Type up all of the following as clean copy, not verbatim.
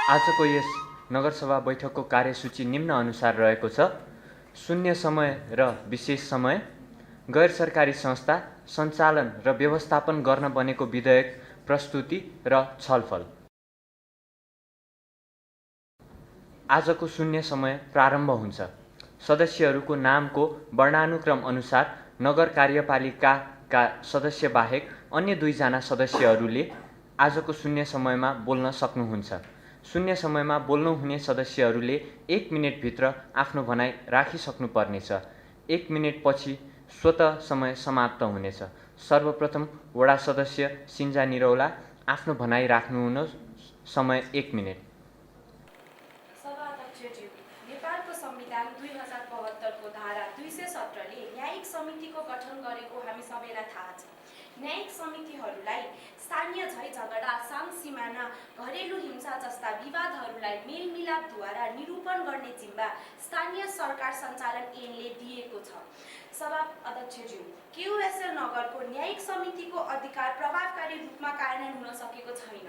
आजको यस नगरसभा बैठकको कार्यसूची निम्न अनुसार रहेको छ। शून्य समय र विशेष समय, गैर सरकारी संस्था सञ्चालन र व्यवस्थापन गर्न बनेको विधेयक प्रस्तुति र छलफल। आजको शून्य समय प्रारम्भ हुन्छ। सदस्यहरूको नामको वर्णानुक्रम अनुसार नगर कार्यपालिकाका सदस्य बाहेक अन्य 2 जना सदस्यहरूले आजको शून्य समयमा बोल्न सक्नुहुन्छ। शून्य समयमा बोल्नुहुने सदस्यहरूले 1 मिनेटभित्र आफ्नो भनाइ राखिसक्नुपर्नेछ। 1 मिनेटपछि स्वतः समय समाप्त हुनेछ। सर्वप्रथम वडा सदस्य सिन्जा निरौला, आफ्नो भनाइ राख्नुहुन। समय 1 मिनेट। सभाध्यक्षज्यू, नेपालको संविधान 2072 को धारा 217 ले न्यायिक समितिको गठन गरेको हामी सबैलाई थाहा छ। न्यायिक समितिहरूलाई स्थानीय झै झगडा, साम सिमाना, घरेलु हिंसा जस्ता विवादहरूलाई मेलमिलापद्वारा निरूपण गर्ने जिम्मा स्थानीय सरकार सञ्चालन ऐनले दिएको छ। सभा अध्यक्षज्यू, केयुएसएल नगरको न्यायिक समितिको अधिकार प्रभावकारी रूपमा कार्यान्वयन हुन सकेको छैन।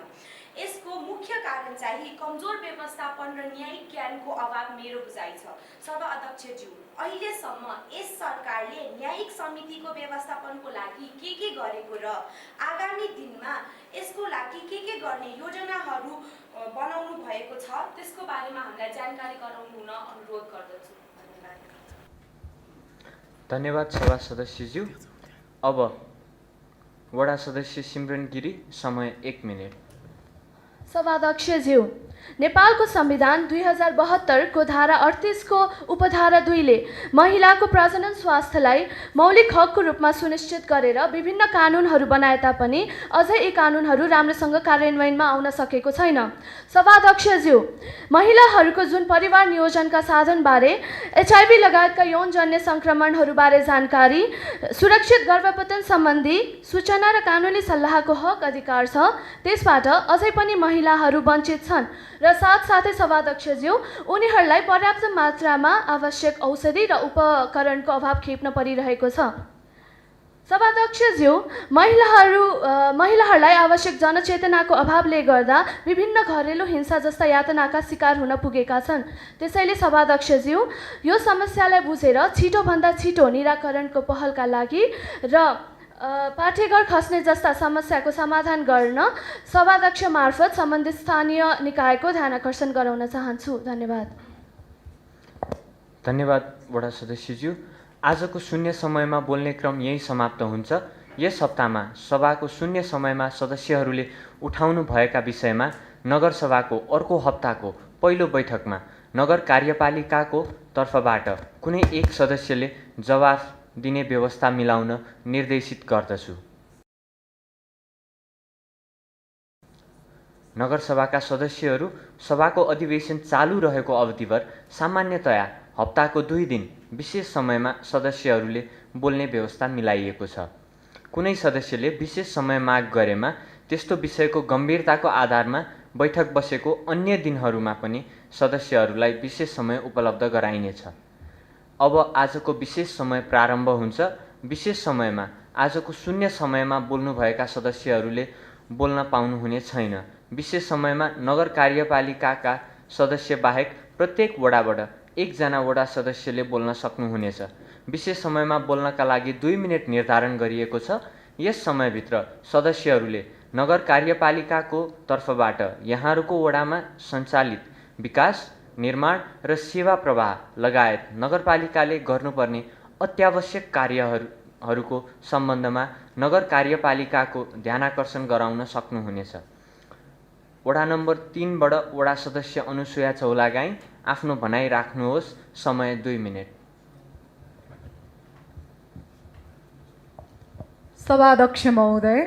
यसको मुख्य कारण चाहिँ कमजोर व्यवस्थापन र न्यायिक ज्ञानको अभाव मेरो बुझाइ छ। सभा अध्यक्षज्यू, अहिलेसम्म यस सरकारले न्यायिक समितिको व्यवस्थापनको लागि के गरेको र आगामी दिनमा यसको लागि के गर्ने योजनाहरू बनाउनु भएको छ त्यसको बारेमा हामीलाई जानकारी गराउनु हुन अनुरोध गर्दछु। धन्यवाद सभा सदस्यज्यू। अब वडा सदस्य सिमरन गिरी, समय 1 मिनेट। सभाध्यक्षज्यू, नेपालको संविधान 2072 को धारा 38 को उपधारा 2 ले महिलाको प्रजनन स्वास्थ्यलाई मौलिक हकको रूपमा सुनिश्चित गरेर विभिन्न कानुनहरू बनाए तापनि अझै यी कानुनहरू राम्रोसँग कार्यान्वयनमा आउन सकेको छैन। सभाध्यक्षज्यू, महिलाहरूको जुन परिवार नियोजनका साधनबारे, एचआईभी लगायतका यौनजन्य सङ्क्रमणहरूबारे जानकारी, सुरक्षित गर्भपतन सम्बन्धी सूचना र कानुनी सल्लाहको हक अधिकार छ, त्यसबाट अझै पनि महिलाहरू वञ्चित छन् र साथसाथै सभाध्यक्षज्यू, उनीहरूलाई पर्याप्त मात्रामा आवश्यक औषधि र उपकरणको अभाव खेप्न परिरहेको छ। सभाध्यक्षज्यू, महिलाहरूलाई आवश्यक जनचेतनाको अभावले गर्दा विभिन्न घरेलु हिंसा जस्ता यातनाका शिकार हुन पुगेका छन्। त्यसैले सभाध्यक्षज्यू, यो समस्यालाई बुझेर छिटोभन्दा छिटो निराकरणको पहलका लागि र पाठेघर खस्ने जस्ता समस्याको समाधान गर्न सभाध्यक्ष मार्फत सम्बन्धित स्थानीय निकायको ध्यानाकर्षण गराउन चाहन्छु। धन्यवाद। धन्यवाद वडा सदस्यज्यू। आजको शून्य समयमा बोल्ने क्रम यही समाप्त हुन्छ। यस हप्तामा सभाको शून्य समयमा सदस्यहरूले उठाउनु भएका विषयमा नगरसभाको अर्को हप्ताको पहिलो बैठकमा नगर कार्यपालिकाको तर्फबाट कुनै एक सदस्यले जवाफ दिने व्यवस्था मिलाउन निर्देशित गर्दछु। नगरसभाका सदस्यहरू सभाको अधिवेशन चालू रहेको अवधिभर सामान्यतया हप्ताको 2 दिन विशेष समयमा सदस्यहरूले बोल्ने व्यवस्था मिलाइएको छ। कुनै सदस्यले विशेष समय माग गरेमा त्यस्तो विषयको गम्भीरताको आधारमा बैठक बसेको अन्य दिनहरूमा पनि सदस्यहरूलाई विशेष समय उपलब्ध गराइनेछ। अब आजको विशेष समय प्रारम्भ हुन्छ। विशेष समयमा आजको शून्य समयमा बोल्नुभएका सदस्यहरूले बोल्न पाउनुहुने छैन। विशेष समयमा नगर कार्यपालिकाका सदस्य बाहेक प्रत्येक वडाबाट 1 जना वडा सदस्यले बोल्न सक्नुहुनेछ। विशेष समयमा बोल्नका लागि 2 मिनेट निर्धारण गरिएको छ। यस समयभित्र सदस्यहरूले नगर कार्यपालिकाको तर्फबाट यहाँहरूको वडामा सञ्चालित विकास, निर्माण र सेवा प्रवाह लगायत नगरपालिकाले गर्नुपर्ने अत्यावश्यक कार्यहरूको सम्बन्धमा नगर कार्यपालिकाको ध्यानाकर्षण गराउन सक्नुहुनेछ। वडा नम्बर 3 बाट वडा सदस्य अनुसुया चौलागाई, आफ्नो भनाइ राख्नुहोस्। समय 2 मिनेट। सभाध्यक्ष महोदय,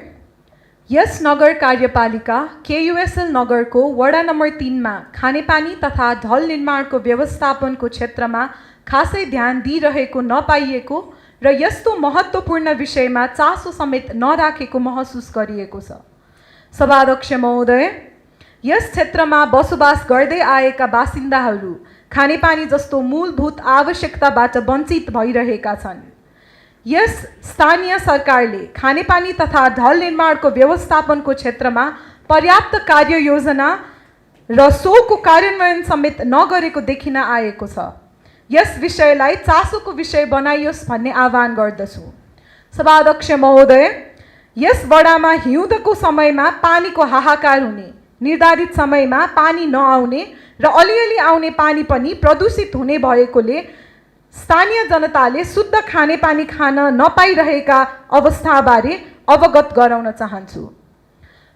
यस नगर कार्यपालिका केयुएसएल नगरको वडा नम्बर 3 मा खानेपानी तथा ढल निर्माणको व्यवस्थापनको क्षेत्रमा खासै ध्यान दिइरहेको नपाइएको र यस्तो महत्त्वपूर्ण विषयमा चासो समेत नराखेको महसुस गरिएको छ। सभाध्यक्ष महोदय, यस क्षेत्रमा बसोबास गर्दै आएका बासिन्दाहरू खानेपानी जस्तो मूलभूत आवश्यकताबाट वञ्चित भइरहेका छन्। यस स्थानीय सरकारले खानेपानी तथा ढल निर्माणको व्यवस्थापनको क्षेत्रमा पर्याप्त कार्ययोजना र सोको कार्यान्वयन समेत नगरेको देखिन आएको छ। यस विषयलाई चासोको विषय बनाइयोस् भन्ने आह्वान गर्दछु। सभाध्यक्ष महोदय, यस वडामा हिउँदको समयमा पानीको हाहाकार हुने, निर्धारित समयमा पानी नआउने र अलिअलि आउने पानी पनि प्रदूषित हुने भएकोले स्थानीय जनताले शुद्ध खानेपानी खान नपाइरहेका अवस्थाबारे अवगत गराउन चाहन्छु।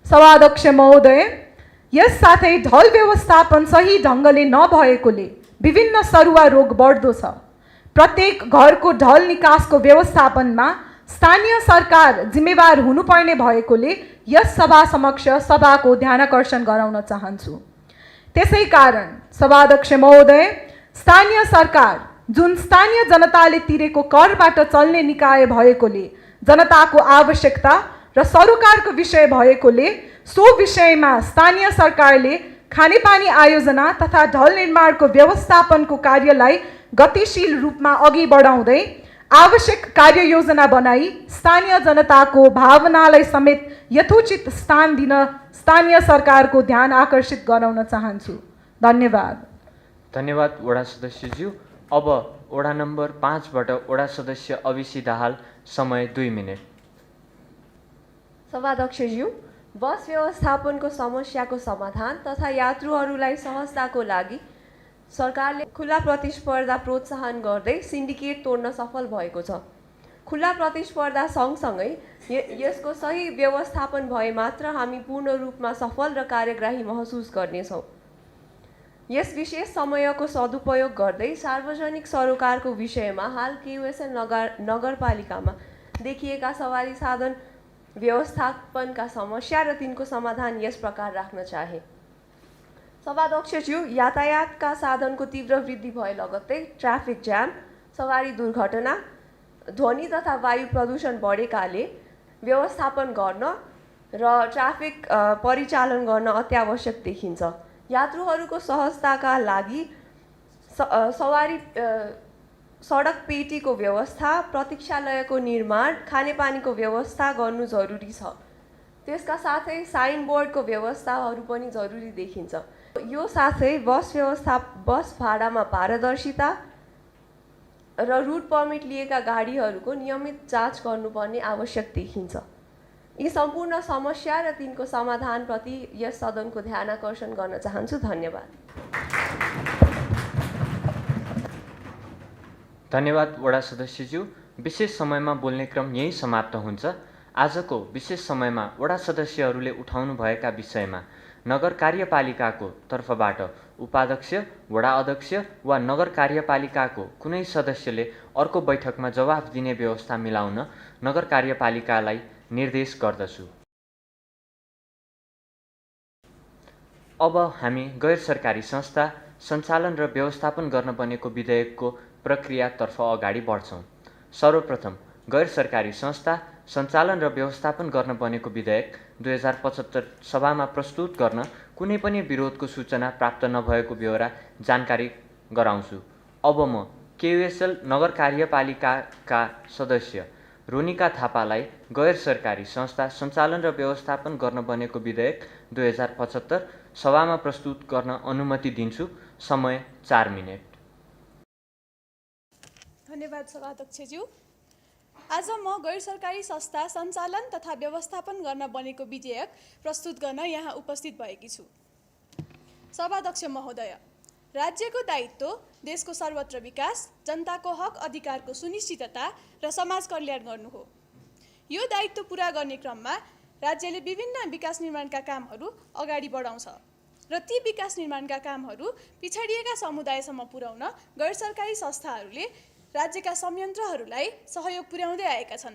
सभाध्यक्ष महोदय, यस साथै ढल व्यवस्थापन सही ढङ्गले नभएकोले विभिन्न सरुवा रोग बढ्दो छ। प्रत्येक घरको ढल निकासको व्यवस्थापनमा स्थानीय सरकार जिम्मेवार हुनुपर्ने भएकोले यस सभा समक्ष सभाको ध्यानाकर्षण गराउन चाहन्छु। त्यसै कारण सभाध्यक्ष महोदय, स्थानीय सरकार जुन स्थानीय जनताले तिरेको करबाट चल्ने निकाय भएकोले जनताको आवश्यकता र सरोकारको विषय भएकोले सो विषयमा स्थानीय सरकारले खानेपानी आयोजना तथा ढल निर्माणको व्यवस्थापनको कार्यलाई गतिशील रूपमा अघि बढाउँदै आवश्यक कार्ययोजना बनाई स्थानीय जनताको भावनालाई समेत यथोचित स्थान दिन स्थानीय सरकारको ध्यान आकर्षित गराउन चाहन्छु। धन्यवाद। धन्यवाद वडा सदस्यज्यू। अब वडा नम्बर 5 बाट वडा सदस्य अविसी दाहाल, समय 2 मिनेट। सभाध्यक्षज्यू, बस व्यवस्थापनको समस्याको समाधान तथा यात्रुहरूलाई सहजताको लागि सरकारले खुला प्रतिस्पर्धा प्रोत्साहन गर्दै सिन्डिकेट तोड्न सफल भएको छ। खुला प्रतिस्पर्धा सँगसँगै यसको सही व्यवस्थापन भए मात्र हामी पूर्ण रूपमा सफल र कार्यग्राही महसुस गर्नेछौँ। यस विशेष समयको सदुपयोग गर्दै सार्वजनिक सरोकारको विषयमा हाल केयुएसएल नगरपालिकामा देखिएका सवारी साधन व्यवस्थापनका समस्या र तिनको समाधान यस प्रकार राख्न चाहे। सभाध्यक्षज्यू, यातायातका साधनको तीव्र वृद्धि भए लगत्तै ट्राफिक जाम, सवारी दुर्घटना, ध्वनि तथा वायु प्रदूषण बढेकाले व्यवस्थापन गर्न र ट्राफिक परिचालन गर्न अत्यावश्यक देखिन्छ। यात्रुहरूको सहजताका लागि सवारी सडक पेटीको व्यवस्था, प्रतीक्षालयको निर्माण, खानेपानीको व्यवस्था गर्नु जरुरी छ। त्यसका साथै साइन बोर्डको व्यवस्थाहरू पनि जरुरी देखिन्छ। यो साथै बस भाडामा पारदर्शिता र रुट पर्मिट लिएका गाडीहरूको नियमित जाँच गर्नुपर्ने आवश्यक देखिन्छ। यी सम्पूर्ण समस्या र तिनको समाधानप्रति यस सदनको ध्यान आकर्षण गर्न चाहन्छु। धन्यवाद। धन्यवाद वडा सदस्यज्यू। विशेष समयमा बोल्ने क्रम यही समाप्त हुन्छ। आजको विशेष समयमा वडा सदस्यहरूले उठाउनु भएका विषयमा नगर कार्यपालिकाको तर्फबाट उपाध्यक्ष, वडा अध्यक्ष वा नगर कार्यपालिकाको कुनै सदस्यले अर्को बैठकमा जवाफ दिने व्यवस्था मिलाउन नगर कार्यपालिकालाई निर्देश गर्दछु। अब हामी गैर सरकारी संस्था सञ्चालन र व्यवस्थापन गर्न बनेको विधेयकको प्रक्रियातर्फ अगाडि बढ्छौँ। सर्वप्रथम गैर सरकारी संस्था सञ्चालन र व्यवस्थापन गर्न बनेको विधेयक 2075 सभामा प्रस्तुत गर्न कुनै पनि विरोधको सूचना प्राप्त नभएको बेहोरा जानकारी गराउँछु। अब म केयुएसएल नगर कार्यपालिकाका सदस्य रोनिका थापालाई गैर सरकारी संस्था सञ्चालन र व्यवस्थापन गर्न बनेको विधेयक 2075 सभामा प्रस्तुत गर्न अनुमति दिन्छु। समय 4 मिनेट। धन्यवाद सभाध्यक्षज्यू। आज म गैर सरकारी संस्था सञ्चालन तथा व्यवस्थापन गर्न बनेको विधेयक प्रस्तुत गर्न यहाँ उपस्थित भएकी छु। सभाध्यक्ष महोदय, राज्यको दायित्व देशको सर्वत्र विकास, जनताको हक अधिकारको सुनिश्चितता र समाज कल्याण गर्नु हो। यो दायित्व पूरा गर्ने क्रममा राज्यले विभिन्न विकास निर्माणका कामहरू अगाडि बढाउँछ र ती विकास निर्माणका कामहरू पिछडिएका समुदायसम्म पुर्याउन गैर सरकारी संस्थाहरूले राज्यका संयन्त्रहरूलाई सहयोग पुर्याउँदै आएका छन्।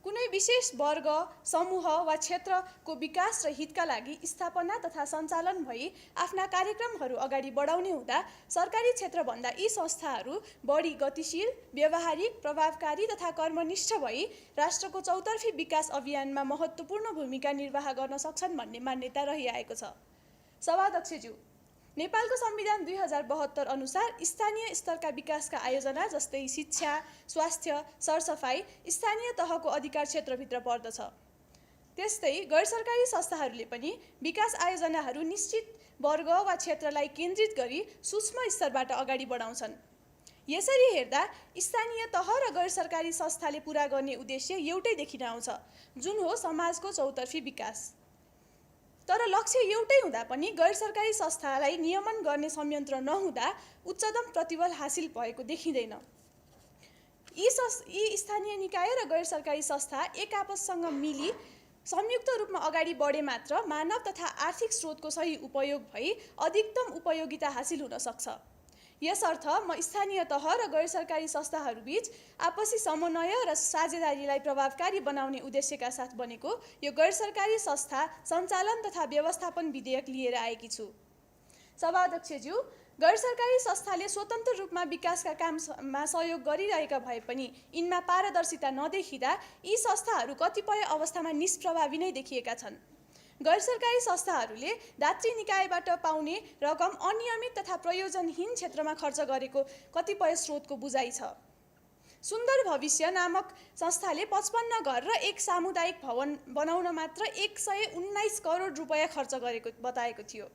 कुनै विशेष वर्ग, समूह वा क्षेत्रको विकास र हितका लागि स्थापना तथा सञ्चालन भई आफ्ना कार्यक्रमहरू अगाडि बढाउने हुँदा सरकारी क्षेत्रभन्दा यी संस्थाहरू बढी गतिशील, व्यावहारिक, प्रभावकारी तथा कर्मनिष्ठ भई राष्ट्रको चौतर्फी विकास अभियानमा महत्त्वपूर्ण भूमिका निर्वाह गर्न सक्छन् भन्ने मान्यता रहिआएको छ। सभाध्यक्षज्यू, नेपालको संविधान 2072 अनुसार स्थानीय स्तरका विकासका आयोजना जस्तै शिक्षा, स्वास्थ्य, सरसफाई स्थानीय तहको अधिकार क्षेत्रभित्र पर्दछ। त्यस्तै गैर सरकारी संस्थाहरूले पनि विकास आयोजनाहरू निश्चित वर्ग वा क्षेत्रलाई केन्द्रित गरी सूक्ष्म स्तरबाट अगाडि बढाउँछन्। यसरी हेर्दा स्थानीय तह र गैर सरकारी संस्थाले पूरा गर्ने उद्देश्य एउटै देखिन आउँछ, जुन हो समाजको चौतर्फी विकास। तर लक्ष्य एउटै हुँदा पनि गैर सरकारी संस्थालाई नियमन गर्ने संयन्त्र नहुँदा उच्चतम प्रतिबल हासिल भएको देखिँदैन। यी स्थानीय निकाय र गैर सरकारी संस्था एक आपससँग मिली संयुक्त रूपमा अगाडि बढे मात्र मानव तथा आर्थिक स्रोतको सही उपयोग भई अधिकतम उपयोगिता हासिल हुन सक्छ। यसर्थ म स्थानीय तह र गैर सरकारी संस्थाहरूबीच आपसी समन्वय र साझेदारीलाई प्रभावकारी बनाउने उद्देश्यका साथ बनेको यो गैर सरकारी संस्था सञ्चालन तथा व्यवस्थापन विधेयक लिएर आएकी छु। सभाध्यक्षज्यू, गैर सरकारी संस्थाले स्वतन्त्र रूपमा विकासका काममा सहयोग गरिरहेका भए पनि यिनमा पारदर्शिता नदेखिँदा यी संस्थाहरू कतिपय अवस्थामा निष्प्रभावी नै देखिएका छन्। गैर सरकारी संस्थाहरूले दात्री निकायबाट पाउने रकम अनियमित तथा प्रयोजनहीन क्षेत्रमा खर्च गरेको कतिपय स्रोतको बुझाइ छ। सुन्दर भविष्य नामक संस्थाले 55 घर र एक सामुदायिक भवन बनाउन मात्र 119 करोड रुपैयाँ खर्च गरेको बताएको थियो।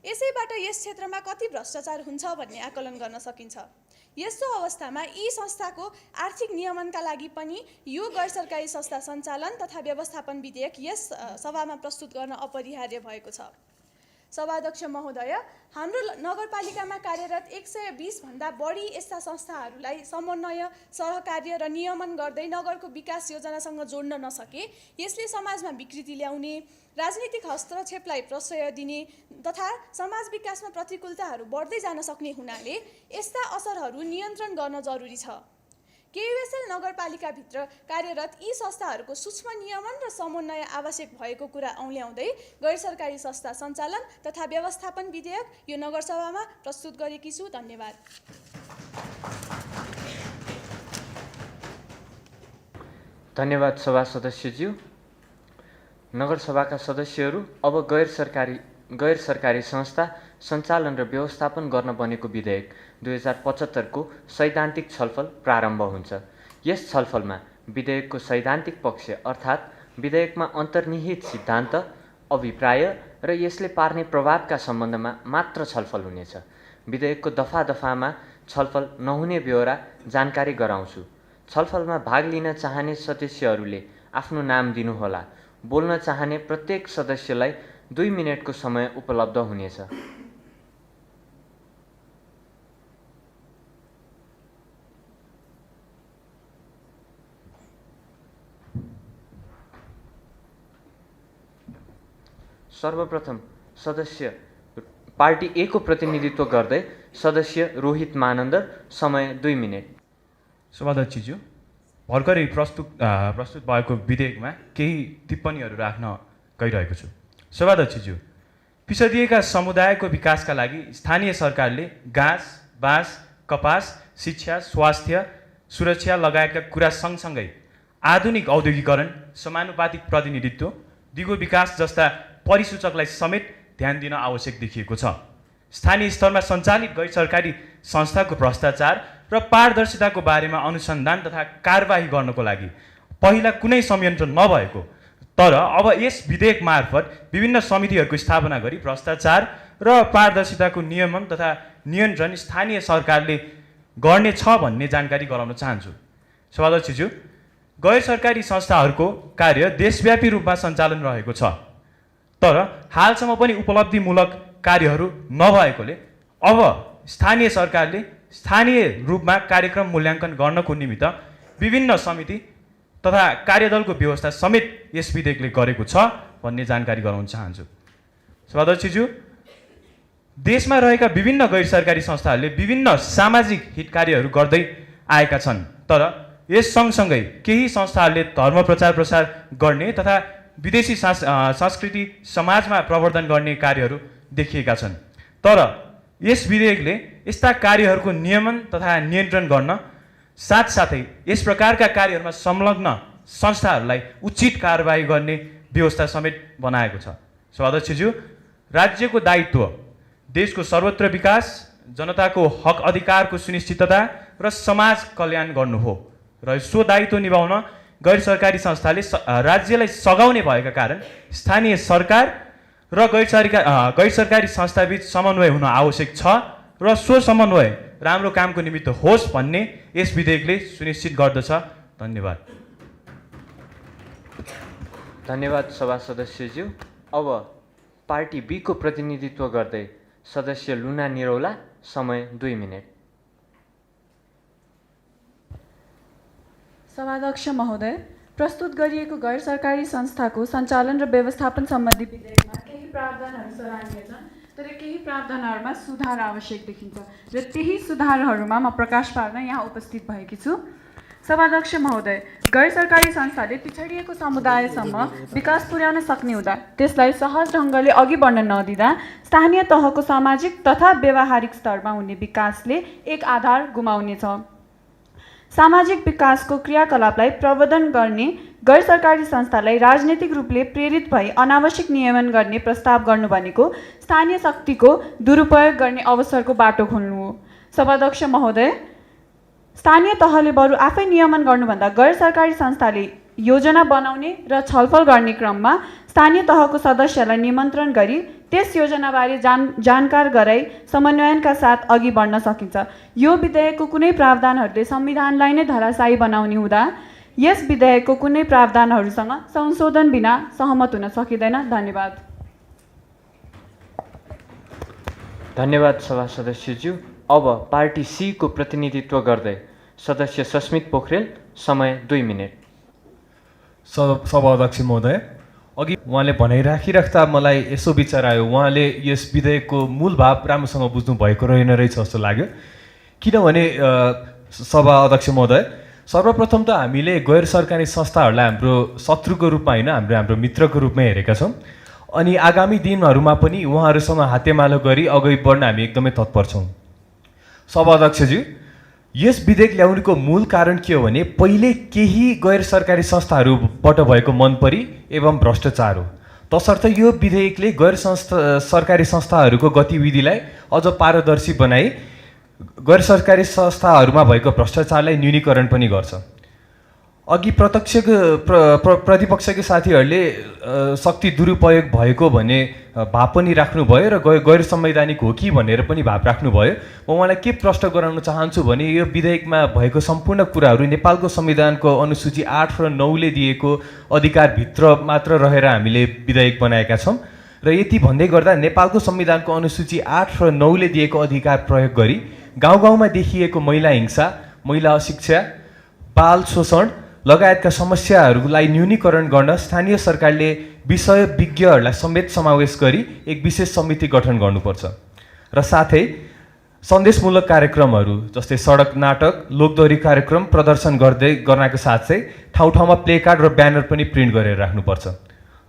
यसैबाट यस क्षेत्रमा कति भ्रष्टाचार हुन्छ भन्ने आकलन गर्न सकिन्छ। यस्तो अवस्थामा यी संस्थाको आर्थिक नियमनका लागि पनि यो गैर सरकारी संस्था सञ्चालन तथा व्यवस्थापन विधेयक यस सभामा प्रस्तुत गर्न अपरिहार्य भएको छ। सभाध्यक्ष महोदय, हाम्रो नगरपालिकामा कार्यरत 120 भन्दा बढी यस्ता संस्थाहरूलाई समन्वय, सहकार्य र नियमन गर्दै नगरको विकास योजनासँग जोड्न नसके यसले समाजमा विकृति ल्याउने, राजनीतिक हस्तक्षेपलाई प्रश्रय दिने तथा समाज विकासमा प्रतिकूलताहरू बढ्दै जान सक्ने हुनाले यस्ता असरहरू नियन्त्रण गर्न जरुरी छ। केयुएसएल नगरपालिकाभित्र कार्यरत यी संस्थाहरूको सूक्ष्म नियमन र समन्वय आवश्यक भएको कुरा औल्याउँदै गैर सरकारी संस्था सञ्चालन तथा व्यवस्थापन विधेयक यो नगरसभामा प्रस्तुत गरेकी छु। धन्यवाद। धन्यवाद सभा सदस्यज्यू। नगरसभाका सदस्यहरू, अब गैर सरकारी संस्था सञ्चालन र व्यवस्थापन गर्न बनेको विधेयक 2075 को सैद्धान्तिक छलफल प्रारम्भ हुन्छ। यस छलफलमा विधेयकको सैद्धान्तिक पक्ष अर्थात् विधेयकमा अन्तर्निहित सिद्धान्त, अभिप्राय र यसले पार्ने प्रभावका सम्बन्धमा मात्र छलफल हुनेछ। विधेयकको दफा-दफामा छलफल नहुने ब्यौरा जानकारी गराउँछु। छलफलमा भाग लिन चाहने सदस्यहरूले आफ्नो नाम दिनुहोला। बोल्न चाहने प्रत्येक सदस्यलाई 2 मिनेटको समय उपलब्ध हुनेछ। सर्वप्रथम सदस्य पार्टी ए को प्रतिनिधित्व गर्दै सदस्य रोहित मानन्दर, समय 2 मिनेट। सभाध्यक्षज्यू, भर्खरै प्रस्तुत भएको विधेयकमा केही टिप्पणीहरू राख्न गइरहेको छु। सभाध्यक्षज्यू, पिछडिएका समुदायको विकासका लागि स्थानीय सरकारले घाँस, बाँस, कपास, शिक्षा, स्वास्थ्य, सुरक्षा लगायतका कुरा सँगसँगै आधुनिक औद्योगिकरण, समानुपातिक प्रतिनिधित्व, दिगो विकास जस्ता परिसूचकलाई समेत ध्यान दिन आवश्यक देखिएको छ। स्थानीय स्तरमा सञ्चालित गैर सरकारी संस्थाको भ्रष्टाचार र पारदर्शिताको बारेमा अनुसन्धान तथा कारबाही गर्नको लागि पहिला कुनै संयन्त्र नभएको, तर अब यस विधेयक मार्फत विभिन्न समितिहरूको स्थापना गरी भ्रष्टाचार र पारदर्शिताको नियमन तथा नियन्त्रण स्थानीय सरकारले गर्नेछ भन्ने जानकारी गराउन चाहन्छु। सभाध्यक्षज्यू, गैर सरकारी संस्थाहरूको कार्य देशव्यापी रूपमा सञ्चालन रहेको छ, तर हालसम्म पनि उपलब्धिमूलक कार्यहरू नभएकोले अब स्थानीय सरकारले स्थानीय रूपमा कार्यक्रम मूल्याङ्कन गर्नको निमित्त विभिन्न समिति तथा कार्यदलको व्यवस्था समेत यस विधेयकले गरेको छ भन्ने जानकारी गराउन चाहन्छु। सभाध्यक्षज्यू, देशमा रहेका विभिन्न गैर सरकारी संस्थाहरूले विभिन्न सामाजिक हित कार्यहरू गर्दै आएका छन्, तर यस सँगसँगै केही संस्थाहरूले धर्म प्रचार गर्ने तथा विदेशी संस्कृति समाजमा प्रवर्धन गर्ने कार्यहरू देखिएका छन्। तर यस विधेयकले यस्ता कार्यहरूको नियमन तथा नियन्त्रण गर्न साथसाथै यस प्रकारका कार्यहरूमा संलग्न संस्थाहरूलाई उचित कारबाही गर्ने व्यवस्था समेत बनाएको छ। सभाध्यक्षज्यू, राज्यको दायित्व देशको सर्वत्र विकास, जनताको हक अधिकारको सुनिश्चितता र समाज कल्याण गर्नु हो र सो दायित्व निभाउन गैर सरकारी संस्थाले राज्यलाई सघाउने भएका कारण स्थानीय सरकार र गैर सरकारी संस्थाबीच समन्वय हुन आवश्यक छ र सो समन्वय राम्रो कामको निमित्त होस् भन्ने यस विधेयकले सुनिश्चित गर्दछ। धन्यवाद। धन्यवाद सभा सदस्यज्यू। अब पार्टी बी को प्रतिनिधित्व गर्दै सदस्य लुना निरौला, समय 2 मिनेट। सभाध्यक्ष महोदय, प्रस्तुत गरिएको गैर सरकारी संस्थाको सञ्चालन र व्यवस्थापन सम्बन्धी विधेयकमा केही प्रावधानहरू सराहनीय छन्, तर केही प्रावधानहरूमा सुधार आवश्यक देखिन्छ र त्यही सुधारहरूमा म प्रकाश पार्न यहाँ उपस्थित भएकी छु। सभाध्यक्ष महोदय, गैर सरकारी संस्थाले पिछडिएको समुदायसम्म विकास पुर्याउन सक्ने हुँदा त्यसलाई सहज ढङ्गले अघि बढ्न नदिँदा स्थानीय तहको सामाजिक तथा व्यावहारिक स्तरमा हुने विकासले एक आधार गुमाउनेछ। सामाजिक विकासको क्रियाकलापलाई प्रवर्धन गर्ने गैर सरकारी संस्थालाई राजनीतिक रूपले प्रेरित भई अनावश्यक नियमन गर्ने प्रस्ताव गर्नु भनेको स्थानीय शक्तिको दुरुपयोग गर्ने अवसरको बाटो खोल्नु हो। सभाध्यक्ष महोदय, स्थानीय तहले बरु आफै नियमन गर्नुभन्दा गैर सरकारी संस्थाले योजना बनाउने र छलफल गर्ने क्रममा स्थानीय तहको सदस्यलाई निमन्त्रण गरी त्यस योजनाबारे जानकार गराई समन्वयनका साथ अघि बढ्न सकिन्छ। यो विधेयकको कुनै प्रावधानहरूले संविधानलाई नै धराशायी बनाउने हुँदा यस विधेयकको कुनै प्रावधानहरूसँग संशोधन बिना सहमत हुन सकिँदैन। धन्यवाद। धन्यवाद सभा सदस्यज्यू। अब पार्टी सी को प्रतिनिधित्व गर्दै सदस्य सस्मित पोखरेल, समय 2 मिनेट। सभाध्यक्ष महोदय, अघि उहाँले भनाइराखिराख्दा मलाई यसो विचार आयो, उहाँले यस विधेयकको मूल भाव राम्रोसँग बुझ्नु भएको रहेन रहेछ जस्तो लाग्यो। किनभने सभा अध्यक्ष महोदय, सर्वप्रथम त हामीले गैर सरकारी संस्थाहरूलाई हाम्रो शत्रुको रूपमा होइन, हाम्रो मित्रको रूपमा हेरेका छौँ। अनि आगामी दिनहरूमा पनि उहाँहरूसँग हातेमालो गरी अगाडि बढ्न हामी एकदमै तत्पर छौँ। सभाध्यक्षज्यू, यस विधेयक ल्याउनुको मूल कारण के हो भने पहिले केही गैर सरकारी संस्थाहरूबाट भएको मनपरी एवं भ्रष्टाचार हो। तसर्थ यो विधेयकले गैर सरकारी संस्थाहरूको गतिविधिलाई अझ पारदर्शी बनाई गैर सरकारी संस्थाहरूमा भएको भ्रष्टाचारलाई न्यूनीकरण पनि गर्छ। अघि प्रतिपक्षका साथीहरूले शक्ति दुरुपयोग भएको भने भाव पनि राख्नुभयो र गैर संवैधानिक हो कि भनेर पनि भाव राख्नुभयो। म उहाँलाई के प्रश्न गराउन चाहन्छु भने यो विधेयकमा भएको सम्पूर्ण कुराहरू नेपालको संविधानको अनुसूची 8 र 9ले दिएको अधिकारभित्र मात्र रहेर हामीले विधेयक बनाएका छौँ र यति भन्दै गर्दा नेपालको संविधानको अनुसूची 8 र 9ले दिएको अधिकार प्रयोग गरी गाउँ गाउँमा देखिएको महिला हिंसा, महिला अशिक्षा, बाल शोषण लगायतका समस्याहरूलाई न्यूनीकरण गर्न स्थानीय सरकारले विषय विज्ञहरूलाई समेत समावेश गरी एक विशेष समिति गठन गर्नुपर्छ र साथै सन्देशमूलक कार्यक्रमहरू जस्तै सडक नाटक, लोकदोहोरी कार्यक्रम प्रदर्शन गर्नको साथै ठाउँ ठाउँमा प्लेकार्ड र ब्यानर पनि प्रिन्ट गरेर राख्नुपर्छ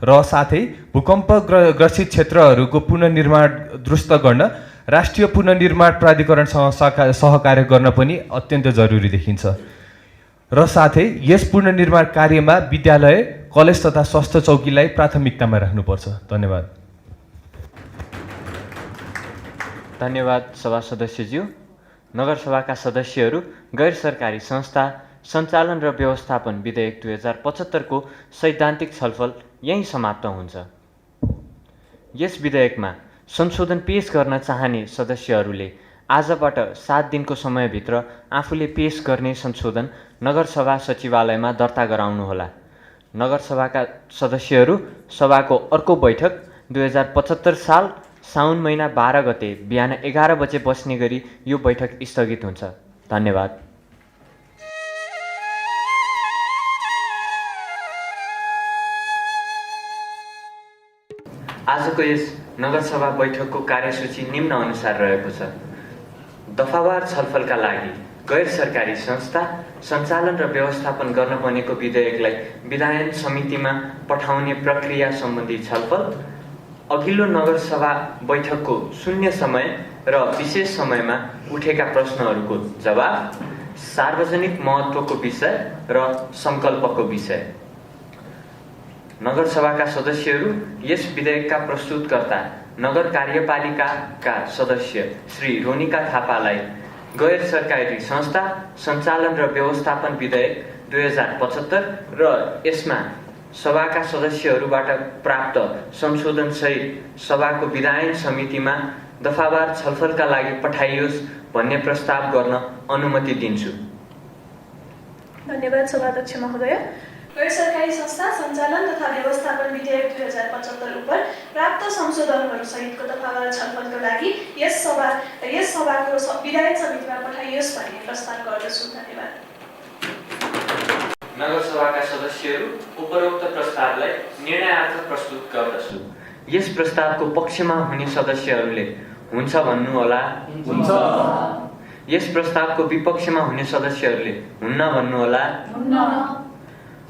र साथै भूकम्प ग्रसित क्षेत्रहरूको पुनर्निर्माण दुरुस्त गर्न राष्ट्रिय पुनर्निर्माण प्राधिकरणसँग सहकार्य गर्न पनि अत्यन्त जरुरी देखिन्छ र साथै यस पुनर्निर्माण कार्यमा विद्यालय, कलेज तथा स्वास्थ्य चौकीलाई प्राथमिकतामा राख्नुपर्छ। धन्यवाद। धन्यवाद सभा सदस्यज्यू। नगरसभाका सदस्यहरू गैर सरकारी संस्था सञ्चालन र व्यवस्थापन विधेयक 2075 को सैद्धान्तिक छलफल यही समाप्त हुन्छ। यस विधेयकमा संशोधन पेश गर्न चाहने सदस्यहरूले आजबाट 7 दिनको समयभित्र आफूले पेश गर्ने संशोधन नगरसभा सचिवालयमा दर्ता गराउनुहोला। नगरसभाका सदस्यहरू सभाको अर्को बैठक 2075 साल साउन महिना 12 गते बिहान 11 बजे बस्ने गरी यो बैठक स्थगित हुन्छ। धन्यवाद। आजको यस नगरसभा बैठकको कार्यसूची निम्न अनुसार रहेको छ। दफावार छलफलका लागि गैर सरकारी संस्था सञ्चालन र व्यवस्थापन गर्न बनेको विधेयकलाई विधायन समितिमा पठाउने प्रक्रिया सम्बन्धी छलफल, अघिल्लो नगरसभा बैठकको शून्य समय र विशेष समयमा उठेका प्रश्नहरूको जवाब, सार्वजनिक महत्त्वको विषय र सङ्कल्पको विषय। नगरसभाका सदस्यहरू यस विधेयकका प्रस्तुतकर्ता नगर कार्यपालिकाका सदस्य श्री रोनिका थापालाई गैर सरकारी संस्था सञ्चालन र व्यवस्थापन विधेयक 2075 र यसमा सभाका सदस्यहरूबाट प्राप्त संशोधनसहित सभाको विधायन समितिमा दफावार छलफलका लागि पठाइयोस् भन्ने प्रस्ताव गर्न अनुमति दिन्छु। धन्यवाद सभाध्यक्ष महोदय। गैर सरकारी संस्था सञ्चालन तथा व्यवस्थापन विधेयक 2075 उप प्राप्त संशोधनहरू सहितको दफावार छलफलको लागि यस सभाको विधायन समितिमा पठाइयोस् भन्ने प्रस्ताव गर्दछु। धन्यवाद। नगरसभाका सदस्यहरू उपरोक्त प्रस्तावलाई निर्णयार्थ प्रस्तुत गर्दछु। यस प्रस्तावको पक्षमा हुने सदस्यहरूले हुन्छ भन्नुहोला। हुन्छ। यस प्रस्तावको विपक्षमा हुने सदस्यहरूले हुन्न भन्नुहोला।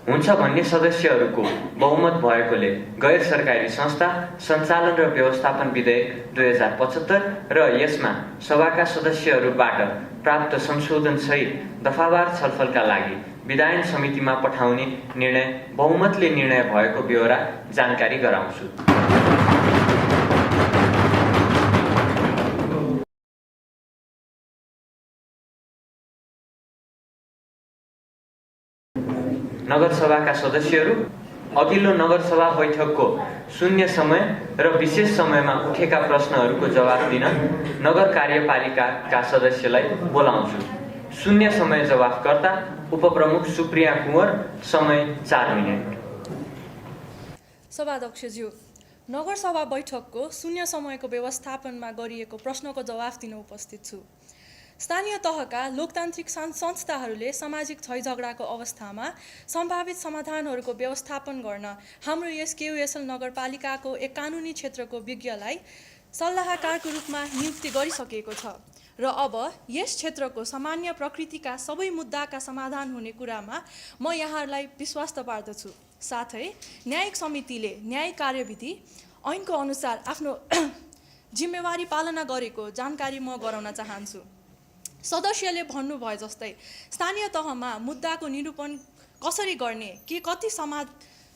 हुन्छ भन्ने सदस्यहरूको बहुमत भएकोले गैर सरकारी संस्था सञ्चालन र व्यवस्थापन विधेयक 2075 र यसमा सभाका सदस्यहरूबाट प्राप्त संशोधनसहित दफावार छलफलका लागि विधायन समितिमा पठाउने निर्णय बहुमतले निर्णय भएको ब्यौरा जानकारी गराउँछु। नगरसभाका सदस्यहरू अघिल्लो नगरसभा बैठकको शून्य समय र विशेष समयमा उठेका प्रश्नहरूको जवाफ दिन नगर कार्यपालिकाका सदस्यलाई बोलाउँछु। शून्य समय जवाफकर्ता उपप्रमुख सुप्रिया कुँवर, समय 4 मिनेट। सभाध्यक्षज्यू, नगरसभा बैठकको शून्य समयको व्यवस्थापनमा गरिएको प्रश्नको जवाफ दिन उपस्थित छु। स्थानीय तहका लोकतान्त्रिक संस्थाहरूले सामाजिक झैझगडाको अवस्थामा सम्भावित समाधानहरूको व्यवस्थापन गर्न हाम्रो यस केयुएसएल नगरपालिकाको एक कानुनी क्षेत्रको विज्ञलाई सल्लाहकारको रूपमा नियुक्ति गरिसकेको छ र अब यस क्षेत्रको सामान्य प्रकृतिका सबै मुद्दाका समाधान हुने कुरामा म यहाँहरूलाई विश्वास पार्दछु। साथै न्यायिक समितिले न्यायिक कार्यविधि ऐनको अनुसार आफ्नो जिम्मेवारी पालना गरेको जानकारी म गराउन चाहन्छु। सदस्यले भन्नुभए जस्तै स्थानीय तहमा मुद्दाको निरूपण कसरी गर्ने, कति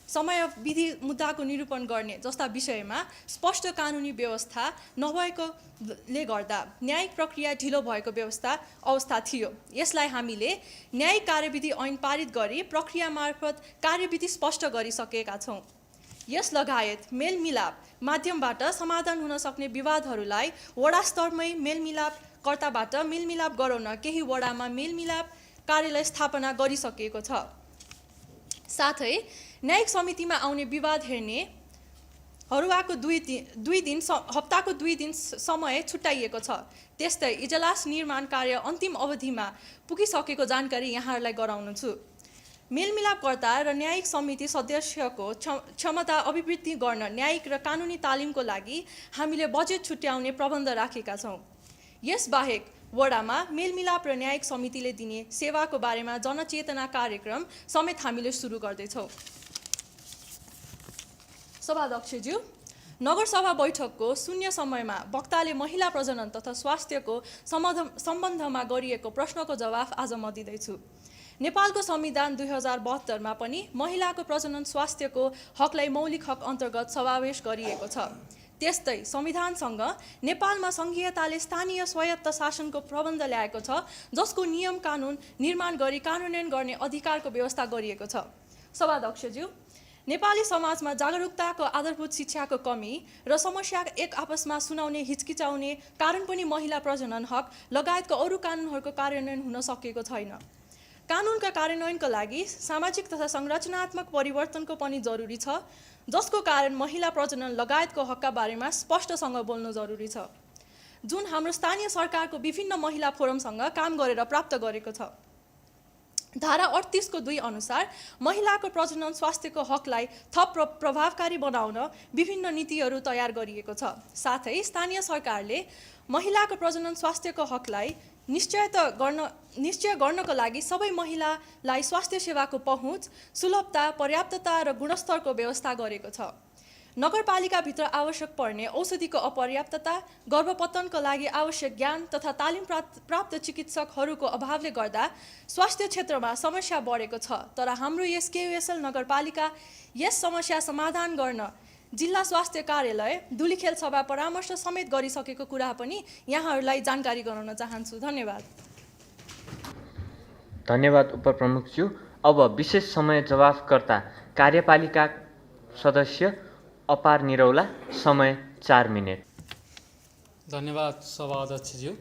समयविधि मुद्दाको निरूपण गर्ने जस्ता विषयमा स्पष्ट कानुनी व्यवस्था नभएकोले गर्दा न्यायिक प्रक्रिया ढिलो भएको अवस्था थियो। यसलाई हामीले न्यायिक कार्यविधि ऐन पारित गरी प्रक्रिया मार्फत कार्यविधि स्पष्ट गरिसकेका छौँ। यस लगायत मेलमिलाप माध्यमबाट समाधान हुन सक्ने विवादहरूलाई वडा स्तरमै मेलमिलापकर्ताबाट मेलमिलाप गराउन केही वडामा मेलमिलाप कार्यालय स्थापना गरिसकेको छ। साथै न्यायिक समितिमा आउने विवाद हेर्ने हप्ताको 2 दिन समय छुट्याइएको छ। त्यस्तै इजलास निर्माण कार्य अन्तिम अवधिमा पुगिसकेको जानकारी यहाँहरूलाई गराउनु छु। मेलमिलापकर्ता र न्यायिक समिति सदस्यको क्षमता अभिवृद्धि गर्न न्यायिक र कानुनी तालिमको लागि हामीले बजेट छुट्याउने प्रबन्ध राखेका छौँ। यसबाहेक वडामा मेलमिलाप र न्यायिक समितिले दिने सेवाको बारेमा जनचेतना कार्यक्रम समेत हामीले सुरु गर्दैछौँ। सभाध्यक्षज्यू, नगरसभा बैठकको शून्य समयमा वक्ताले महिला प्रजनन तथा स्वास्थ्यको सम्बन्धमा गरिएको प्रश्नको जवाफ आज म दिँदैछु। नेपालको संविधान 2072 मा पनि महिलाको प्रजनन स्वास्थ्यको हकलाई मौलिक हक अन्तर्गत समावेश गरिएको छ। त्यस्तै संविधानसँग नेपालमा संघीयताले स्थानीय स्वायत्त शासनको प्रबन्ध ल्याएको छ, जसको नियम कानुन निर्माण गरी कार्यान्वयन गर्ने अधिकारको व्यवस्था गरिएको छ। सभाध्यक्षज्यू, नेपाली समाजमा जागरुकताको आधारभूत शिक्षाको कमी र समस्या एक आपसमा सुनाउने हिचकिचाउने कारण पनि महिला प्रजनन हक लगायतको अरू कानुनहरूको कार्यान्वयन हुन सकेको छैन। कानुनका कार्यान्वयनका लागि सामाजिक तथा संरचनात्मक परिवर्तनको पनि जरुरी छ, जसको कारण महिला प्रजनन लगायतको हकका बारेमा स्पष्टसँग बोल्नु जरुरी छ, जुन हाम्रो स्थानीय सरकारको विभिन्न महिला फोरमसँग काम गरेर प्राप्त गरेको छ। धारा 38 को 2 अनुसार महिलाको प्रजनन स्वास्थ्यको हकलाई थप प्रभावकारी बनाउन विभिन्न नीतिहरू तयार गरिएको छ। साथै स्थानीय सरकारले महिलाको प्रजनन स्वास्थ्यको हकलाई निश्चय गर्नको लागि सबै महिलालाई स्वास्थ्य सेवाको पहुँच, सुलभता, पर्याप्तता र गुणस्तरको व्यवस्था गरेको छ। नगरपालिकाभित्र आवश्यक पर्ने औषधिको अपर्याप्तता, गर्भपतनका लागि आवश्यक ज्ञान तथा तालिम प्राप्त चिकित्सकहरूको अभावले गर्दा स्वास्थ्य क्षेत्रमा समस्या बढेको छ। तर हाम्रो यस केयुएसएल नगरपालिका यस समस्या समाधान गर्न जिल्ला स्वास्थ्य कार्यालय, दुलीखेल सभा परामर्श समेत गरिसकेको कुरा पनि यहाँहरूलाई जानकारी गराउन चाहन्छु। धन्यवाद। धन्यवाद उपप्रमुखज्यू। अब विशेष समय जवाफकर्ता कार्यपालिका सदस्य अपार निरौला, समय 4 मिनेट। धन्यवाद सभा अध्यक्षज्यू।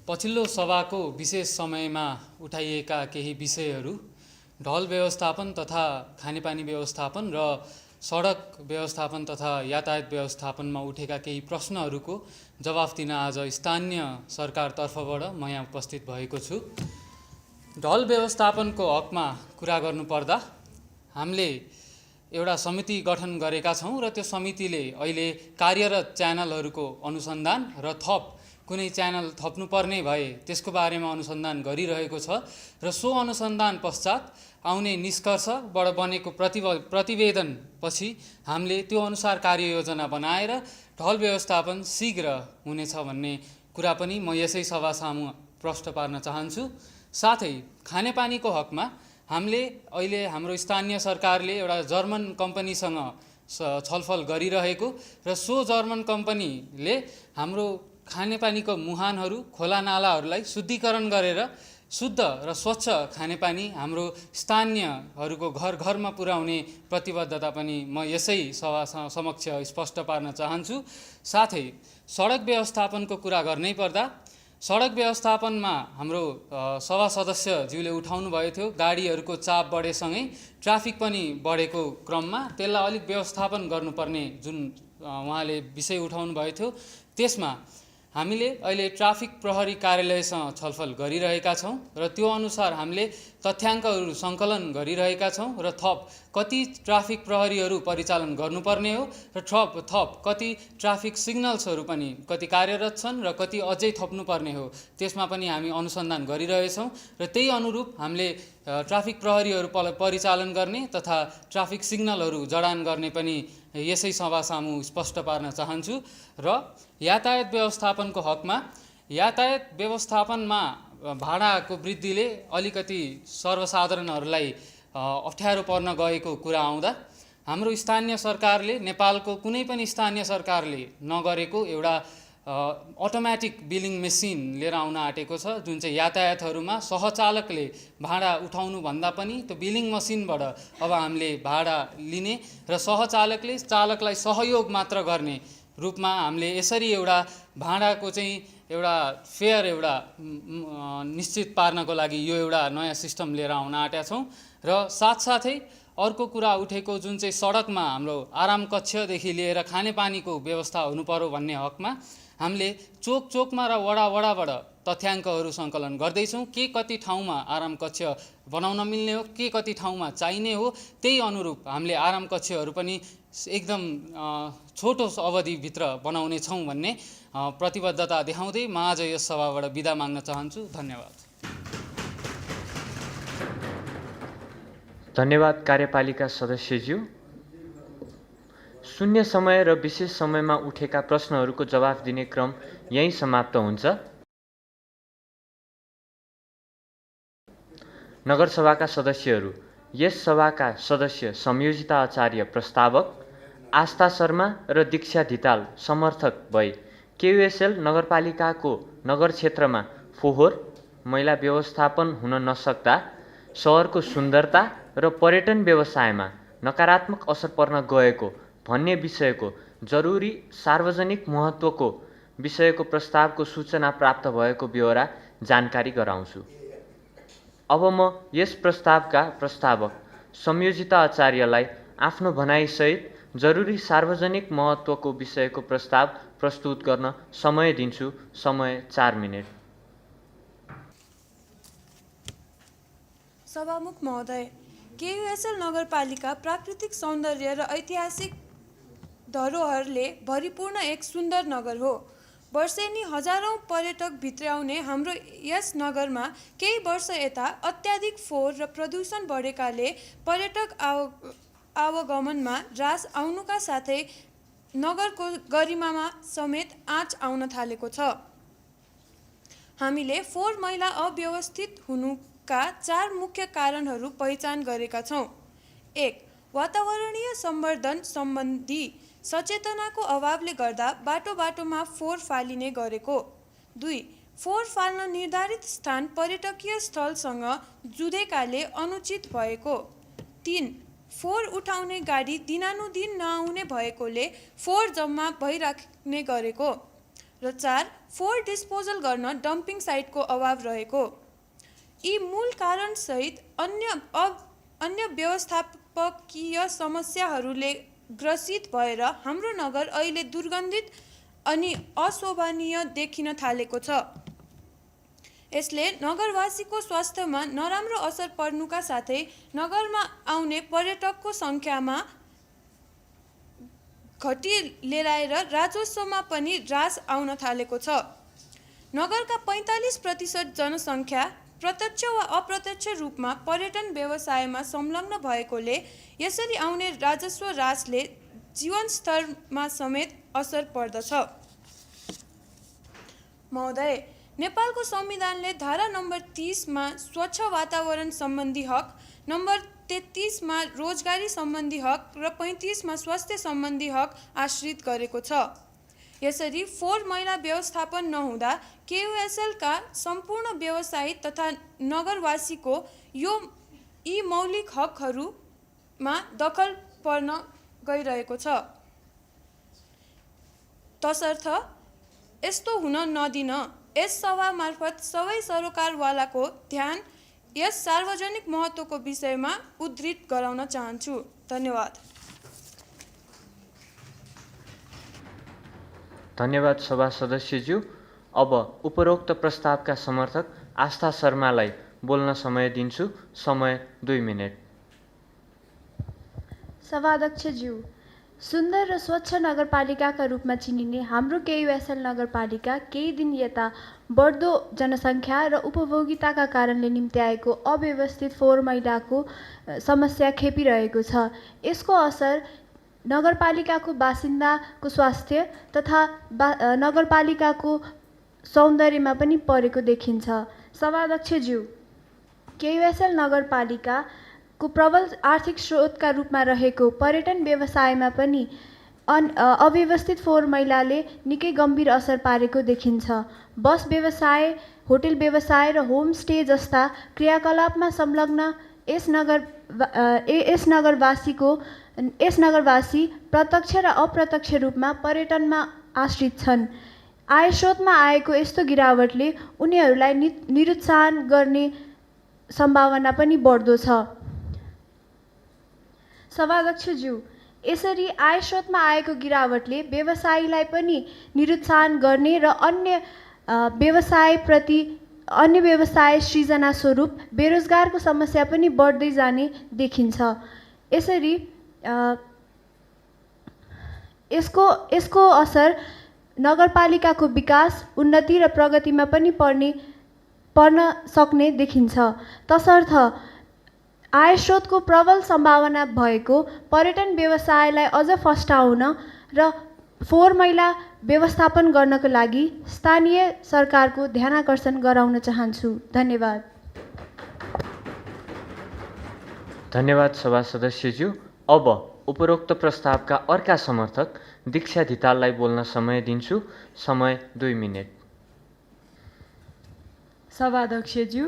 पछिल्लो सभाको विशेष समयमा उठाइएका केही विषयहरू ढल व्यवस्थापन तथा खानेपानी व्यवस्थापन र सडक व्यवस्थापन तथा यातायात व्यवस्थापनमा उठेका केही प्रश्नहरूको जवाफ दिन आज स्थानीय सरकारतर्फबाट म यहाँ उपस्थित भएको छु। ढल व्यवस्थापनको हकमा कुरा गर्नुपर्दा हामीले एउटा समिति गठन गरेका छौँ र त्यो समितिले अहिले कार्यरत च्यानलहरूको अनुसन्धान र थप कुनै च्यानल थप्नुपर्ने भए त्यसको बारेमा अनुसन्धान गरिरहेको छ र सो अनुसन्धान पश्चात आउने निष्कर्षबाट बनेको प्रतिवेदनपछि हामीले त्यो अनुसार कार्ययोजना बनाएर ढल व्यवस्थापन शीघ्र हुनेछ भन्ने कुरा पनि म यसै सभा सामु प्रश्न पार्न चाहन्छु। साथै खानेपानीको हकमा हामीले अहिले हाम्रो स्थानीय सरकारले एउटा जर्मन कम्पनीसँग छलफल गरिरहेको र सो जर्मन कम्पनीले हाम्रो खानेपानीको मुहानहरू खोला नालाहरूलाई शुद्धिकरण गरेर शुद्ध र स्वच्छ खानेपानी हाम्रो स्थानीयहरूको घर घरमा पुर्याउने प्रतिबद्धता पनि म यसै सभा समक्ष स्पष्ट पार्न चाहन्छु। साथै सडक व्यवस्थापनको कुरा गर्नै पर्दा सडक व्यवस्थापनमा हाम्रो सभा सदस्यज्यूले उठाउनु भएको थियो गाडीहरूको चाप बढेसँगै ट्राफिक पनि बढेको क्रममा त्यसलाई अलिक व्यवस्थापन गर्नुपर्ने जुन उहाँले विषय उठाउनु भएको थियो त्यसमा हामीले अहिले ट्राफिक प्रहरी कार्यालयसँग छलफल गरिरहेका छौँ र त्यो अनुसार हामीले तथ्याङ्कहरू सङ्कलन गरिरहेका छौँ र थप कति ट्राफिक प्रहरीहरू परिचालन गर्नुपर्ने हो र थप कति ट्राफिक सिग्नल्सहरू पनि कति कार्यरत छन् र कति अझै थप्नुपर्ने हो त्यसमा पनि हामी अनुसन्धान गरिरहेछौँ र त्यही अनुरूप हामीले ट्राफिक प्रहरीहरू परिचालन गर्ने तथा ट्राफिक सिग्नलहरू जडान गर्ने पनि यसै सभा सामु स्पष्ट पार्न चाहन्छु। र यातायात व्यवस्थापनको हकमा यातायात व्यवस्थापनमा भाडाको वृद्धिले अलिकति सर्वसाधारणहरूलाई अप्ठ्यारो पर्न गएको कुरा आउँदा हाम्रो स्थानीय सरकारले नेपालको कुनै पनि स्थानीय सरकारले नगरेको एउटा अटोमेटिक बिलिङ मेसिन लिएर आउन आँटेको छ जुन चाहिँ यातायातहरूमा सहचालकले भाडा उठाउनु भन्दा पनि त्यो बिलिङ मसिनबाट अब हामीले भाडा लिने र सहचालकले चालकलाई सहयोग मात्र गर्ने रूपमा हामीले यसरी एउटा भाडाको चाहिँ एउटा फेयर एउटा निश्चित पार्नको लागि यो एउटा नयाँ सिस्टम लिएर आउन आँटेका छौँ। र साथसाथै अर्को कुरा उठेको जुन चाहिँ सडकमा हाम्रो आराम कक्षदेखि लिएर खानेपानीको व्यवस्था हुनुपर्यो भन्ने हकमा हामीले चोक चोकमा र वडा वडाबाट तथ्याङ्कहरू सङ्कलन गर्दैछौँ के कति ठाउँमा आराम कक्ष बनाउन मिल्ने हो के कति ठाउँमा चाहिने हो त्यही अनुरूप हामीले आराम कक्षहरू पनि एकदम छोटो अवधिभित्र बनाउने छौँ भन्ने प्रतिबद्धता देखाउँदै म आज यस सभाबाट बिदा माग्न चाहन्छु। धन्यवाद। धन्यवाद कार्यपालिका सदस्यज्यू। शून्य समय र विशेष समयमा उठेका प्रश्नहरूको जवाफ दिने क्रम यही समाप्त हुन्छ। नगरसभाका सदस्यहरू, यस सभाका सदस्य संयोजिता आचार्य प्रस्तावक, आस्था शर्मा र दीक्षा धिताल समर्थक भई केयुएसएल नगरपालिकाको नगर क्षेत्रमा फोहोर मैला व्यवस्थापन हुन नसक्दा सहरको सुन्दरता र पर्यटन व्यवसायमा नकारात्मक असर पर्न गएको भन्ने विषयको जरुरी सार्वजनिक महत्त्वको विषयको प्रस्तावको सूचना प्राप्त भएको ब्यौरा जानकारी गराउँछु। अब म यस प्रस्तावका प्रस्तावक संयोजिता आचार्यलाई आफ्नो भनाइसहित जरुरी सार्वजनिक महत्त्वको विषयको प्रस्ताव प्रस्तुत गर्न समय दिन्छु। समय 4 मिनेट। सभामुख महोदय, केयुएसएल नगरपालिका प्राकृतिक सौन्दर्य र ऐतिहासिक धरोहरले भरिपूर्ण एक सुन्दर नगर हो। वर्षेनी हजारौं पर्यटक भित्र्याउने हाम्रो यस नगरमा केही वर्ष यता अत्याधिक फोहोर र प्रदूषण बढेकाले पर्यटक आवागमनमा ह्रास आउनुका साथै नगरको गरिमामा समेत आँच आउन थालेको छ। हामीले फोहोर मैला अव्यवस्थित हुनुका 4 मुख्य कारणहरू पहिचान गरेका छौँ। 1. वातावरणीय सम्वर्धन सम्बन्धी सचेतनाको अभावले गर्दा बाटो बाटोमा फोहोर फालिने गरेको। 2. फोहोर फाल्न निर्धारित स्थान पर्यटकीय स्थलसँग जुधेकाले अनुचित भएको। 3. फोहोर उठाउने गाडी दिनानुदिन नआउने भएकोले फोहोर जम्मा भइराख्ने गरेको। र 4. फोहोर डिस्पोजल गर्न डम्पिङ साइटको अभाव रहेको। यी मूल कारणसहित अन्य व्यवस्थापकीय समस्याहरूले ग्रसित भएर हाम्रो नगर अहिले दुर्गन्धित अनि अशोभनीय देखिन थालेको छ। यसले नगरवासीको स्वास्थ्यमा नराम्रो असर पर्नुका साथै नगरमा आउने पर्यटकको सङ्ख्यामा घटी लिएर आएर राजस्वमा पनि ह्रास आउन थालेको छ। नगरका 45% जनसङ्ख्या प्रत्यक्ष वा अप्रत्यक्ष रूपमा पर्यटन व्यवसायमा संलग्न भएकोले यसरी आउने राजस्व ह्रासले जीवनस्तरमा समेत असर पर्दछ। महोदय, नेपालको संविधानले धारा नम्बर 30 मा स्वच्छ वातावरण सम्बन्धी हक, नम्बर 33 मा रोजगारी सम्बन्धी हक र 35 मा स्वास्थ्य सम्बन्धी हक आश्रित गरेको छ। यसरी फोहोर मैला व्यवस्थापन नहुँदा केयुएसएल का सम्पूर्ण व्यवसायी तथा नगरवासीको यी मौलिक हकहरूमा दखल पर्न गइरहेको छ। तसर्थ यस्तो हुन नदिन यस सभा मार्फत सबै सरोकारवालाको ध्यान यस सार्वजनिक महत्त्वको विषयमा उद्धृत गराउन चाहन्छु। धन्यवाद। धन्यवाद सभा सदस्यज्यू। अब उपरोक्त प्रस्तावका समर्थक आस्था शर्मालाई बोल्न समय दिन्छु। समय 2 मिनेट। सभाध्यक्षज्यू, सुन्दर र स्वच्छ नगरपालिकाका रूपमा चिनिने हाम्रो केयुएसएल नगरपालिका केही दिन यता बढ्दो जनसङ्ख्या र उपभोगिताका कारणले निम्ति आएको अव्यवस्थित फोहोर मैलाको समस्या खेपिरहेको छ। यसको असर नगरपालिकाको बासिन्दाको स्वास्थ्य तथा नगरपालिकाको सौन्दर्यमा पनि परेको देखिन्छ। सभाध्यक्षज्यू, केयुएसएल नगरपालिकाको प्रबल आर्थिक स्रोतका रूपमा रहेको पर्यटन व्यवसायमा पनि अव्यवस्थित फोहोर मैलाले निकै गम्भीर असर पारेको देखिन्छ। बस व्यवसाय, होटल व्यवसाय र होमस्टे जस्ता क्रियाकलापमा संलग्न यस नगरवासी प्रत्यक्ष र अप्रत्यक्ष रूपमा पर्यटनमा आश्रित छन्। आय स्रोतमा आएको यस्तो गिरावटले उनीहरूलाई निरुत्साहन गर्ने सम्भावना पनि बढ्दो छ। सभाध्यक्षज्यू, यसरी आय स्रोतमा आएको गिरावटले व्यवसायीलाई पनि निरुत्साहन गर्ने र अन्य व्यवसाय सृजना स्वरूप बेरोजगारको समस्या पनि बढ्दै जाने देखिन्छ। यसरी यसको असर नगरपालिकाको विकास, उन्नति र प्रगतिमा पनि पर्न सक्ने देखिन्छ। तसर्थ आय स्रोतको प्रबल सम्भावना भएको पर्यटन व्यवसायलाई अझ फस्टाउन र फोहोर मैला व्यवस्थापन गर्नको लागि स्थानीय सरकारको ध्यानाकर्षण गराउन चाहन्छु। धन्यवाद। धन्यवाद सभा सदस्यज्यू। अब उपरोक्त प्रस्तावका अर्का समर्थक दीक्षा धिताललाई बोल्न समय दिन्छु। समय 2 मिनेट। सभाध्यक्षज्यू,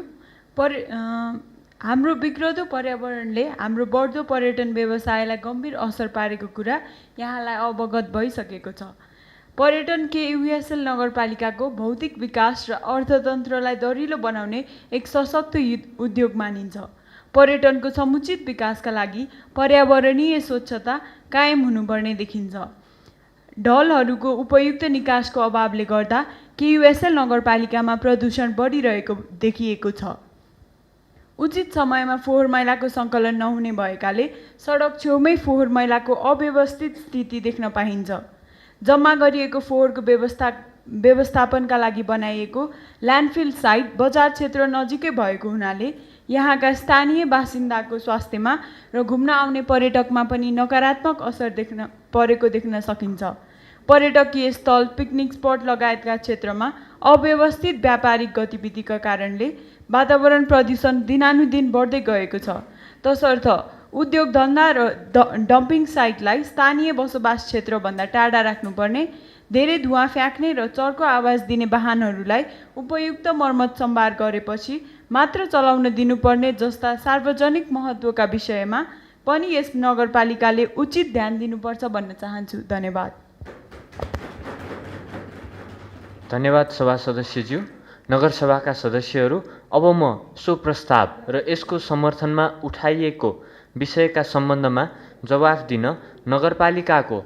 हाम्रो बिग्रदो पर्यावरणले हाम्रो बढ्दो पर्यटन व्यवसायलाई गम्भीर असर पारेको कुरा यहाँलाई अवगत भइसकेको छ। पर्यटन केयुएसएल नगरपालिकाको भौतिक विकास र अर्थतन्त्रलाई दरिलो बनाउने एक सशक्त उद्योग मानिन्छ। पर्यटनको समुचित विकासका लागि पर्यावरणीय स्वच्छता कायम हुनुपर्ने देखिन्छ। ढलहरूको उपयुक्त निकासको अभावले गर्दा केयुएसएल नगरपालिकामा प्रदूषण बढिरहेको देखिएको छ। उचित समयमा फोहोर मैलाको सङ्कलन नहुने भएकाले सडक छेउमै फोहोर मैलाको अव्यवस्थित स्थिति देख्न पाइन्छ। जम्मा गरिएको फोहोरको व्यवस्थापनका लागि बनाइएको ल्यान्डफिल साइट बजार क्षेत्र नजिकै भएको हुनाले यहाँका स्थानीय बासिन्दाको स्वास्थ्यमा र घुम्न आउने पर्यटकमा पनि नकारात्मक असर देख्न सकिन्छ। पर्यटकीय स्थल, पिकनिक स्पट लगायतका क्षेत्रमा अव्यवस्थित व्यापारिक गतिविधिका कारणले वातावरण प्रदूषण दिनानुदिन बढ्दै गएको छ। तसर्थ उद्योग धन्दा र डम्पिङ साइटलाई स्थानीय बसोबास क्षेत्रभन्दा टाढा राख्नुपर्ने, धेरै धुवाँ फ्याँक्ने र चर्को आवाज दिने वाहनहरूलाई उपयुक्त मर्मत सम्भार गरेपछि मात्र चलाउन दिनुपर्ने जस्ता सार्वजनिक महत्त्वका विषयमा पनि यस नगरपालिकाले उचित ध्यान दिनुपर्छ भन्न चाहन्छु। धन्यवाद। धन्यवाद सभा सदस्यज्यू। नगरसभाका सदस्यहरू, अब म सो प्रस्ताव र यसको समर्थनमा उठाइएको विषयका सम्बन्धमा जवाफ दिन नगरपालिकाको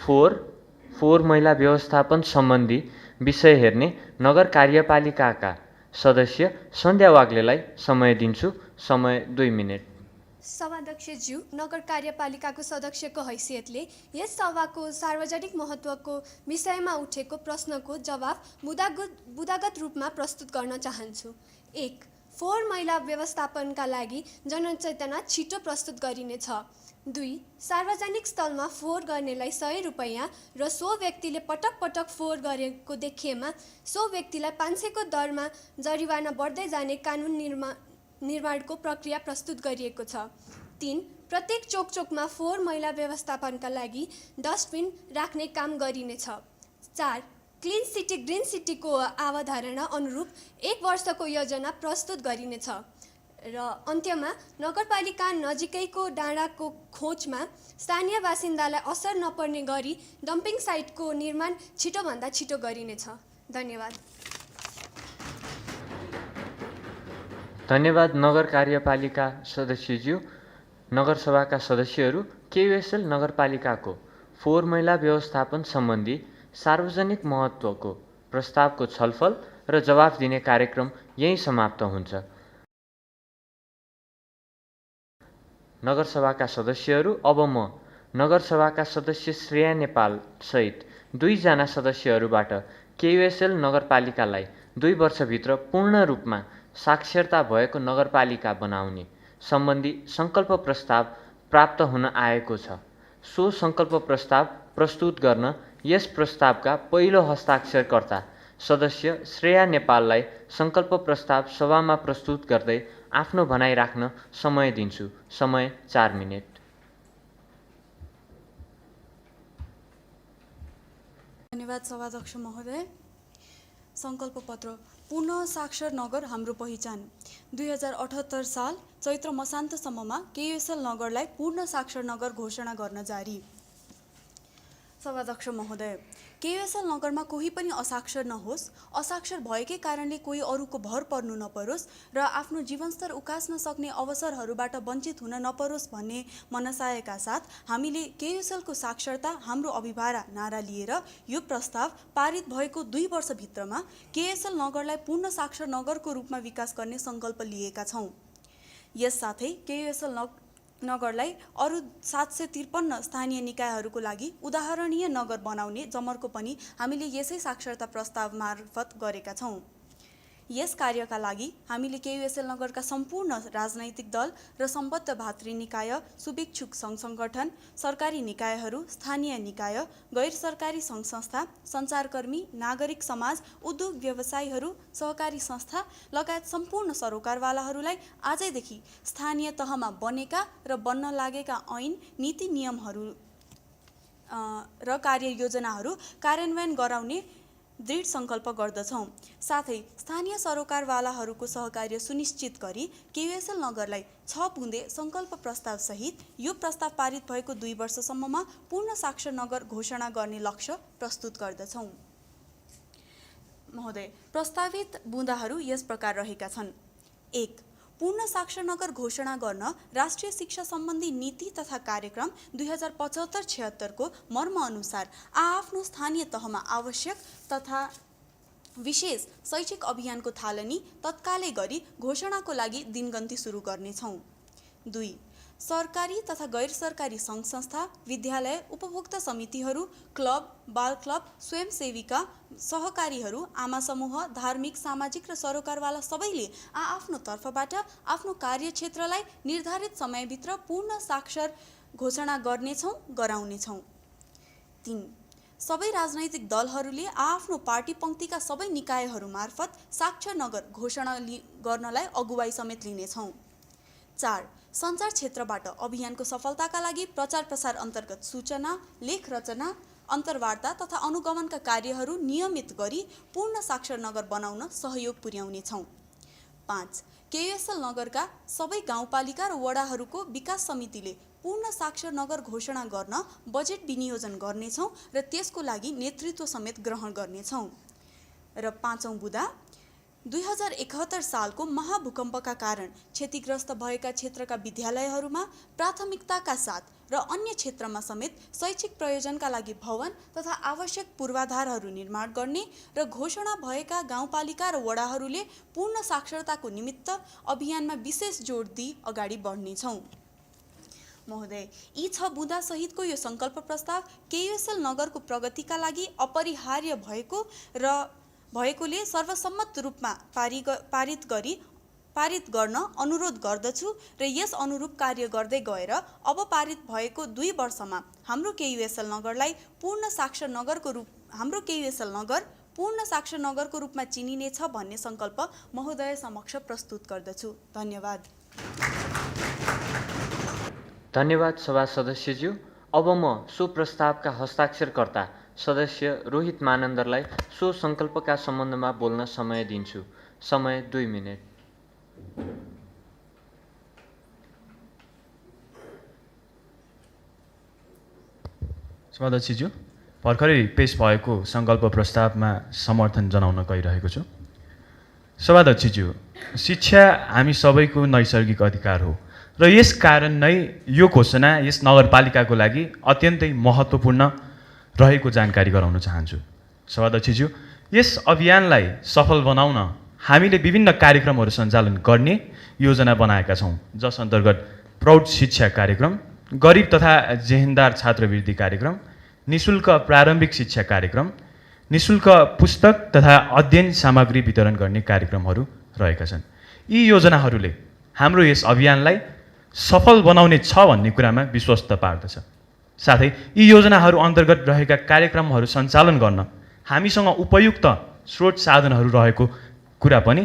फोहोर मैला व्यवस्थापन सम्बन्धी विषय हेर्ने नगर कार्यपालिकाका सदस्य सन्ध्या वाग्लेलाई समय दिन्छु। समय 2 मिनेट। सभाध्यक्षज्यू, नगर कार्यपालिकाको सदस्यको हैसियतले यस सभाको सार्वजनिक महत्त्वको विषयमा उठेको प्रश्नको जवाफ बुदागत रूपमा प्रस्तुत गर्न चाहन्छु। 1. फोहोर मैला व्यवस्थापनका लागि जनचेतना छिटो प्रस्तुत गरिनेछ। 2. सार्वजनिक स्थलमा फोहोर गर्नेलाई 100 रुपैयाँ र सो व्यक्तिले पटक पटक फोहोर गरेको देखिएमा सो व्यक्तिलाई 500 को दरमा जरिवाना बढ्दै जाने कानुन निर्माणको प्रक्रिया प्रस्तुत गरिएको छ। 3. प्रत्येक चोकचोकमा फोहोर मैला व्यवस्थापनका लागि डस्टबिन राख्ने काम गरिनेछ। 4. क्लिन सिटी ग्रिन सिटीको अवधारणा अनुरूप 1 वर्षको योजना प्रस्तुत गरिनेछ। र अन्त्यमा नगरपालिका नजिकैको डाँडाको खोजमा स्थानीय बासिन्दालाई असर नपर्ने गरी डम्पिङ साइटको निर्माण छिटोभन्दा छिटो गरिनेछ। धन्यवाद। धन्यवाद नगर कार्यपालिका सदस्यज्यू। नगरसभाका सदस्यहरू, केयुएसएल नगरपालिकाको फोहोर मैला व्यवस्थापन सम्बन्धी सार्वजनिक महत्त्वको प्रस्तावको छलफल र जवाफ दिने कार्यक्रम यही समाप्त हुन्छ। नगरसभाका सदस्यहरू, अब म नगरसभाका सदस्य श्रेया नेपाल सहित 2 जना सदस्यहरूबाट केयुएसएल नगरपालिकालाई 2 वर्षभित्र पूर्ण रूपमा साक्षरता भएको नगरपालिका बनाउने सम्बन्धी सङ्कल्प प्रस्ताव प्राप्त हुन आएको छ। सो सङ्कल्प प्रस्ताव प्रस्तुत गर्न यस प्रस्तावका पहिलो हस्ताक्षरकर्ता सदस्य श्रेया नेपाललाई सङ्कल्प प्रस्ताव सभामा प्रस्तुत गर्दै आफ्नो भनाइ राख्न समय दिन्छु। समय 4 मिनेट। धन्यवाद सभाध्यक्ष महोदय। सङ्कल्प पत्र पूर्ण साक्षर नगर हाम्रो पहिचान। 2078 साल चैत्र मसान्तसम्ममा केयुएसएल नगरलाई पूर्ण साक्षर नगर घोषणा गर्न जारी। सभाध्यक्ष महोदय, केयुएसएल नगरमा कोही पनि असाक्षर नहोस्, असाक्षर भएकै कारणले कोही अरूको भर पर्नु नपरोस् र आफ्नो जीवनस्तर उकास्न सक्ने अवसरहरूबाट वञ्चित हुन नपरोस् भन्ने मनसायका साथ हामीले केयुएसएलको साक्षरता हाम्रो अभिभारा नारा लिएर यो प्रस्ताव पारित भएको 2 वर्षभित्रमा केयुएसएल नगरलाई पूर्ण साक्षर नगरको रूपमा विकास गर्ने सङ्कल्प लिएका छौँ। यससाथै केयुएसएल नगरलाई अरू 753 स्थानीय निकायहरूको लागि उदाहरणीय नगर बनाउने जमर्को पनि हामीले यसै साक्षरता प्रस्ताव मार्फत गरेका छौँ। यस कार्यका लागि हामीले केयुएसएल नगरका सम्पूर्ण राजनैतिक दल र सम्बद्ध भातृ निकाय, शुभेच्छुक सङ्घ सङ्गठन, सरकारी निकायहरू, स्थानीय निकाय, गैर सरकारी सङ्घ संस्था, सञ्चारकर्मी, नागरिक समाज, उद्योग व्यवसायीहरू, सहकारी संस्था लगायत सम्पूर्ण सरोकारवालाहरूलाई आजैदेखि स्थानीय तहमा बनेका र बन्न लागेका ऐन, नीति नियमहरू र कार्ययोजनाहरू कार्यान्वयन गराउने दृढ सङ्कल्प गर्दछौँ। साथै स्थानीय सरोकारवालाहरूको सहकार्य सुनिश्चित गरी केयुएसएल नगरलाई 6 बुँदे सङ्कल्प प्रस्तावसहित यो प्रस्ताव पारित भएको 2 वर्षसम्ममा पूर्ण साक्षर नगर घोषणा गर्ने लक्ष्य प्रस्तुत गर्दछौँ। महोदय, प्रस्तावित बुँदाहरू यस प्रकार रहेका छन्। 1. पूर्ण साक्षर नगर घोषणा गर्न राष्ट्रिय शिक्षा सम्बन्धी नीति तथा कार्यक्रम 2075-76 को मर्मअनुसार आफ्नो स्थानीय तहमा आवश्यक तथा विशेष शैक्षिक अभियानको थालनी तत्कालै गरी घोषणाको लागि दिनगन्ती सुरु गर्नेछौँ। 2. सरकारी तथा गैर सरकारी सङ्घ संस्था, विद्यालय, उपभोक्ता समितिहरू, क्लब, बाल क्लब, स्वयंसेविका, सहकारीहरू, आमा समूह, धार्मिक, सामाजिक र सरोकारवाला सबैले आफ्नो तर्फबाट आफ्नो कार्यक्षेत्रलाई निर्धारित समयभित्र पूर्ण साक्षर घोषणा गर्नेछौँ, गराउनेछौँ। 3. सबै राजनैतिक दलहरूले आफ्नो पार्टी पङ्क्तिका सबै निकायहरू मार्फत साक्षर नगर घोषणा गर्नलाई अगुवाई समेत लिनेछौँ। 4. सञ्चार क्षेत्रबाट अभियानको सफलताका लागि प्रचार प्रसार अन्तर्गत सूचना, लेख रचना, अन्तर्वार्ता तथा अनुगमनका कार्यहरू नियमित गरी पूर्ण साक्षर नगर बनाउन सहयोग पुर्याउनेछौँ। 5. केयुएसएल नगरका सबै गाउँपालिका र वडाहरूको विकास समितिले पूर्ण साक्षर नगर घोषणा गर्न बजेट विनियोजन गर्नेछौँ र त्यसको लागि नेतृत्व समेत ग्रहण गर्नेछौँ। र 5औं बुँदा 2071 सालको महाभूकम्पका कारण क्षतिग्रस्त भएका क्षेत्रका विद्यालयहरूमा प्राथमिकताका साथ र अन्य क्षेत्रमा समेत शैक्षिक प्रयोजनका लागि भवन तथा आवश्यक पूर्वाधारहरू निर्माण गर्ने र घोषणा भएका गाउँपालिका र वडाहरूले पूर्ण साक्षरताको निमित्त अभियानमा विशेष जोड दिई अगाडि बढ्नेछौँ। महोदय, यी 6 बुँदासहितको यो सङ्कल्प प्रस्ताव केयुएसएल नगरको प्रगतिका लागि अपरिहार्य भएकोले सर्वसम्मत रूपमा पारित गर्न अनुरोध गर्दछु र यस अनुरूप कार्य गर्दै गएर अब पारित भएको 2 वर्षमा हाम्रो केयुएसएल नगरलाई पूर्ण साक्षर नगरको रूपमा चिनिनेछ भन्ने सङ्कल्प महोदय समक्ष प्रस्तुत गर्दछु। धन्यवाद। धन्यवाद सभा सदस्यज्यू। अब म सो प्रस्तावका हस्ताक्षरकर्ता सदस्य रोहित मानन्दरलाई सो सङ्कल्पका सम्बन्धमा बोल्न समय दिन्छु। समय 2 मिनेट। सभाध्यक्षज्यू, भर्खरै पेश भएको सङ्कल्प प्रस्तावमा समर्थन जनाउन गइरहेको छु। सभाध्यक्षज्यू, शिक्षा हामी सबैको नैसर्गिक अधिकार हो र यस कारण नै यो घोषणा यस नगरपालिकाको लागि अत्यन्तै महत्त्वपूर्ण रहेको जानकारी गराउन चाहन्छु। सभाध्यक्षज्यू, यस अभियानलाई सफल बनाउन हामीले विभिन्न कार्यक्रमहरू सञ्चालन गर्ने योजना बनाएका छौँ, जस अन्तर्गत प्रौढ शिक्षा कार्यक्रम, गरिब तथा जेहेन्दार छात्रवृत्ति कार्यक्रम, निःशुल्क प्रारम्भिक शिक्षा कार्यक्रम, निःशुल्क पुस्तक तथा अध्ययन सामग्री वितरण गर्ने कार्यक्रमहरू रहेका छन्। यी योजनाहरूले हाम्रो यस अभियानलाई सफल बनाउने छ भन्ने कुरामा विश्वस्त पार्दछ। साथै यी योजनाहरू अन्तर्गत रहेका कार्यक्रमहरू सञ्चालन गर्न हामीसँग उपयुक्त स्रोत साधनहरू रहेको कुरा पनि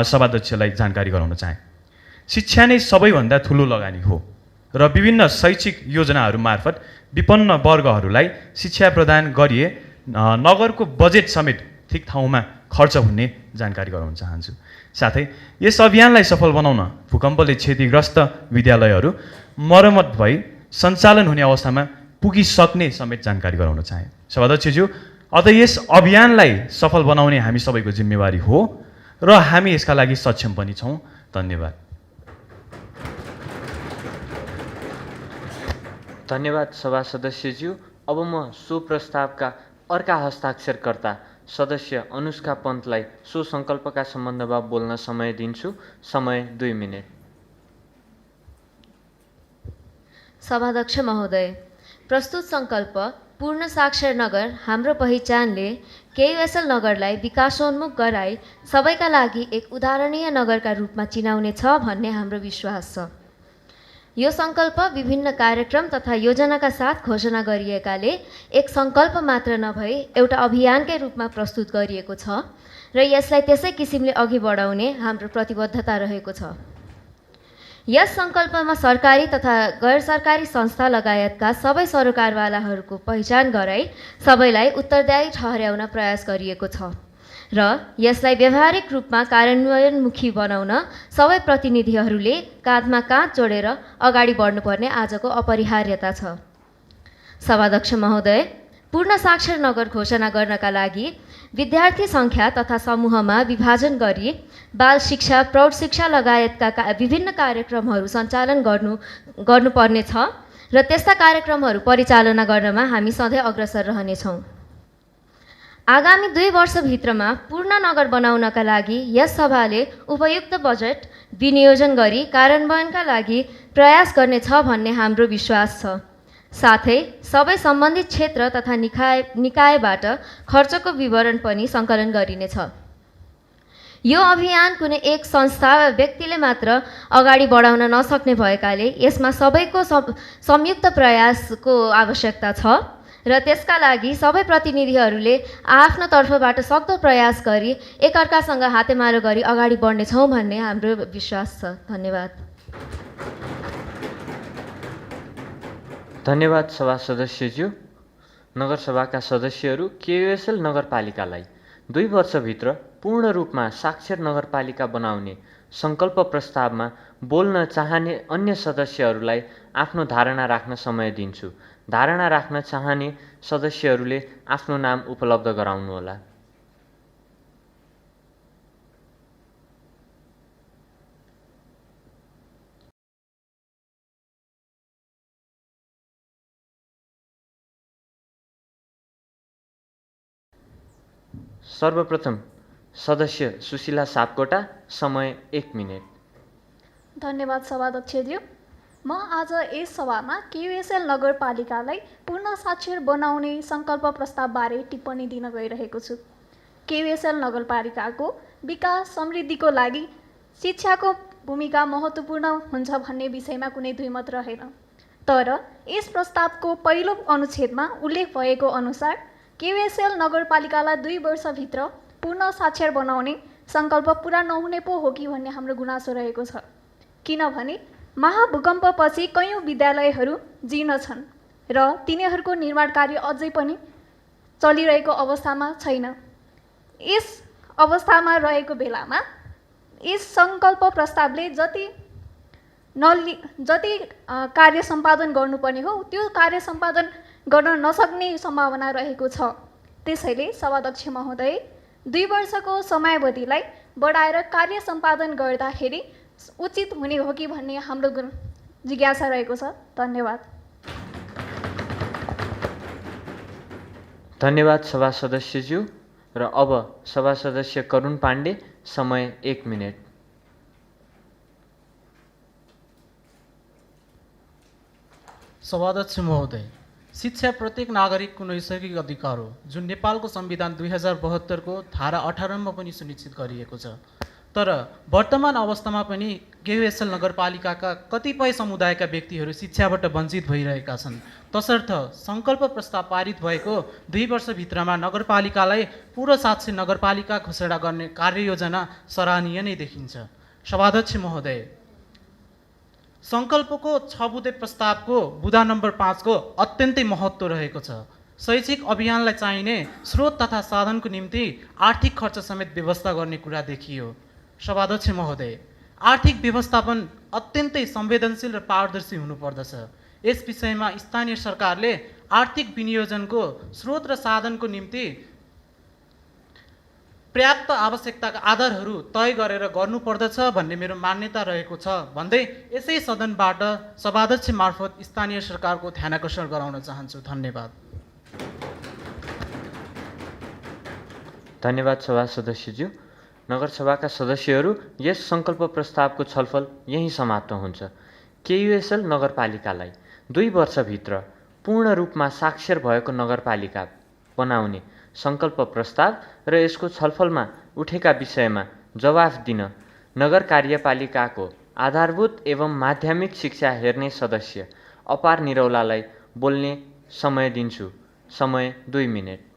सभाध्यक्षलाई जानकारी गराउन चाहे। शिक्षा नै सबैभन्दा ठुलो लगानी हो र विभिन्न शैक्षिक योजनाहरू मार्फत विपन्न वर्गहरूलाई शिक्षा प्रदान गरिए नगरको बजेट समेत ठिक ठाउँमा खर्च हुने जानकारी गराउन चाहन्छु। साथै यस अभियानलाई सफल बनाउन भूकम्पले क्षतिग्रस्त विद्यालयहरू मर्मत भई सञ्चालन हुने अवस्थामा पुगिसक्ने समेत जानकारी गराउन चाहे। सभाध्यक्षज्यू, अत यस अभियानलाई सफल बनाउने हामी सबैको जिम्मेवारी हो र हामी यसका लागि सक्षम पनि छौँ। धन्यवाद। धन्यवाद सभा सदस्यज्यू। अब म सो प्रस्तावका अर्का हस्ताक्षरकर्ता सदस्य अनुष्का पन्तलाई सो सङ्कल्पका सम्बन्धमा बोल्न समय दिन्छु। समय 2 मिनेट। सभाध्यक्ष महोदय, प्रस्तुत सङ्कल्प पूर्ण साक्षर नगर हाम्रो पहिचानले केयुएसएल नगरलाई विकासोन्मुख गराई सबैका लागि एक उदाहरणीय नगरका रूपमा चिनाउने छ भन्ने हाम्रो विश्वास छ। यो सङ्कल्प विभिन्न कार्यक्रम तथा योजनाका साथ घोषणा गरिएकाले एक सङ्कल्प मात्र नभई एउटा अभियानकै रूपमा प्रस्तुत गरिएको छ र यसलाई त्यसै किसिमले अघि बढाउने हाम्रो प्रतिबद्धता रहेको छ। यस सङ्कल्पमा सरकारी तथा गैर सरकारी संस्था लगायतका सबै सरोकारवालाहरूको पहिचान गराई सबैलाई उत्तरदायी ठहर्याउन प्रयास गरिएको छ र यसलाई व्यावहारिक रूपमा कार्यान्वयनमुखी बनाउन सबै प्रतिनिधिहरूले काँधमा काँध जोडेर अगाडि बढ्नुपर्ने आजको अपरिहार्यता छ। सभाध्यक्ष महोदय, पूर्ण साक्षर नगर घोषणा गर्नका लागि विद्यार्थी सङ्ख्या तथा समूहमा विभाजन गरी बाल शिक्षा, प्रौढ शिक्षा लगायतका विभिन्न कार्यक्रमहरू सञ्चालन गर्नुपर्ने छ र त्यस्ता कार्यक्रमहरू परिचालना गर्नमा हामी सधैँ अग्रसर रहनेछौँ। आगामी 2 वर्षभित्रमा पूर्ण नगर बनाउनका लागि यस सभाले उपयुक्त बजेट विनियोजन गरी कार्यान्वयनका लागि प्रयास गर्नेछ भन्ने हाम्रो विश्वास छ। साथै सबै सम्बन्धित क्षेत्र तथा निकायबाट खर्चको विवरण पनि सङ्कलन गरिनेछ। यो अभियान कुनै एक संस्था वा व्यक्तिले मात्र अगाडि बढाउन नसक्ने भएकाले यसमा सबैको संयुक्त प्रयासको आवश्यकता छ र त्यसका लागि सबै प्रतिनिधिहरूले आफ्नो तर्फबाट सक्दो प्रयास गरी एकअर्कासँग हातेमालो गरी अगाडि बढ्नेछौँ भन्ने हाम्रो विश्वास छ। धन्यवाद। धन्यवाद सभा सदस्यज्यू। नगरसभाका सदस्यहरू केयुएसएल नगरपालिकालाई 2 वर्षभित्र पूर्ण रूपमा साक्षर नगरपालिका बनाउने सङ्कल्प प्रस्तावमा बोल्न चाहने अन्य सदस्यहरूलाई आफ्नो धारणा राख्न समय दिन्छु। धारणा राख्न चाहने सदस्यहरूले आफ्नो नाम उपलब्ध गराउनुहोला। सर्वप्रथम सदस्य सुशीला सापकोटा, समय 1 मिनेट। धन्यवाद सभाध्यक्षज्यू। म आज यस सभामा केयुएसएल नगरपालिकालाई पूर्ण साक्षर बनाउने सङ्कल्प प्रस्तावबारे टिप्पणी दिन गइरहेको छु। केयुएसएल नगरपालिकाको विकास समृद्धिको लागि शिक्षाको भूमिका महत्त्वपूर्ण हुन्छ भन्ने विषयमा कुनै दुईमत रहेन। तर यस प्रस्तावको पहिलो अनुच्छेदमा उल्लेख भएको अनुसार केयुएसएल नगरपालिकालाई 2 वर्षभित्र पूर्ण साक्षर बनाउने सङ्कल्प पुरा नहुने पो हो कि भन्ने हाम्रो गुनासो रहेको छ। किनभने महाभूकम्पपछि कयौँ विद्यालयहरू जीर्ण छन् र तिनीहरूको निर्माण कार्य अझै पनि चलिरहेको अवस्थामा छैन। यस अवस्थामा रहेको बेलामा यस सङ्कल्प प्रस्तावले जति कार्य सम्पादन गर्नुपर्ने हो त्यो कार्य सम्पादन गर्न नसक्ने सम्भावना रहेको छ। त्यसैले सभाध्यक्ष महोदय 2 वर्षको समयावधिलाई बढाएर कार्य सम्पादन गर्दाखेरि उचित हुने हो कि भन्ने हाम्रो जिज्ञासा रहेको छ। धन्यवाद। धन्यवाद सभा सदस्यज्यू। र अब सभा सदस्य करुण पाण्डे, समय 1 मिनेट। सभाध्यक्ष महोदय, शिक्षा प्रत्येक नागरिकको नैसर्गिक अधिकार हो, जुन नेपालको संविधान 2072 को धारा 18 मा पनि सुनिश्चित गरिएको छ। तर वर्तमान अवस्थामा पनि केयुएसएल नगरपालिकाका कतिपय समुदायका व्यक्तिहरू शिक्षाबाट वञ्चित भइरहेका छन्। तसर्थ सङ्कल्प प्रस्ताव पारित भएको 2 वर्षभित्रमा नगरपालिकालाई पूर्ण साक्षर नगरपालिका घोषणा गर्ने कार्ययोजना सराहनीय नै देखिन्छ। सभाध्यक्ष महोदय, सङ्कल्पको 6 बुँदे प्रस्तावको बुँदा नम्बर 5 को अत्यन्तै महत्त्व रहेको छ। शैक्षिक अभियानलाई चाहिने स्रोत तथा साधनको निम्ति आर्थिक खर्च समेत व्यवस्था गर्ने कुरा देखियो। सभाध्यक्ष महोदय, आर्थिक व्यवस्थापन अत्यन्तै संवेदनशील र पारदर्शी हुनुपर्दछ। यस विषयमा स्थानीय सरकारले आर्थिक विनियोजनको स्रोत र साधनको निम्ति पर्याप्त आवश्यकताका आधारहरू तय गरेर गर्नुपर्दछ भन्ने मेरो मान्यता रहेको छ भन्दै यसै सदनबाट सभाध्यक्ष मार्फत स्थानीय सरकारको ध्यानाकर्षण गराउन चाहन्छु। धन्यवाद। धन्यवाद सभा सदस्यज्यू। नगरसभाका सदस्यहरू, यस सङ्कल्प प्रस्तावको छलफल यही समाप्त हुन्छ। केयुएसएल नगरपालिकालाई 2 वर्षभित्र पूर्ण रूपमा साक्षर भएको नगरपालिका बनाउने सङ्कल्प प्रस्ताव र यसको छलफलमा उठेका विषयमा जवाफ दिन नगर कार्यपालिकाको आधारभूत एवं माध्यमिक शिक्षा हेर्ने सदस्य अपार निरौलालाई बोल्ने समय दिन्छु। समय 2 मिनेट।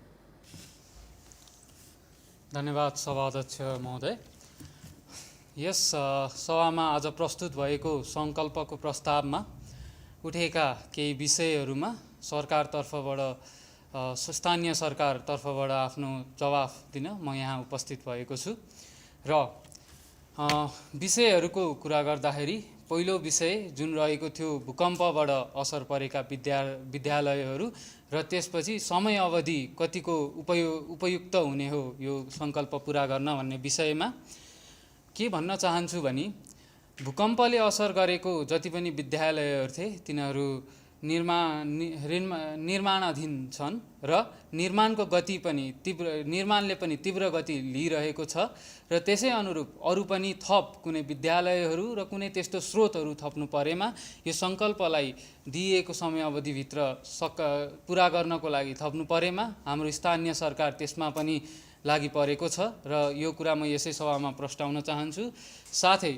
धन्यवाद सभाध्यक्ष महोदय। यस सभामा आज प्रस्तुत भएको सङ्कल्पको प्रस्तावमा उठेका केही विषयहरूमा सरकारतर्फबाट स्थानीय सरकारतर्फबाट आफ्नो जवाफ दिन म यहाँ उपस्थित भएको छु। र विषयहरूको कुरा गर्दाखेरि पहिलो विषय जुन रहेको थियो भूकम्पबाट असर परेका विद्यालयहरू र त्यसपछि समय अवधि कतिको उपयुक्त हुने हो यो सङ्कल्प पुरा गर्न भन्ने विषयमा के भन्न चाहन्छु भने भूकम्पले असर गरेको जति पनि विद्यालयहरू थिए तिनीहरू निर्माणाधीन छन् र निर्माणको गति पनि निर्माणले पनि तीव्र गति लिइरहेको छ र त्यसै अनुरूप अरू पनि थप कुनै विद्यालयहरू र कुनै त्यस्तो स्रोतहरू थप्नु परेमा यो सङ्कल्पलाई दिएको समयावधिभित्र पुरा गर्नको लागि थप्नु परेमा हाम्रो स्थानीय सरकार त्यसमा पनि लागि परेको छ र यो कुरा म यसै सभामा प्रस्ताउन चाहन्छु। साथै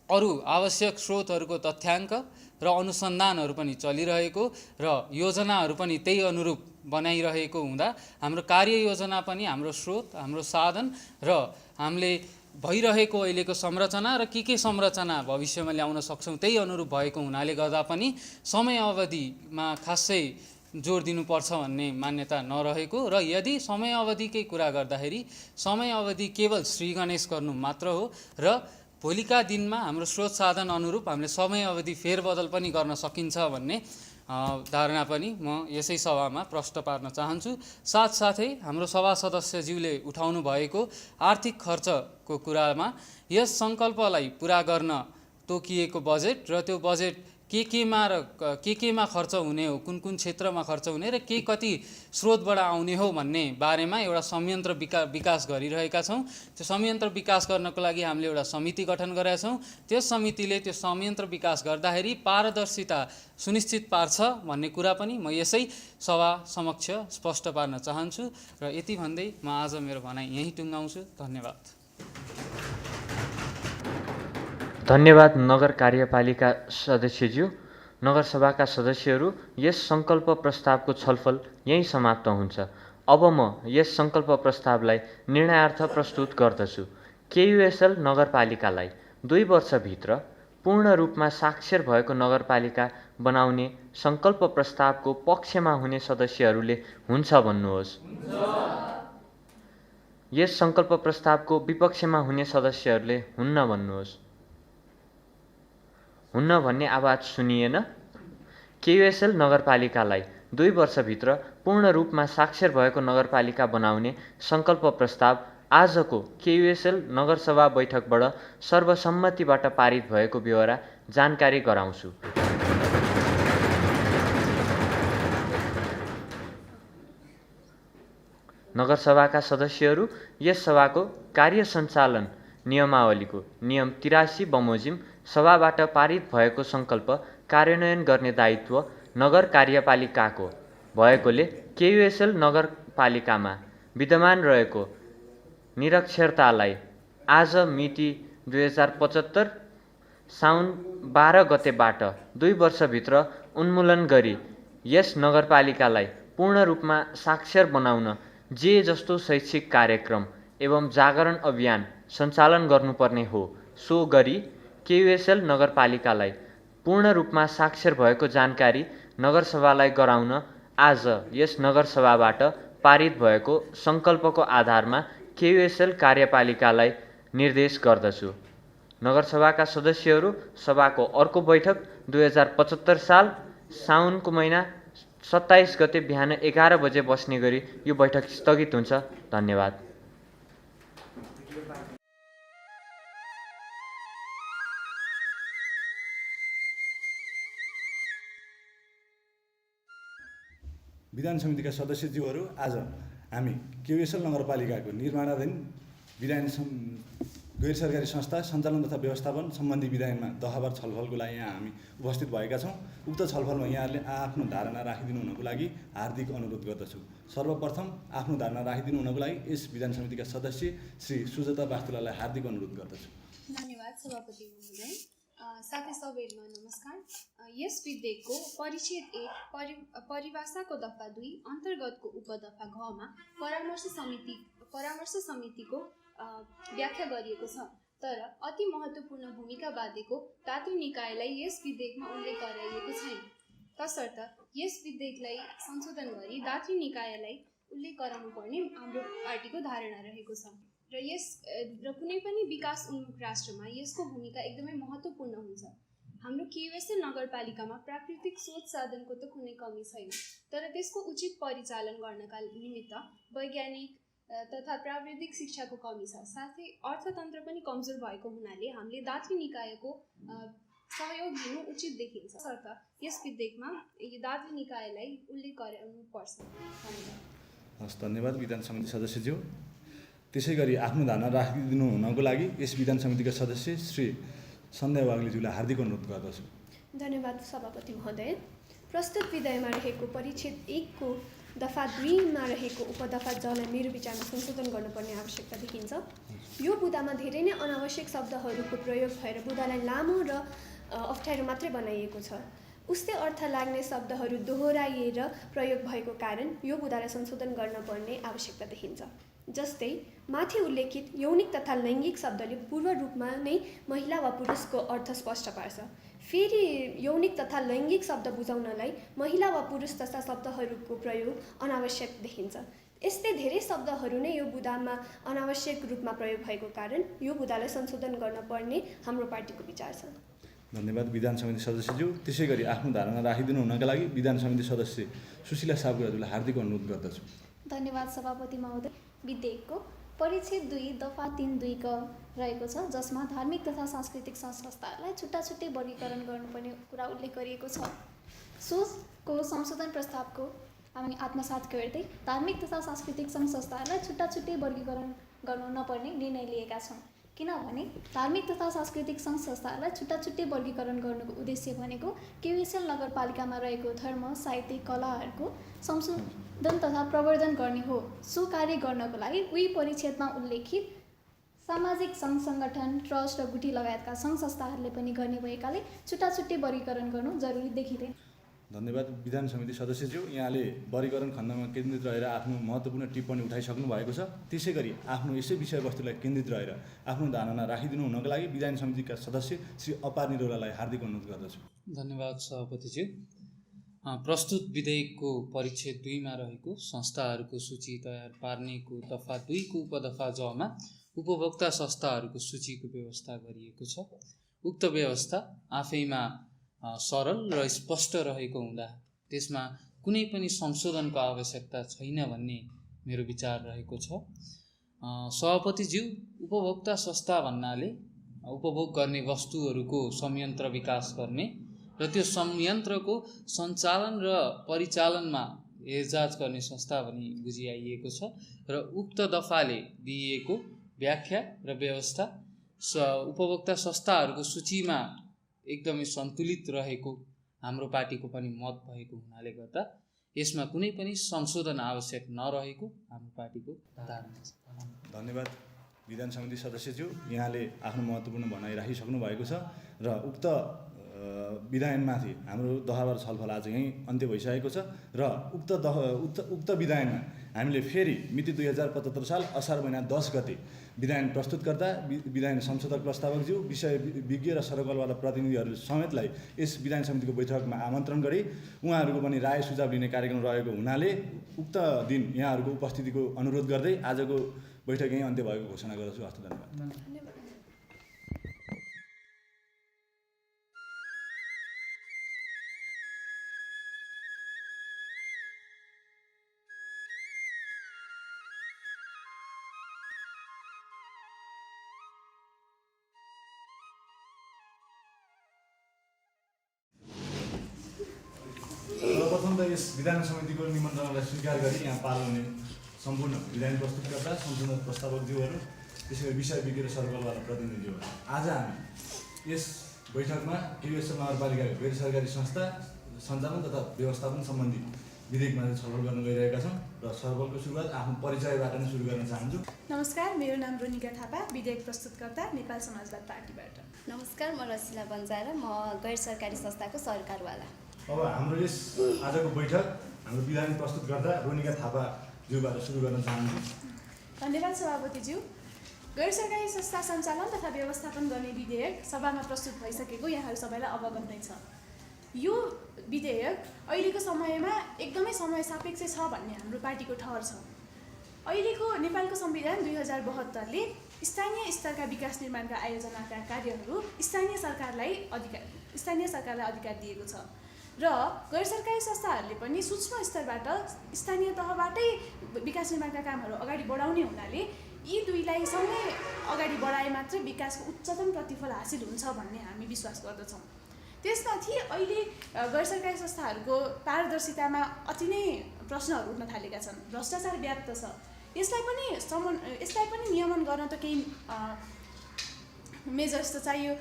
अरू आवश्यक स्रोतहरूको तथ्याङ्क र अनुसन्धानहरू पनि चलिरहेको र योजनाहरू पनि त्यही अनुरूप बनाइरहेको हुँदा हाम्रो कार्ययोजना पनि हाम्रो स्रोत, हाम्रो साधन र हामीले भइरहेको अहिलेको संरचना र के संरचना भविष्यमा ल्याउन सक्छौँ त्यही अनुरूप भएको हुनाले गर्दा पनि समय अवधिमा खासै जोड दिनुपर्छ भन्ने मान्यता नरहेको र यदि समय अवधिकै कुरा गर्दाखेरि समय अवधि केवल श्री गणेश गर्नु मात्र हो र भोलिका दिनमा हाम्रो स्रोत साधन अनुरूप हामीले समय अवधि फेरबदल पनि गर्न सकिन्छ भन्ने धारणा पनि म यसै सभामा प्रश्न पार्न चाहन्छु। साथसाथै हाम्रो सभा सदस्यज्यूले उठाउनु भएको आर्थिक खर्चको कुरामा यस सङ्कल्पलाई पुरा गर्न तोकिएको बजेट र त्यो बजेट केमा खर्च हुने हो, कुन कुन क्षेत्रमा खर्च हुने र कति स्रोतबाट आउने हो भन्ने बारेमा एउटा संयन्त्र विकास गरिरहेका छौँ। त्यो संयन्त्र विकास गर्नको लागि हामीले एउटा समिति गठन गरेका छौँ। त्यस समितिले त्यो संयन्त्र विकास गर्दाखेरि पारदर्शिता सुनिश्चित पार्छ भन्ने कुरा पनि म यसै सभा समक्ष स्पष्ट पार्न चाहन्छु र यति भन्दै म आज मेरो भनाइ यहीँ टुङ्गाउँछु। धन्यवाद। धन्यवाद नगर कार्यपालिका सदस्यज्यू। नगरसभाका सदस्यहरू, यस सङ्कल्प प्रस्तावको छलफल यहीँ समाप्त हुन्छ। अब म यस सङ्कल्प प्रस्तावलाई निर्णयार्थ प्रस्तुत गर्दछु। केयुएसएल नगरपालिकालाई 2 वर्षभित्र पूर्ण रूपमा साक्षर भएको नगरपालिका बनाउने सङ्कल्प प्रस्तावको पक्षमा हुने सदस्यहरूले हुन्छ भन्नुहोस्। यस सङ्कल्प प्रस्तावको विपक्षमा हुने सदस्यहरूले हुन्न भन्नुहोस्। हुन्न भन्ने आवाज सुनिएन। केयुएसएल नगरपालिकालाई 2 वर्षभित्र पूर्ण रूपमा साक्षर भएको नगरपालिका बनाउने सङ्कल्प प्रस्ताव आजको केयुएसएल नगरसभा बैठकबाट सर्वसम्मतिबाट पारित भएको बेहोरा जानकारी गराउँछु। नगरसभाका सदस्यहरू, यस सभाको कार्य सञ्चालन नियमावलीको नियम 83 बमोजिम सभाबाट पारित भएको सङ्कल्प कार्यान्वयन गर्ने दायित्व नगर कार्यपालिकाको भएकोले केयुएसएल नगरपालिकामा विद्यमान रहेको निरक्षरतालाई आज मिति 2075 साउन 12 गतेबाट 2 वर्षभित्र उन्मूलन गरी यस नगरपालिकालाई पूर्ण रूपमा साक्षर बनाउन जे जस्तो शैक्षिक कार्यक्रम एवं जागरण अभियान सञ्चालन गर्नुपर्ने हो सो गरी केयुएसएल नगरपालिकालाई पूर्ण रूपमा साक्षर भएको जानकारी नगरसभालाई गराउन आज यस नगरसभाबाट पारित भएको सङ्कल्पको आधारमा केयुएसएल कार्यपालिकालाई निर्देश गर्दछु। नगरसभाका सदस्यहरू, सभाको अर्को बैठक 2075 साल साउनको महिना 27 गते बिहान 11 बजे बस्ने गरी यो बैठक स्थगित हुन्छ। धन्यवाद। विधान समितिका सदस्यज्यूहरू, आज हामी केयुएसएल नगरपालिकाको निर्माणाधीन विधायन गैर सरकारी संस्था सञ्चालन तथा व्यवस्थापन सम्बन्धी विधायनमा दफावार छलफलको लागि यहाँ हामी उपस्थित भएका छौँ। उक्त छलफलमा यहाँहरूले आफ्नो धारणा राखिदिनु हुनको लागि हार्दिक अनुरोध गर्दछु। सर्वप्रथम आफ्नो धारणा राखिदिनु हुनको लागि यस विधान समितिका सदस्य श्री सुजाता वास्तुलालाई हार्दिक अनुरोध गर्दछु। धन्यवाद सभापति महोदय। साथै सबैमा नमस्कार। यस विधेयकको परिच्छेद 1 परिभाषाको दफा 2 अन्तर्गतको उपदफा घ मा परामर्श समितिको व्याख्या गरिएको छ, तर अति महत्त्वपूर्ण भूमिका बाँधेको दात्री निकायलाई यस विधेयकमा उल्लेख गराइएको छैन। तसर्थ यस विधेयकलाई संशोधन गरी दात्री निकायलाई उल्लेख गराउनुपर्ने हाम्रो पार्टीको धारणा रहेको छ र कुनै पनि विकास उन्मुख राष्ट्रमा यसको भूमिका एकदमै महत्त्वपूर्ण हुन्छ। हाम्रो केयुएसएल नगरपालिकामा प्राकृतिक स्रोत साधनको त कुनै कमी छैन, तर त्यसको उचित परिचालन गर्नका निमित्त वैज्ञानिक तथा प्राविधिक शिक्षाको कमी छ। साथै अर्थतन्त्र पनि कमजोर भएको हुनाले हामीले दात्री निकायको सहयोग लिनु उचित देखिन्छ। तसर्थ यस विधेयकमा दात्री निकायलाई उल्लेख गर्नुपर्छ। धन्यवाद विधान समिति सदस्यज्यू। त्यसै गरी आफ्नो धारणा राखिदिनु हुनको लागि यस विधान समितिका सदस्य श्री सन्ध्या वाग्लेज्यूलाई हार्दिक अनुरोध गर्दछु। धन्यवाद सभापति महोदय। प्रस्तुत विधेयकमा रहेको परिच्छेद 1 को दफा 2 मा रहेको उपदफा जलाई मेरो विचारमा संशोधन गर्नुपर्ने आवश्यकता देखिन्छ। यो बुँदामा धेरै नै अनावश्यक शब्दहरूको प्रयोग भएर बुँदालाई लामो र अप्ठ्यारो मात्रै बनाइएको छ। उस्तै अर्थ लाग्ने शब्दहरू दोहोऱ्याइएर प्रयोग भएको कारण यो बुँदालाई संशोधन गर्नुपर्ने आवश्यकता देखिन्छ। जस्तै माथि उल्लेखित यौनिक तथा लैङ्गिक शब्दले पूर्व रूपमा नै महिला वा पुरुषको अर्थ स्पष्ट पार्छ। फेरि यौनिक तथा लैङ्गिक शब्द बुझाउनलाई महिला वा पुरुष जस्ता शब्दहरूको प्रयोग अनावश्यक देखिन्छ। यस्तै धेरै शब्दहरू नै यो बुदामा अनावश्यक रूपमा प्रयोग भएको कारण यो बुदालाई संशोधन गर्न पर्ने हाम्रो पार्टीको विचार छ। धन्यवाद विधान समिति सदस्यज्यू। त्यसै गरी आफ्नो धारणा राखिदिनु हुनका लागि विधान समिति सदस्य सुशीला सापकोटाज्यूलाई हार्दिक अनुरोध गर्दछु। धन्यवाद सभापति महोदय। विधेयकको परिच्छेद 2 दफा 3(2) क रहेको छ, जसमा धार्मिक तथा सांस्कृतिक संस्थाहरूलाई छुट्टा छुट्टै वर्गीकरण गर्नुपर्ने कुरा उल्लेख गरिएको छ। सोको संशोधन प्रस्तावको हामी आत्मसात गर्दै धार्मिक तथा सांस्कृतिक सङ्घ संस्थाहरूलाई छुट्टा छुट्टै वर्गीकरण गर्नु नपर्ने निर्णय लिएका छौँ। किनभने धार्मिक तथा सांस्कृतिक सङ्घ संस्थाहरूलाई छुट्टा छुट्टै वर्गीकरण गर्नुको उद्देश्य भनेको केयुएसएल नगरपालिकामा रहेको धर्म, साहित्य, कलाहरूको संशोधन तथा प्रवर्धन गर्ने हो। सो कार्य गर्नको लागि उही परिच्छेदमा उल्लेखित सामाजिक सङ्घ सङ्गठन, ट्रस्ट र गुठी लगायतका सङ्घ संस्थाहरूले पनि गर्ने भएकाले छुट्टा छुट्टै वर्गीकरण गर्नु जरुरी देखिँदैन। धन्यवाद विधान समिति सदस्यज्यू। यहाँले वर्गीकरण खण्डमा केन्द्रित रहेर आफ्नो महत्त्वपूर्ण टिप्पणी उठाइसक्नु भएको छ। त्यसै गरी आफ्नो यसै विषयवस्तुलाई केन्द्रित रहेर आफ्नो धारणा राखिदिनु हुनको लागि विधान समितिका सदस्य श्री अपार निरौलालाई हार्दिक अनुरोध गर्दछु। धन्यवाद सभापतिज्यू। प्रस्तुत विधेयकको परिच्छेद 2 मा रहेको संस्थाहरूको सूची तयार पार्नेको दफा 2 को उपदफा ज मा उपभोक्ता संस्थाहरूको सूचीको व्यवस्था गरिएको छ। उक्त व्यवस्था आफैमा सरल र स्पष्ट रहेको हुँदा त्यसमा कुनै पनि संशोधनको आवश्यकता छैन भन्ने मेरो विचार रहेको छ। सभापतिज्यू, उपभोक्ता संस्था भन्नाले उपभोग गर्ने वस्तुहरूको संयन्त्र विकास गर्ने र त्यो संयन्त्रको सञ्चालन र परिचालनमा हेरजाज गर्ने संस्था भनी बुझिआइएको छ र उक्त दफाले दिइएको व्याख्या र व्यवस्था उपभोक्ता संस्थाहरूको सूचीमा एकदमै सन्तुलित रहेको हाम्रो पार्टीको पनि मत भएको हुनाले गर्दा यसमा कुनै पनि संशोधन आवश्यक नरहेको हाम्रो पार्टीको धारणा छ। धन्यवाद विधान समिति सदस्यज्यू। यहाँले आफ्नो महत्त्वपूर्ण भनाइ राखिसक्नु भएको छ र उक्त विधायनमाथि हाम्रो दफावार छलफल आज यहीँ अन्त्य भइसकेको छ र उक्त विधायनमा हामीले फेरि मिति 2075 साल असार महिना 10 गते विधायन प्रस्तुत गर्दा विधायन संशोधक प्रस्तावकज्यू, विषय विज्ञ र सरकारवाला प्रतिनिधिहरू समेतलाई यस विधान समितिको बैठकमा आमन्त्रण गरी उहाँहरूको पनि राय सुझाव लिने कार्यक्रम रहेको हुनाले उक्त दिन यहाँहरूको उपस्थितिको अनुरोध गर्दै आजको बैठक यहीँ अन्त्य भएको घोषणा गर्दछु। हस्त धन्यवाद। सर्वप्रथम त यस विधान समितिको निमन्त्रणालाई स्वीकार गरी यहाँ पालो हुने सम्पूर्ण विधान प्रस्तुतकर्ता, संशोधन प्रस्तावकज्यूहरू, त्यसै विषय विज्ञ र सरकारवाला प्रतिनिधिहरू, आज हामी यस बैठकमा केयुएसएल नगरपालिकाको गैर सरकारी संस्था सञ्चालन तथा व्यवस्थापन सम्बन्धी विधेयकमा छलफल गर्न गइरहेका छौँ र छलफलको सुरुवात आफ्नो परिचयबाट नै सुरु गर्न चाहन्छु। नमस्कार, मेरो नाम रोनिका थापा, विधेयक प्रस्तुतकर्ता, नेपाल समाजवाद पार्टीबाट। नमस्कार, म रसिला बन्जारा, म गैर सरकारी संस्थाको सरकारवाला। अब हाम्रो यस आजको बैठक हाम्रो विधान प्रस्तुत गर्दा रोनिका थापाज्यूबाट सुरु गर्न चाहन्छु। धन्यवाद सभापतिज्यू। गैर सरकारी संस्था सञ्चालन तथा व्यवस्थापन गर्ने विधेयक सभामा प्रस्तुत भइसकेको यहाँहरू सबैलाई अवगत नै छ। यो विधेयक अहिलेको समयमा एकदमै समय सापेक्ष छ भन्ने हाम्रो पार्टीको ठहर छ। अहिलेको नेपालको संविधान 2072ले स्थानीय स्तरका विकास निर्माणका आयोजनाका कार्यहरू स्थानीय सरकारलाई अधिकार दिएको छ र गैर सरकारी संस्थाहरूले पनि सूक्ष्म स्तरबाट स्थानीय तहबाटै विकास निर्माणका कामहरू अगाडि बढाउने हुनाले यी दुईलाई सँगै अगाडि बढाए मात्रै विकासको उच्चतम प्रतिफल हासिल हुन्छ भन्ने हामी विश्वास गर्दछौँ। त्यसमाथि अहिले गैर सरकारी संस्थाहरूको पारदर्शितामा अति नै प्रश्नहरू उठ्न थालेका छन्। भ्रष्टाचार व्याप्त छ। यसलाई पनि नियमन गर्न त केही मेजर्स त चाहियो।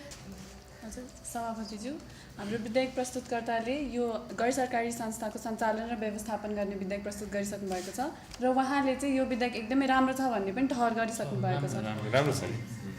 हजुर सभापतिज्यू, हाम्रो विधेयक प्रस्तुतकर्ताले यो गैर सरकारी संस्थाको सञ्चालन र व्यवस्थापन गर्ने विधेयक प्रस्तुत गरिसक्नु भएको छ र उहाँले चाहिँ यो विधेयक एकदमै राम्रो छ भन्ने पनि ठहर गरिसक्नु भएको छ।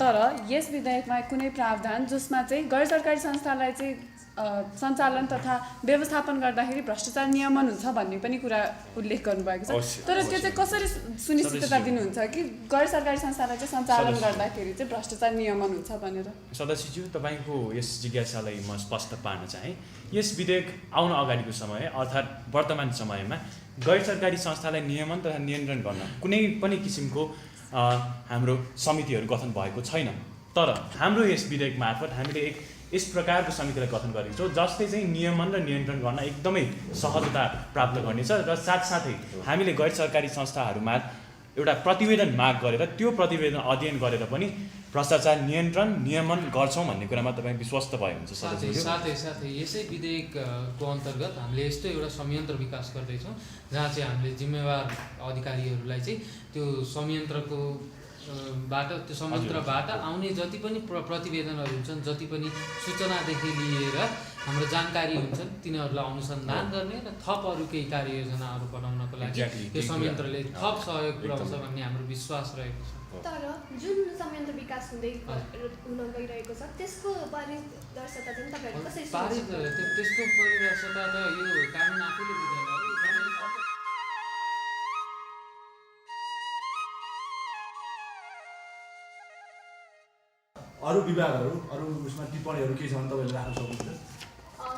तर यस विधेयकमा कुनै प्रावधान जसमा चाहिँ गैर सरकारी संस्थालाई चाहिँ सञ्चालन तथा व्यवस्थापन गर्दाखेरि भ्रष्टाचार नियमन हुन्छ भन्ने पनि कुरा उल्लेख गर्नुभएको छ। तर त्यो चाहिँ कसरी सुनिश्चितता दिनुहुन्छ कि गैर सरकारी संस्थालाई चाहिँ सञ्चालन गर्दाखेरि चाहिँ भ्रष्टाचार नियमन हुन्छ भनेर? सदस्यज्यू, तपाईँको यस जिज्ञासालाई म स्पष्ट पार्न चाहेँ। यस विधेयक आउन अगाडिको समय अर्थात् वर्तमान समयमा गैर सरकारी संस्थालाई नियमन तथा नियन्त्रण गर्न कुनै पनि किसिमको हाम्रो समितिहरू गठन भएको छैन। तर हाम्रो यस विधेयक मार्फत हामीले यस प्रकारको समितिलाई गठन गरेको छौँ जसले चाहिँ नियमन र नियन्त्रण गर्न एकदमै सहजता प्राप्त गर्नेछ र साथसाथै हामीले गैर सरकारी संस्थाहरूमा एउटा प्रतिवेदन माग गरेर त्यो प्रतिवेदन अध्ययन गरेर पनि भ्रष्टाचार नियन्त्रण नियमन गर्छौँ भन्ने कुरामा तपाईँ विश्वस्त भए हुन्छ। साथै यसै विधेयकको अन्तर्गत हामीले यस्तो एउटा संयन्त्र विकास गर्दैछौँ जहाँ चाहिँ हामीले जिम्मेवार अधिकारीहरूलाई चाहिँ त्यो संयन्त्रको त्यो संयन्त्रबाट आउने जति पनि प्रतिवेदनहरू हुन्छन्, जति पनि सूचनादेखि लिएर हाम्रो जानकारी हुन्छन् तिनीहरूलाई अनुसन्धान गर्ने र थप अरू केही कार्ययोजनाहरू बनाउनको लागि त्यो संयन्त्रले थप सहयोग पुर्याउँछ भन्ने हाम्रो विश्वास रहेको छ। तर जुन संयन्त्र विकास हुन गइरहेको छ त्यसको पारदर्शिता चाहिँ तपाईँहरू कसरी त्यसको पारदर्शिता त यो कानुन आफैले दिँदैन। अरू विभागहरू अरू उसमा टिप्पणीहरू के छ भने तपाईँले राख्न सक्नुहुन्छ?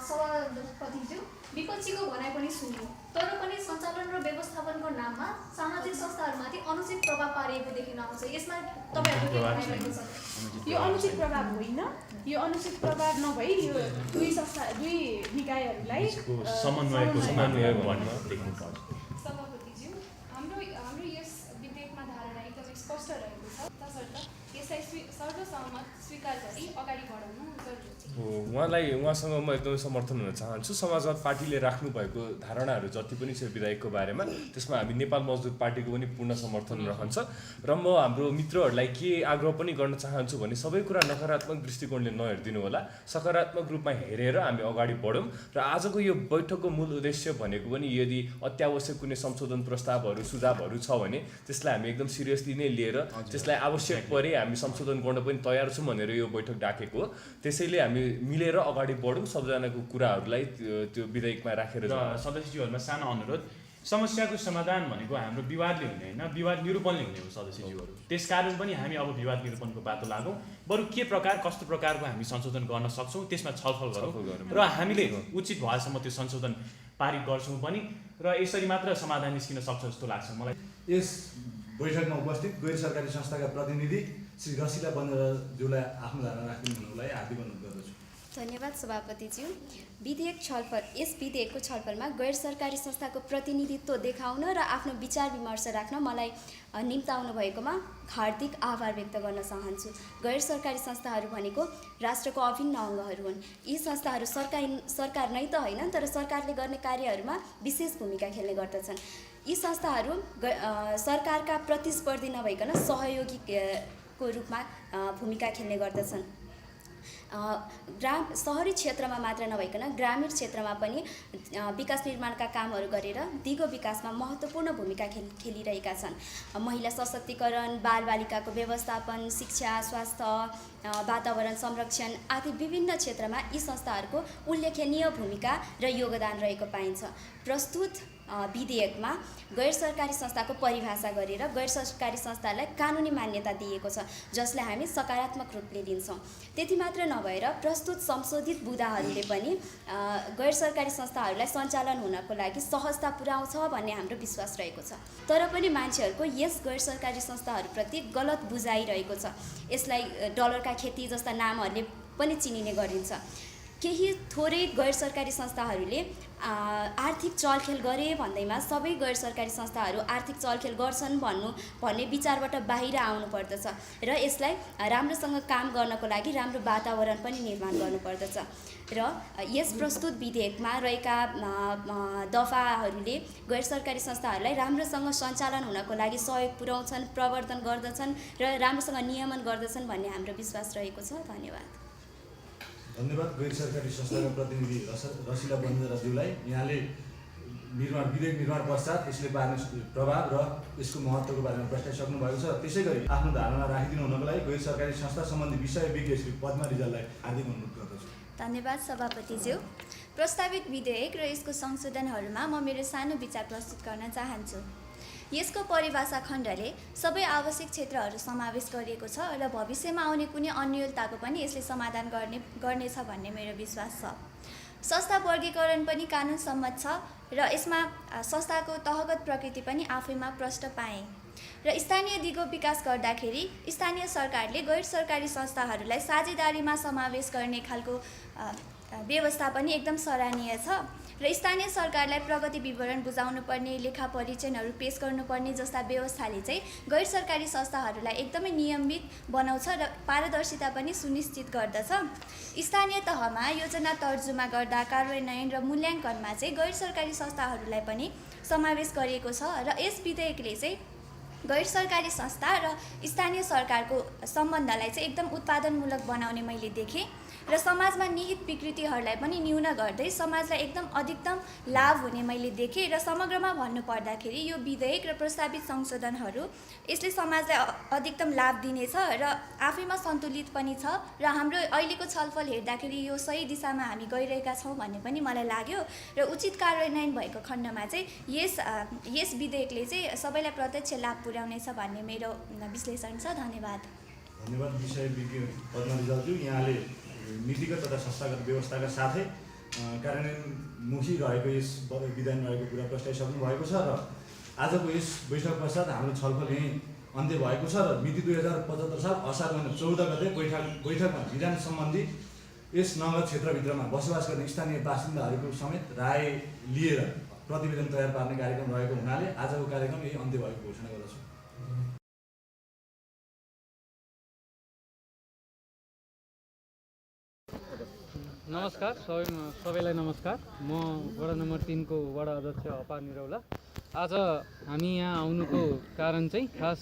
सभापतिज्यू, विपक्षीको भनाइ पनि सुन्यौँ, तर पनि सञ्चालन र व्यवस्थापनको नाममा सामाजिक संस्थाहरूमाथि अनुचित प्रभाव पारिएको देखिन आउँछ। यसमा तपाईँहरूको के भनाइ रहेको छ? यो अनुचित प्रभाव होइन, यो अनुचित प्रभाव नभई यो दुई निकायहरूलाई समन्वय गर्न देख्नुपर्छ। सभापतिज्यू, हाम्रो यस विधेयकमा धारणा एकदमै स्पष्ट रहेको छ, तसर्थ यसलाई सर्वसहमत स्वीकार गरी अगाडि बढाउनु जरुरी छ। उहाँसँग म एकदमै समर्थन हुन चाहन्छु। समाजवाद पार्टीले राख्नुभएको धारणाहरू जति पनि छ विधेयकको बारेमा त्यसमा हामी नेपाल मजदुर पार्टीको पनि पूर्ण समर्थन रहन्छ। र म हाम्रो मित्रहरूलाई के आग्रह पनि गर्न चाहन्छु भने सबै कुरा नकारात्मक दृष्टिकोणले नहेरिदिनु होला, सकारात्मक रूपमा हेरेर हामी अगाडि बढौँ। र आजको यो बैठकको मूल उद्देश्य भनेको पनि यदि अत्यावश्यक कुनै संशोधन प्रस्तावहरू सुझावहरू छ भने त्यसलाई हामी एकदम सिरियसली नै लिएर त्यसलाई आवश्यक परे हामी संशोधन गर्न पनि तयार छौँ भनेर यो बैठक डाकेको हो। त्यसैले हामी मिलेर अगाडि बढौँ, सबजनाको कुराहरूलाई त्यो विधेयकमा राखेर। सदस्यज्यूहरूमा सानो अनुरोध, समस्याको समाधान भनेको हाम्रो विवादले हुने होइन, विवाद निरूपणले हुने हो सदस्यज्यूहरू। त्यसकारण पनि हामी अब विवाद निरूपणको बाटो लागौँ, बरु के प्रकार कस्तो प्रकारको हामी संशोधन गर्न सक्छौँ त्यसमा छलफल गरौँ र हामीले उचित भएसम्म त्यो संशोधन पारित गर्छौँ पनि र यसरी मात्र समाधान निस्किन सक्छ जस्तो लाग्छ मलाई। यस बैठकमा उपस्थित गैर सरकारी संस्थाका प्रतिनिधि श्री रसिला बन्जाराज्यूलाई आफ्नो धारणा राखिदिनु हुनुलाई हार्दिक अनुरोध गर्दछु। धन्यवाद सभापतिज्यू। यस विधेयकको छलफलमा गैर सरकारी संस्थाको प्रतिनिधित्व देखाउन र आफ्नो विचार विमर्श राख्न मलाई निम्ताउनु भएकोमा हार्दिक आभार व्यक्त गर्न चाहन्छु। गैर सरकारी संस्थाहरू भनेको राष्ट्रको अभिन्न अङ्गहरू हुन्। यी संस्थाहरू सरकार नै त होइन, तर सरकारले गर्ने कार्यहरूमा विशेष भूमिका खेल्ने गर्दछन्। यी संस्थाहरू सरकारका प्रतिस्पर्धी नभइकन सहयोगीको रूपमा भूमिका खेल्ने गर्दछन्। सहरी क्षेत्रमा मात्र नभइकन ग्रामीण क्षेत्रमा पनि विकास निर्माणका कामहरू गरेर दिगो विकासमा महत्त्वपूर्ण भूमिका खेलिरहेका छन्। महिला सशक्तिकरण, बालबालिकाको व्यवस्थापन, शिक्षा, स्वास्थ्य, वातावरण संरक्षण आदि विभिन्न क्षेत्रमा यी संस्थाहरूको उल्लेखनीय भूमिका र योगदान रहेको पाइन्छ। प्रस्तुत विधेयकमा गैर सरकारी संस्थाको परिभाषा गरेर गैर सरकारी संस्थालाई कानुनी मान्यता दिएको छ, जसलाई हामी सकारात्मक रूपले लिन्छौँ। त्यति मात्र नभएर प्रस्तुत संशोधित बुँदाहरूले पनि गैर सरकारी संस्थाहरूलाई सञ्चालन हुनको लागि सहजता पुर्याउँछ भन्ने हाम्रो विश्वास रहेको छ। तर पनि मान्छेहरूको यस गैर सरकारी संस्थाहरूप्रति गलत बुझाइरहेको छ। यसलाई डलरका खेती जस्ता नामहरूले पनि चिनिने गरिन्छ। केही थोरै गैर सरकारी संस्थाहरूले आर्थिक चलखेल गरे भन्दैमा सबै गैर सरकारी संस्थाहरू आर्थिक चलखेल गर्छन् भन्ने विचारबाट बाहिर आउनुपर्दछ र यसलाई राम्रोसँग काम गर्नको लागि राम्रो वातावरण पनि निर्माण गर्नुपर्दछ। र यस प्रस्तुत विधेयकमा रहेका दफाहरूले गैर सरकारी संस्थाहरूलाई राम्रोसँग सञ्चालन हुनको लागि सहयोग पुर्याउँछन्, प्रवर्धन गर्दछन् र राम्रोसँग नियमन गर्दछन् भन्ने हाम्रो विश्वास रहेको छ। धन्यवाद। धन्यवाद। गैर सरकारी संस्थाका प्रतिनिधि रसिला बन्जाराज्यूलाई यहाँले विधेयक निर्माण पश्चात यसले पार्ने प्रभाव र यसको महत्त्वको बारेमा बताइसक्नु भएको छ। त्यसै गरी आफ्नो धारणा राखिदिनु हुनको लागि गैर सरकारी संस्था सम्बन्धी विषय विज्ञ श्री पद्मा रिजाललाई हार्दिक अनुरोध गर्दछु। धन्यवाद सभापतिज्यू। प्रस्तावित विधेयक र यसको संशोधनहरूमा म मेरो सानो विचार प्रस्तुत गर्न चाहन्छु। यसको परिभाषा खण्डले सबै आवश्यक क्षेत्रहरू समावेश गरिएको छ र भविष्यमा आउने कुनै अन्योलताको पनि यसले समाधान गर्नेछ भन्ने मेरो विश्वास छ। संस्था वर्गीकरण पनि कानुन सम्मत छ र यसमा संस्थाको तहगत प्रकृति पनि आफैमा प्रष्ट पाएँ र स्थानीय दिगो विकास गर्दाखेरि स्थानीय सरकारले गैर सरकारी संस्थाहरूलाई साझेदारीमा समावेश गर्ने खालको व्यवस्था पनि एकदम सराहनीय छ र स्थानीय सरकारलाई प्रगति विवरण बुझाउनु पर्ने, लेखा परिचयहरू पेश गर्नुपर्ने जस्ता व्यवस्थाले चाहिँ गैर सरकारी संस्थाहरूलाई एकदमै नियमित बनाउँछ र पारदर्शिता पनि सुनिश्चित गर्दछ। स्थानीय तहमा योजना तर्जुमा गर्दा कार्यान्वयन र मूल्याङ्कनमा चाहिँ गैर सरकारी संस्थाहरूलाई पनि समावेश गरिएको छ र यस विधेयकले चाहिँ गैर सरकारी संस्था र स्थानीय सरकारको सम्बन्धलाई चाहिँ एकदम उत्पादनमूलक बनाउने मैले देखेँ र समाजमा निहित विकृतिहरूलाई पनि न्यून गर्दै समाजलाई एकदम अधिकतम लाभ हुने मैले देखेँ र समग्रमा भन्नुपर्दाखेरि यो विधेयक र प्रस्तावित संशोधनहरू यसले समाजलाई अधिकतम लाभ दिनेछ र आफैमा सन्तुलित पनि छ र हाम्रो अहिलेको छलफल हेर्दाखेरि यो सही दिशामा हामी गइरहेका छौँ भन्ने पनि मलाई लाग्यो र उचित कार्यान्वयन भएको खण्डमा चाहिँ यस विधेयकले चाहिँ सबैलाई प्रत्यक्ष लाभ पुर्याउनेछ भन्ने मेरो विश्लेषण छ। धन्यवाद। धन्यवाद विषय विज्ञ पद्मरिजालज्यू। यहाँले नीतिगत तथा संस्थागत व्यवस्थाका साथै कार्यान्वयनमुखी रहेको यस विधान रहेको कुरा प्रस्ताविसक्नु भएको छ र आजको यस बैठक पश्चात हाम्रो छलफल यहीँ अन्त्य भएको छ र मिति 2075 साल असार महिना 14 गते बैठकमा विधान सम्बन्धी यस नगर क्षेत्रभित्रमा बसोबास गर्ने स्थानीय बासिन्दाहरूको समेत राय लिएर प्रतिवेदन तयार पार्ने कार्यक्रम रहेको हुनाले आजको कार्यक्रम यही अन्त्य भएको घोषणा गर्दछु। नमस्कार सबैलाई नमस्कार। म वडा नम्बर 3 को वडा अध्यक्ष अपार निरौला। आज हामी यहाँ आउनुको कारण चाहिँ खास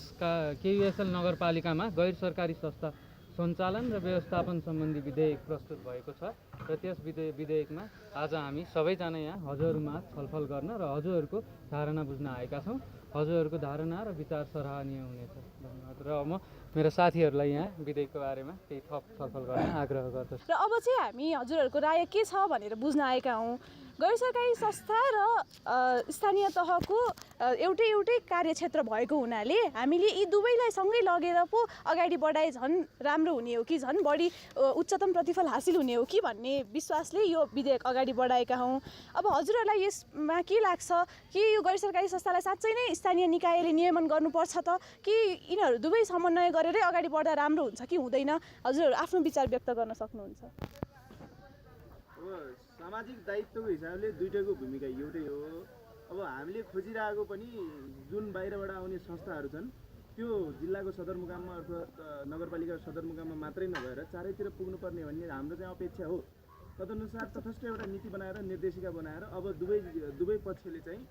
केयुएसएल नगरपालिकामा गैर सरकारी संस्था सञ्चालन र व्यवस्थापन सम्बन्धी विधेयक प्रस्तुत भएको छ र त्यस विधेयकमा आज हामी सबैजना यहाँ हजुरहरूमा छलफल गर्न र हजुरहरूको धारणा बुझ्न आएका छौँ। हजुरहरूको धारणा र विचार सराहनीय हुनेछ। धन्यवाद। र म मेरो साथीहरूलाई यहाँ विधेयकको बारेमा केही थप छलफल गर्न आग्रह गर्दछु। र अब चाहिँ हामी हजुरहरूको राय के छ भनेर बुझ्न आएका हौँ। गैर सरकारी संस्था र स्थानीय तहको एउटै कार्यक्षेत्र भएको हुनाले हामीले यी दुवैलाई सँगै लगेर पो अगाडि बढाए झन् राम्रो हुने हो कि झन् बढी उच्चतम प्रतिफल हासिल हुने हो कि भन्ने विश्वासले यो विधेयक अगाडि बढाएका हौँ। अब हजुरहरूलाई यसमा के लाग्छ कि यो गैर सरकारी संस्थालाई साँच्चै नै स्थानीय निकायले नियमन गर्नुपर्छ त कि यिनीहरू दुवै समन्वय गरेरै अगाडि बढ्दा राम्रो हुन्छ कि हुँदैन? हजुरहरू आफ्नो विचार व्यक्त गर्न सक्नुहुन्छ। सामाजिक दायित्वको हिसाबले दुईटैको भूमिका एउटै हो। अब हामीले खोजिरहेको पनि जुन बाहिरबाट आउने संस्थाहरू छन् त्यो जिल्लाको सदरमुकाममा अर्थात् नगरपालिका सदरमुकाममा मात्रै नभएर चारैतिर पुग्नुपर्ने भन्ने हाम्रो चाहिँ अपेक्षा हो। तदनुसार तटस्थ एउटा नीति बनाएर निर्देशिका बनाएर अब दुवै पक्षले चाहिँ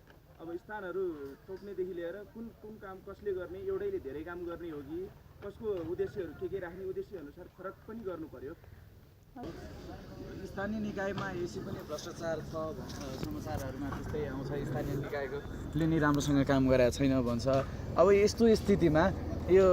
अब स्थानहरू तोक्नेदेखि लिएर कुन काम कसले गर्ने, एउटैले धेरै काम गर्ने हो कि कसको उद्देश्यहरू के राख्ने उद्देश्यअनुसार फरक पनि गर्नु पर्यो। स्थानीय निकायमा यसै पनि भ्रष्टाचार छ समाचारहरूमा त्यस्तै आउँछ। स्थानीय निकायले नै राम्रोसँग काम गरेको छैन भन्छ। अब यस्तो स्थितिमा यो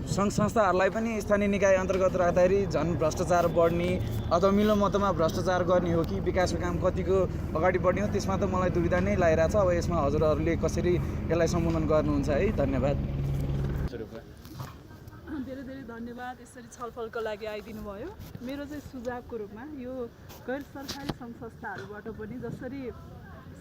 सङ्घ संस्थाहरूलाई पनि स्थानीय निकाय अन्तर्गत राख्दाखेरि झन् भ्रष्टाचार बढ्ने अथवा मिलोमतमा भ्रष्टाचार गर्ने हो कि विकासको काम कतिको अगाडि बढ्ने हो त्यसमा त मलाई दुविधा नै लागिरहेछ। अब यसमा हजुरहरूले कसरी यसलाई सम्बोधन गर्नुहुन्छ है? धन्यवाद। धेरै धन्यवाद यसरी छलफलको लागि आइदिनु भयो। मेरो चाहिँ सुझावको रूपमा यो गैर सरकारी सङ्घ संस्थाहरूबाट पनि जसरी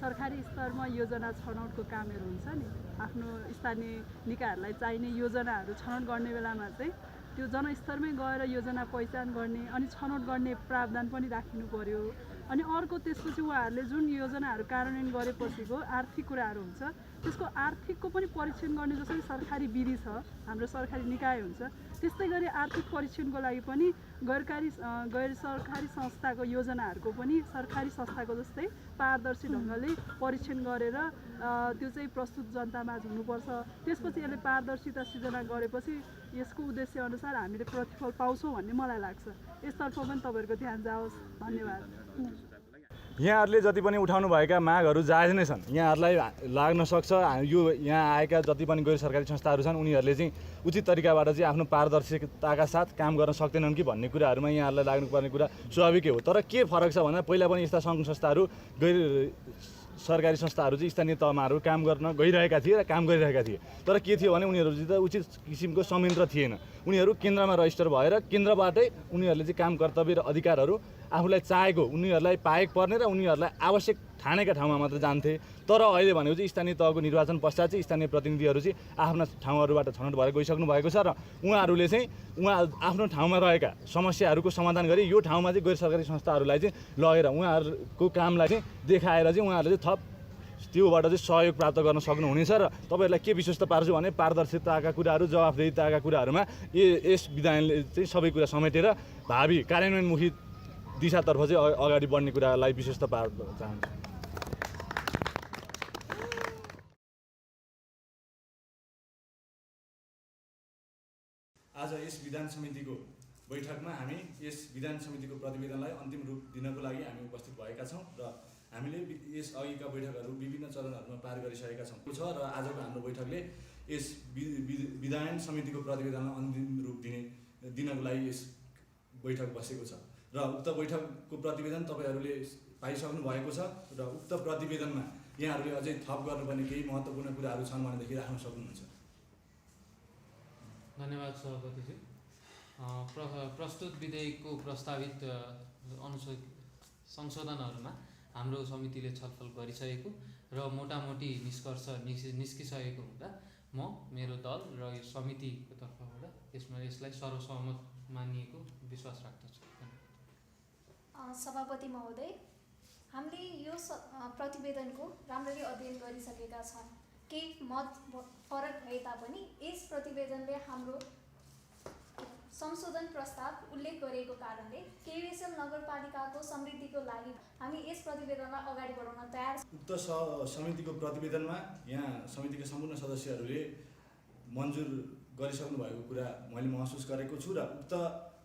सरकारी स्तरमा योजना छनौटको कामहरू हुन्छ नि, आफ्नो स्थानीय निकायहरूलाई चाहिने योजनाहरू छनौट गर्ने बेलामा चाहिँ त्यो जनस्तरमै गएर योजना पहिचान गर्ने अनि छनौट गर्ने प्रावधान पनि राखिनु पर्यो। अनि अर्को त्यसपछि उहाँहरूले जुन योजनाहरू कार्यान्वयन गरेपछिको आर्थिक कुराहरू हुन्छ त्यसको आर्थिकको पनि परीक्षण गर्ने जसरी सरकारी विधि छ, हाम्रो सरकारी निकाय हुन्छ, त्यस्तै गरी आर्थिक परीक्षणको लागि पनि गैर सरकारी संस्थाको योजनाहरूको पनि सरकारी संस्थाको जस्तै पारदर्शी ढङ्गले परीक्षण गरेर त्यो चाहिँ प्रस्तुत जनतामाझ हुनुपर्छ। त्यसपछि यसले पारदर्शिता सिर्जना गरेपछि यसको उद्देश्य अनुसार हामीले प्रतिफल पाउँछौँ भन्ने मलाई लाग्छ। यसतर्फ पनि तपाईँहरूको ध्यान जाओस्। धन्यवाद। यहाँहरूले जति पनि उठाउनुभएका मागहरू जायज नै छन्। यहाँहरूलाई लाग्न सक्छ यो यहाँ आएका जति पनि गैर सरकारी संस्थाहरू छन् उनीहरूले चाहिँ उचित तरिकाबाट चाहिँ आफ्नो पारदर्शिताका साथ काम गर्न सक्दैनन् कि भन्ने कुराहरूमा यहाँहरूलाई लाग्नुपर्ने कुरा स्वाभाविकै हो। तर के फरक छ भन्दा पहिला पनि यस्ता सङ्घ संस्थाहरू गैर सरकारी संस्थाहरू चाहिँ स्थानीय तहमाहरू काम गर्न गइरहेका थिए र काम गरिरहेका थिए। तर के थियो भने उनीहरूसित उचित किसिमको संयन्त्र थिएन। उनीहरू केन्द्रमा रजिस्टर भएर केन्द्रबाटै उनीहरूले चाहिँ काम कर्तव्य र अधिकारहरू आफूलाई चाहेको उनीहरूलाई पाएको पर्ने र उनीहरूलाई आवश्यक ठानेका ठाउँमा मात्र जान्थे। तर अहिले भनेको चाहिँ स्थानीय तहको निर्वाचन पश्चात चाहिँ स्थानीय प्रतिनिधिहरू चाहिँ आफ्ना ठाउँहरूबाट छनौट भएर गइसक्नु भएको छ र उहाँहरूले चाहिँ आफ्नो ठाउँमा रहेका समस्याहरूको समाधान गरी यो ठाउँमा चाहिँ गैर सरकारी संस्थाहरूलाई चाहिँ लगेर उहाँहरूको कामलाई चाहिँ देखाएर चाहिँ उहाँहरूले चाहिँ थप त्योबाट चाहिँ सहयोग प्राप्त गर्न सक्नुहुनेछ। र तपाईँहरूलाई के विश्वस्त पार्छु भने पारदर्शिताका कुराहरू जवाफदेहिताका कुराहरूमा यस विधानले चाहिँ सबै कुरा समेटेर भावी कार्यान्वयनमुखी दिशातर्फ चाहिँ अगाडि बढ्ने कुरालाई विशेष पार्न चाहन्छु। आज यस विधान समितिको बैठकमा हामी यस विधान समितिको प्रतिवेदनलाई अन्तिम रूप दिनको लागि हामी उपस्थित भएका छौँ र हामीले यस अघिका बैठकहरू विभिन्न चरणहरूमा पार गरिसकेका छौँ र आजको हाम्रो बैठकले यस विधान समितिको प्रतिवेदनलाई अन्तिम रूप दिनको लागि यस बैठक बसेको छ र उक्त बैठकको प्रतिवेदन तपाईँहरूले पाइसक्नु भएको छ र उक्त प्रतिवेदनमा यहाँहरूले अझै थप गर्नुपर्ने केही महत्त्वपूर्ण कुराहरू छन् भनेदेखि राख्न सक्नुहुन्छ। धन्यवाद सभापतिज्यू। प्रस्तुत विधेयकको प्रस्तावित संशोधनहरूमा हाम्रो समितिले छलफल गरिसकेको र मोटामोटी निष्कर्ष निस्किसकेको हुँदा म मेरो दल र यो समितिको तर्फबाट यसलाई सर्वसहमत मानिएको विश्वास राख्दछु। सभापति महोदय, हामीले यो प्रतिवेदनको राम्ररी अध्ययन गरिसकेका छौँ। केही मत फरक भए तापनि यस प्रतिवेदनले हाम्रो संशोधन प्रस्ताव उल्लेख गरेको कारणले केयुएसएल नगरपालिकाको समृद्धिको लागि हामी यस प्रतिवेदनलाई अगाडि बढाउन तयार छौँ। उक्त समितिको प्रतिवेदनमा यहाँ समितिका सम्पूर्ण सदस्यहरूले मन्जुर गरिसक्नु भएको कुरा मैले महसुस गरेको छु र उक्त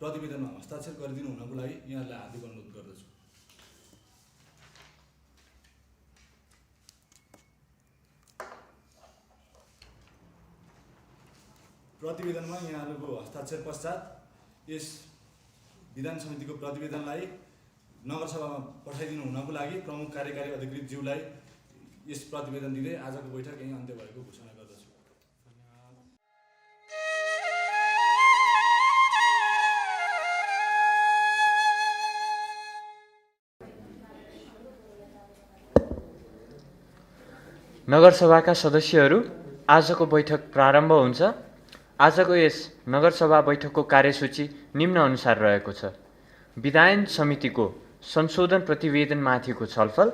प्रतिवेदनमा हस्ताक्षर गरिदिनु हुनको लागि यहाँहरूलाई हार्दिक अनुरोध गर्दछु। प्रतिवेदनमा यहाँहरूको हस्ताक्षर पश्चात यस विधान समितिको प्रतिवेदनलाई नगरसभामा पठाइदिनु हुनको लागि प्रमुख कार्यकारी अधिकृत ज्यूलाई यस प्रतिवेदन दिँदै आजको बैठक यहीँ अन्त्य भएको घोषणा गर्दछु। नगरसभाका सदस्यहरू, आजको बैठक प्रारम्भ हुन्छ। आजको यस नगरसभा बैठकको कार्यसूची निम्न अनुसार रहेको छ। विधायन समितिको संशोधन प्रतिवेदनमाथिको छलफल,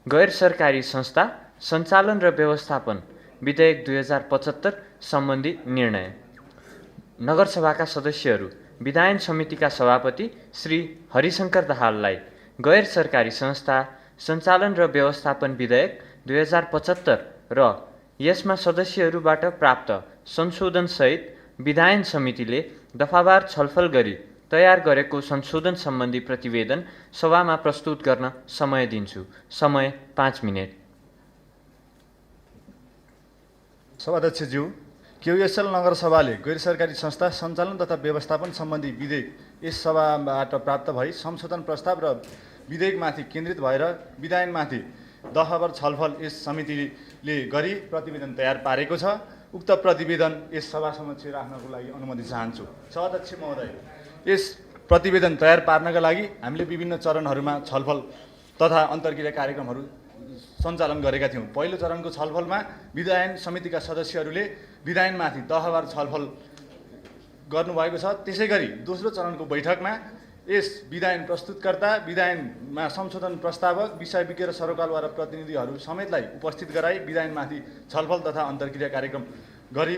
गैर सरकारी संस्था सञ्चालन र व्यवस्थापन विधेयक 2075 सम्बन्धी निर्णय। नगरसभाका सदस्यहरू विधायन समितिका सभापति श्री हरिशङ्कर दाहाललाई गैर सरकारी संस्था सञ्चालन र व्यवस्थापन विधेयक 2075 र यसमा सदस्यहरूबाट प्राप्त संशोधनसहित विधायन समितिले दफावार छलफल गरी तयार गरेको संशोधन सम्बन्धी प्रतिवेदन सभामा प्रस्तुत गर्न समय दिन्छु। समय 5 मिनेट। सभाध्यक्षज्यू, केयुएसएल नगरसभाले गैर सरकारी संस्था सञ्चालन तथा व्यवस्थापन सम्बन्धी विधेयक यस सभाबाट प्राप्त भई संशोधन प्रस्ताव र विधेयकमाथि केन्द्रित भएर विधायनमाथि दफावार छलफल यस समितिले गरी प्रतिवेदन तयार पारेको छ। उक्त प्रतिवेदन यस सभा समक्ष राख्नको लागि अनुमति चाहन्छु। सभाध्यक्ष महोदय, यस प्रतिवेदन तयार पार्नका लागि हामीले विभिन्न चरणहरूमा छलफल तथा अन्तर्क्रिया कार्यक्रमहरू सञ्चालन गरेका थियौँ। पहिलो चरणको छलफलमा विधायन समितिका सदस्यहरूले विधायनमाथि दफावार छलफल गर्नुभएको छ। त्यसै गरी दोस्रो चरणको बैठकमा यस विधायन प्रस्तुतकर्ता, विधायनमा संशोधन प्रस्तावक, विषय विज्ञ र सरोकारवाला प्रतिनिधिहरू समेतलाई उपस्थित गराई विधायनमाथि छलफल तथा अन्तर्क्रिया कार्यक्रम गरी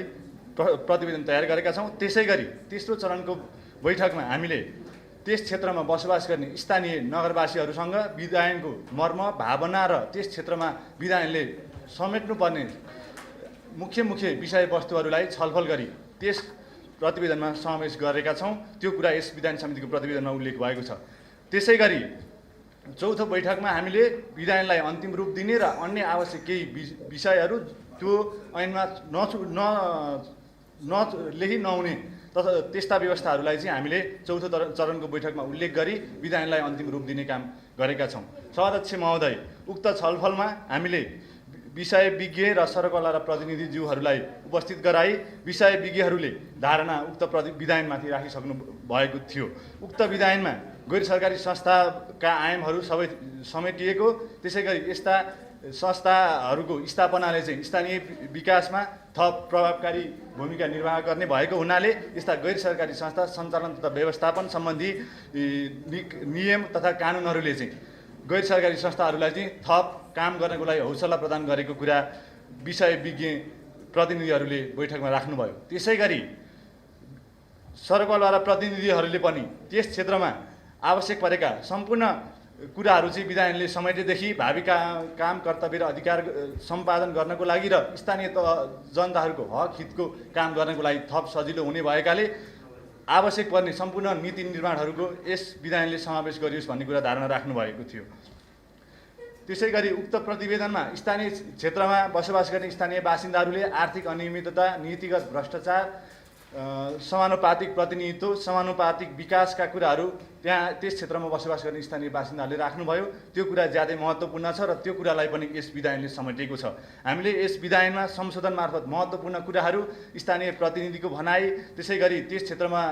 प्रतिवेदन तयार गरेका छौँ। त्यसै गरी तेस्रो चरणको बैठकमा हामीले त्यस क्षेत्रमा बसोबास गर्ने स्थानीय नगरवासीहरूसँग विधायनको मर्म, भावना र त्यस क्षेत्रमा विधायनले समेट्नुपर्ने मुख्य विषयवस्तुहरूलाई छलफल गरी त्यस प्रतिवेदनमा समावेश गरेका छौँ। त्यो कुरा यस विधान समितिको प्रतिवेदनमा उल्लेख भएको छ। त्यसै गरी चौथो बैठकमा हामीले विधायनलाई अन्तिम रूप दिने र अन्य आवश्यक केही विषयहरू त्यो ऐनमा लेखी नहुने तथा त्यस्ता व्यवस्थाहरूलाई चाहिँ हामीले चौथो चरणको बैठकमा उल्लेख गरी विधायनलाई अन्तिम रूप दिने काम गरेका छौँ। सभाध्यक्ष महोदय, उक्त छलफलमा हामीले विषय विज्ञ र सरकारवाला र प्रतिनिधिज्यूहरूलाई उपस्थित गराई विषय विज्ञहरूले धारणा उक्त विधायनमाथि राखिसक्नु भएको थियो। उक्त विधायनमा गैर सरकारी संस्थाका आयामहरू सबै समेटिएको, त्यसै गरी यस्ता संस्थाहरूको स्थापनाले चाहिँ स्थानीय विकासमा थप प्रभावकारी भूमिका निर्वाह गर्ने भएको हुनाले यस्ता गैर सरकारी संस्था सञ्चालन तथा व्यवस्थापन सम्बन्धी नियम तथा कानुनहरूले चाहिँ गैर सरकारी संस्थाहरूलाई चाहिँ थप काम गर्नको लागि हौसला प्रदान गरेको कुरा विषय विज्ञ प्रतिनिधिहरूले बैठकमा राख्नुभयो। त्यसै गरी सरकारवाला प्रतिनिधिहरूले पनि त्यस क्षेत्रमा आवश्यक परेका सम्पूर्ण कुराहरू चाहिँ विधायनले समेटेदेखि भावी काम कर्तव्य र अधिकार सम्पादन गर्नको लागि र स्थानीय जनताहरूको हक हितको काम गर्नको लागि थप सजिलो हुने भएकाले आवश्यक पर्ने सम्पूर्ण नीति निर्माणहरूको यस विधायनले समावेश गरियोस् भन्ने कुरा धारणा राख्नुभएको थियो। त्यसै गरी उक्त प्रतिवेदनमा स्थानीय क्षेत्रमा बसोबास गर्ने स्थानीय बासिन्दाहरूले आर्थिक अनियमितता, नीतिगत भ्रष्टाचार, समानुपातिक प्रतिनिधित्व, समानुपातिक विकासका कुराहरू त्यस क्षेत्रमा बसोबास गर्ने स्थानीय बासिन्दाहरूले राख्नुभयो। त्यो कुरा ज्यादै महत्त्वपूर्ण छ र त्यो कुरालाई पनि यस विधायनले समेटेको छ। हामीले यस विधायनमा संशोधन मार्फत महत्त्वपूर्ण कुराहरू, स्थानीय प्रतिनिधिको भनाइ, त्यसै गरी त्यस क्षेत्रमा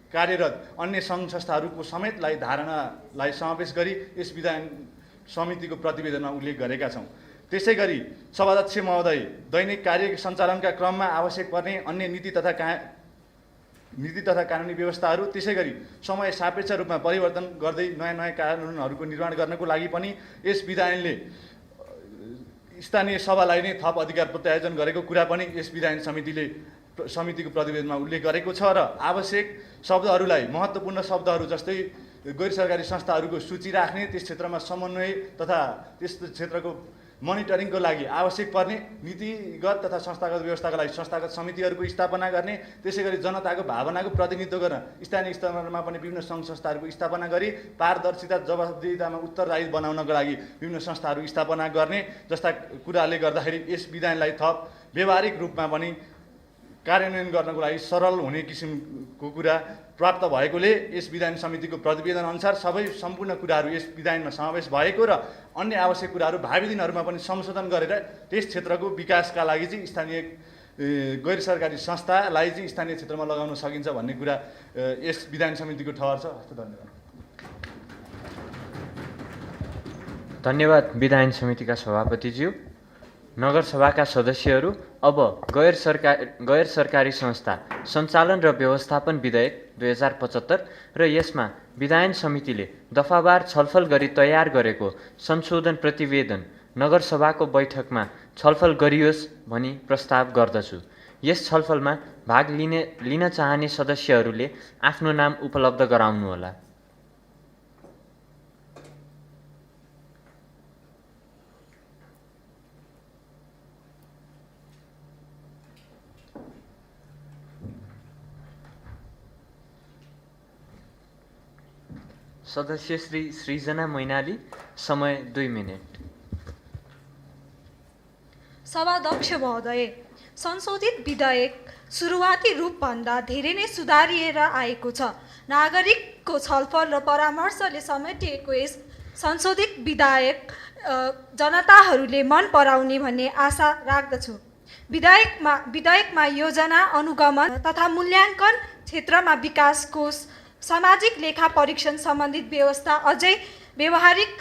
कार्यरत अन्य सङ्घ संस्थाहरूको समेतलाई धारणालाई समावेश गरी यस विधायन समितिको प्रतिवेदनमा उल्लेख गरेका छौँ। त्यसै गरी सभाध्यक्ष महोदय, दैनिक कार्य सञ्चालनका क्रममा आवश्यक पर्ने अन्य नीति तथा कानुनी व्यवस्थाहरू, त्यसै गरी समय सापेक्ष रूपमा परिवर्तन गर्दै नयाँ नयाँ कानुनहरूको निर्माण गर्नको लागि पनि यस विधायनले स्थानीय सभालाई नै थप अधिकार प्रत्यायोजन गरेको कुरा पनि यस विधायन समितिको प्रतिवेदनमा उल्लेख गरेको छ र आवश्यक शब्दहरूलाई, महत्त्वपूर्ण शब्दहरू जस्तै गैर सरकारी संस्थाहरूको सूची राख्ने, त्यस क्षेत्रमा समन्वय तथा त्यस क्षेत्रको मोनिटरिङको लागि आवश्यक पर्ने नीतिगत तथा संस्थागत व्यवस्थाका लागि संस्थागत समितिहरूको स्थापना गर्ने, त्यसै गरी जनताको भावनाको प्रतिनिधित्व गर्न स्थानीय स्तरमा पनि विभिन्न सङ्घ संस्थाहरूको स्थापना गरी पारदर्शिता, जवाफदेहितामा उत्तरदायी बनाउनको लागि विभिन्न संस्थाहरू स्थापना गर्ने जस्ता कुराले गर्दाखेरि यस विधायनलाई थप व्यवहारिक रूपमा पनि कार्यान्वयन गर्नको लागि सरल हुने किसिमको कुरा प्राप्त भएकोले यस विधायन समितिको प्रतिवेदन अनुसार सम्पूर्ण कुराहरू यस विधायनमा समावेश भएको र अन्य आवश्यक कुराहरू भावी दिनहरूमा पनि संशोधन गरेर त्यस क्षेत्रको विकासका लागि चाहिँ स्थानीय गैर सरकारी संस्थालाई चाहिँ स्थानीय क्षेत्रमा लगाउन सकिन्छ भन्ने कुरा यस विधायन समितिको ठहर छ। हस्त धन्यवाद। धन्यवाद विधायन समितिका सभापतिज्यू। नगरसभाका सदस्यहरू, अब गैर सरकारी संस्था सञ्चालन र व्यवस्थापन विधेयक 2075 र यसमा विधायन समितिले दफावार छलफल गरी तयार गरेको संशोधन प्रतिवेदन नगरसभाको बैठकमा छलफल गरियोस् भनी प्रस्ताव गर्दछु। यस छलफलमा भाग लिन चाहने सदस्यहरूले आफ्नो नाम उपलब्ध गराउनुहोला। सदस्य श्री सृजना मैनाली, समय 2 मिनेट। सभाध्यक्ष महोदय, संशोधित विधेयक सुरुवाती रूपभन्दा धेरै नै सुधारिएर आएको छ। नागरिकको छलफल र परामर्शले समेटिएको यस संशोधित विधेयक जनताहरूले मन पराउने भन्ने आशा राख्दछु। विधेयकमा योजना, अनुगमन तथा मूल्याङ्कन क्षेत्रमा विकास कोष, सामाजिक लेखा परीक्षण सम्बन्धित व्यवस्था अझै व्यवहारिक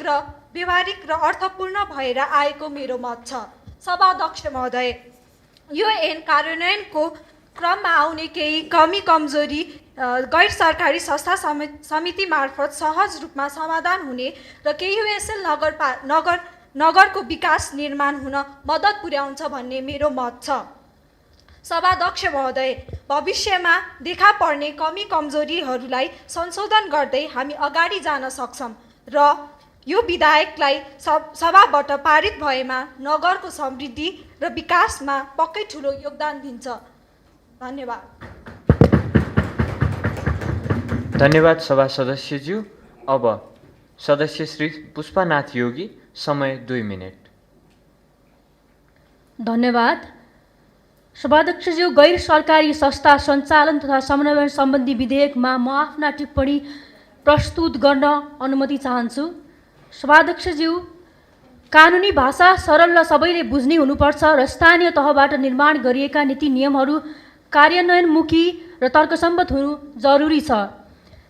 र अर्थपूर्ण भएर आएको मेरो मत छ। सभाध्यक्ष महोदय, यो ऐन कार्यान्वयनको क्रममा आउने केही कमी कमजोरी गैर सरकारी संस्था समिति मार्फत सहज रूपमा समाधान हुने र केयुएसएल नगरको विकास निर्माण हुन मद्दत पुर्याउँछ भन्ने मेरो मत छ। सभाध्यक्ष महोदय, भविष्यमा देखा पर्ने कमी कमजोरीहरूलाई संशोधन गर्दै हामी अगाडि जान सक्छौँ र यो विधेयकलाई सभाबाट पारित भएमा नगरको समृद्धि र विकासमा पक्कै ठुलो योगदान दिन्छ। धन्यवाद। धन्यवाद सभा सदस्यज्यू। अब सदस्य श्री पुष्पनाथ योगी, समय 2 मिनेट। धन्यवाद। सभाध्यक्षज्यू, गैर सरकारी संस्था सञ्चालन तथा समन्वय सम्बन्धी विधेयकमा म आफ्ना टिप्पणी प्रस्तुत गर्न अनुमति चाहन्छु। सभाध्यक्षज्यू, कानुनी भाषा सरल र सबैले बुझ्ने हुनुपर्छ र स्थानीय तहबाट निर्माण गरिएका नीति नियमहरू कार्यान्वयनमुखी र तर्कसम्मत हुनु जरुरी छ।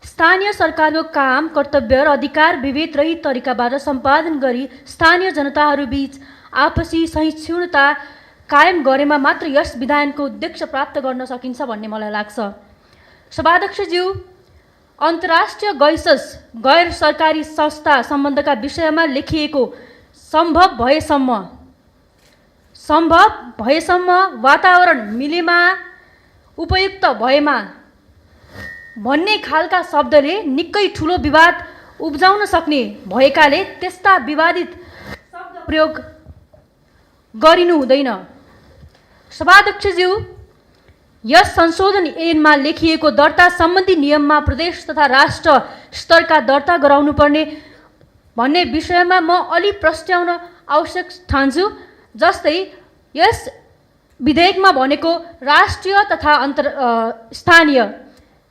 स्थानीय सरकारको काम, कर्तव्य र अधिकार विभेद रहित तरिकाबाट सम्पादन गरी स्थानीय जनताहरूबीच आपसी सहिष्णुता कायम गरेमा मात्र यस विधानको उद्देश्य प्राप्त गर्न सकिन्छ भन्ने मलाई लाग्छ। सभाध्यक्षज्यू, अन्तर्राष्ट्रिय गैर सरकारी संस्था सम्बन्धका विषयमा लेखिएको सम्भव भएसम्म वातावरण मिलेमा, उपयुक्त भएमा भन्ने खालका शब्दले निकै ठुलो विवाद उब्जाउन सक्ने भएकाले त्यस्ता विवादित शब्द प्रयोग गरिनु हुँदैन। सभाध्यक्षज्यू, यस संशोधन ऐनमा लेखिएको दर्ता सम्बन्धी नियममा प्रदेश तथा राष्ट्र स्तरका दर्ता गराउनुपर्ने भन्ने विषयमा म अलि प्रस्ट्याउन आवश्यक ठान्छु। जस्तै यस विधेयकमा भनेको राष्ट्रिय तथा स्थानीय,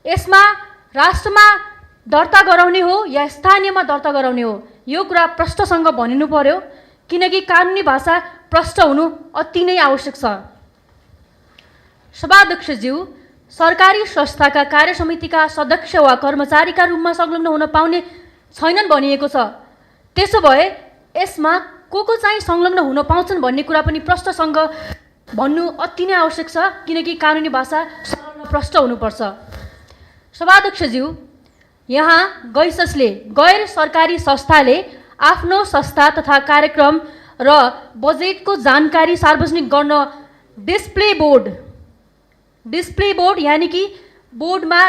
यसमा राष्ट्रमा दर्ता गराउने हो या स्थानीयमा दर्ता गराउने हो, यो कुरा प्रष्टसँग भनिनु पर्यो, किनकि कानुनी भाषा प्रष्ट हुनु अति नै आवश्यक छ। सभाध्यक्षज्यू, सरकारी संस्थाका कार्यसमितिका सदस्य वा कर्मचारीका रूपमा संलग्न हुन पाउने छैनन् भनिएको छ। त्यसो भए यसमा को चाहिँ संलग्न हुन पाउँछन् भन्ने कुरा पनि प्रष्टसँग भन्नु अति नै आवश्यक छ, किनकि कानुनी भाषा सरल र प्रष्ट हुनुपर्छ। सभाध्यक्षज्यू, यहाँ गैर सरकारी संस्थाले आफ्नो संस्था तथा कार्यक्रम र बजेटको जानकारी सार्वजनिक गर्न डिस्प्ले बोर्ड यानि कि बोर्डमा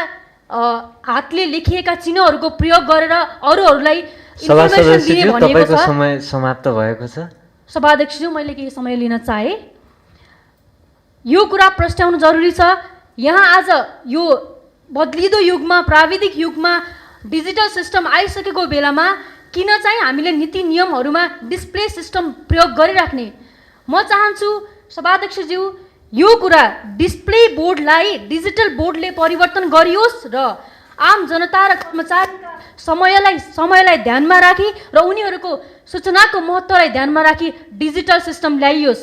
हातले लेखिएका चिन्हहरूको प्रयोग गरेर अरूहरूलाई इन्फर्मेसन दिने भनिएको छ। समय समाप्त भएको छ। सभाध्यक्षज्यू, मैले केही समय लिन चाहे। यो कुरा प्रस्ट्याउनु जरुरी छ। यहाँ आज यो बदलिदो युगमा, प्राविधिक युगमा डिजिटल सिस्टम आइसकेको बेलामा किन चाहिँ हामीले नीति नियमहरूमा डिस्प्ले सिस्टम प्रयोग गरिराख्ने? म चाहन्छु सभाध्यक्षज्यू, यो कुरा डिस्प्ले बोर्डलाई डिजिटल बोर्डले परिवर्तन गरियोस् र आम जनता र कर्मचारीका समयलाई ध्यानमा राखी र उनीहरूको सूचनाको महत्त्वलाई ध्यानमा राखी डिजिटल सिस्टम ल्याइयोस्।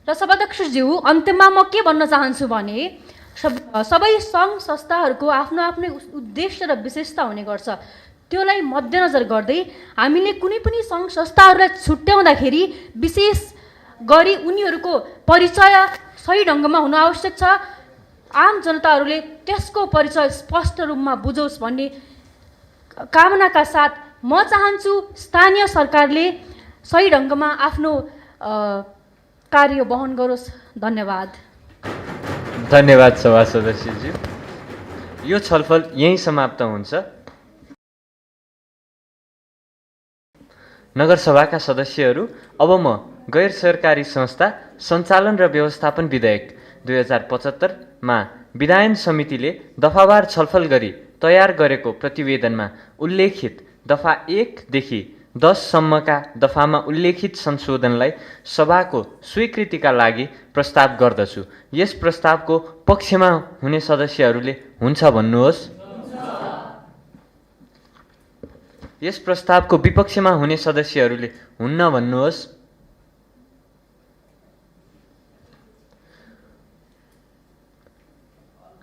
र सभाध्यक्षज्यू, अन्त्यमा म के भन्न चाहन्छु भने सबै सङ्घ संस्थाहरूको आफ्नो आफ्नै उद्देश्य र विशेषता हुने गर्छ। त्योलाई मध्यनजर गर्दै हामीले कुनै पनि सङ्घ संस्थाहरूलाई छुट्याउँदाखेरि विशेष गरी उनीहरूको परिचय सही ढङ्गमा हुन आवश्यक छ। आम जनताहरूले त्यसको परिचय स्पष्ट रूपमा बुझोस् भन्ने कामनाका साथ म चाहन्छु स्थानीय सरकारले सही ढङ्गमा आफ्नो कार्य वहन गरोस्। धन्यवाद। धन्यवाद सभा सदस्यज्यू। यो छलफल यहीँ समाप्त हुन्छ। नगरसभाका सदस्यहरू, अब म गैर सरकारी संस्था सञ्चालन र व्यवस्थापन विधेयक 2075 मा विधायन समितिले दफावार छलफल गरी तयार गरेको प्रतिवेदनमा उल्लेखित दफा 1 देखि 10 सम्मका दफामा उल्लेखित संशोधनलाई सभाको स्वीकृतिका लागि प्रस्ताव गर्दछु। यस प्रस्तावको पक्षमा हुने सदस्यहरूले हुन्छ भन्नुहोस्। यस प्रस्तावको विपक्षमा हुने सदस्यहरूले हुन्न भन्नुहोस्।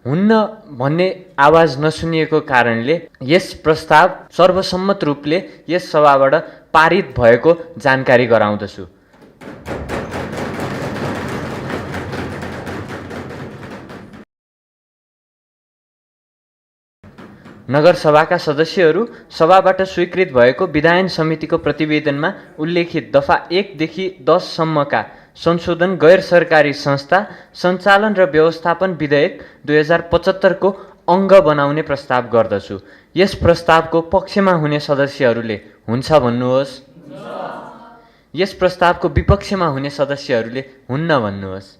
हुन्न भन्ने आवाज नसुनिएको कारणले यस प्रस्ताव सर्वसम्मत रूपले यस सभाबाट पारित भएको जानकारी गराउँदछु। नगरसभाका सदस्यहरू, सभाबाट स्वीकृत भएको विधायन समितिको प्रतिवेदनमा उल्लेखित दफा 1 देखि 10 सम्मका संशोधन गैर सरकारी संस्था सञ्चालन र व्यवस्थापन विधेयक 2075 को अङ्ग बनाउने प्रस्ताव गर्दछु। यस प्रस्तावको पक्षमा हुने सदस्यहरूले हुन्छ भन्नुहोस्। यस प्रस्तावको विपक्षमा हुने सदस्यहरूले हुन्न भन्नुहोस्।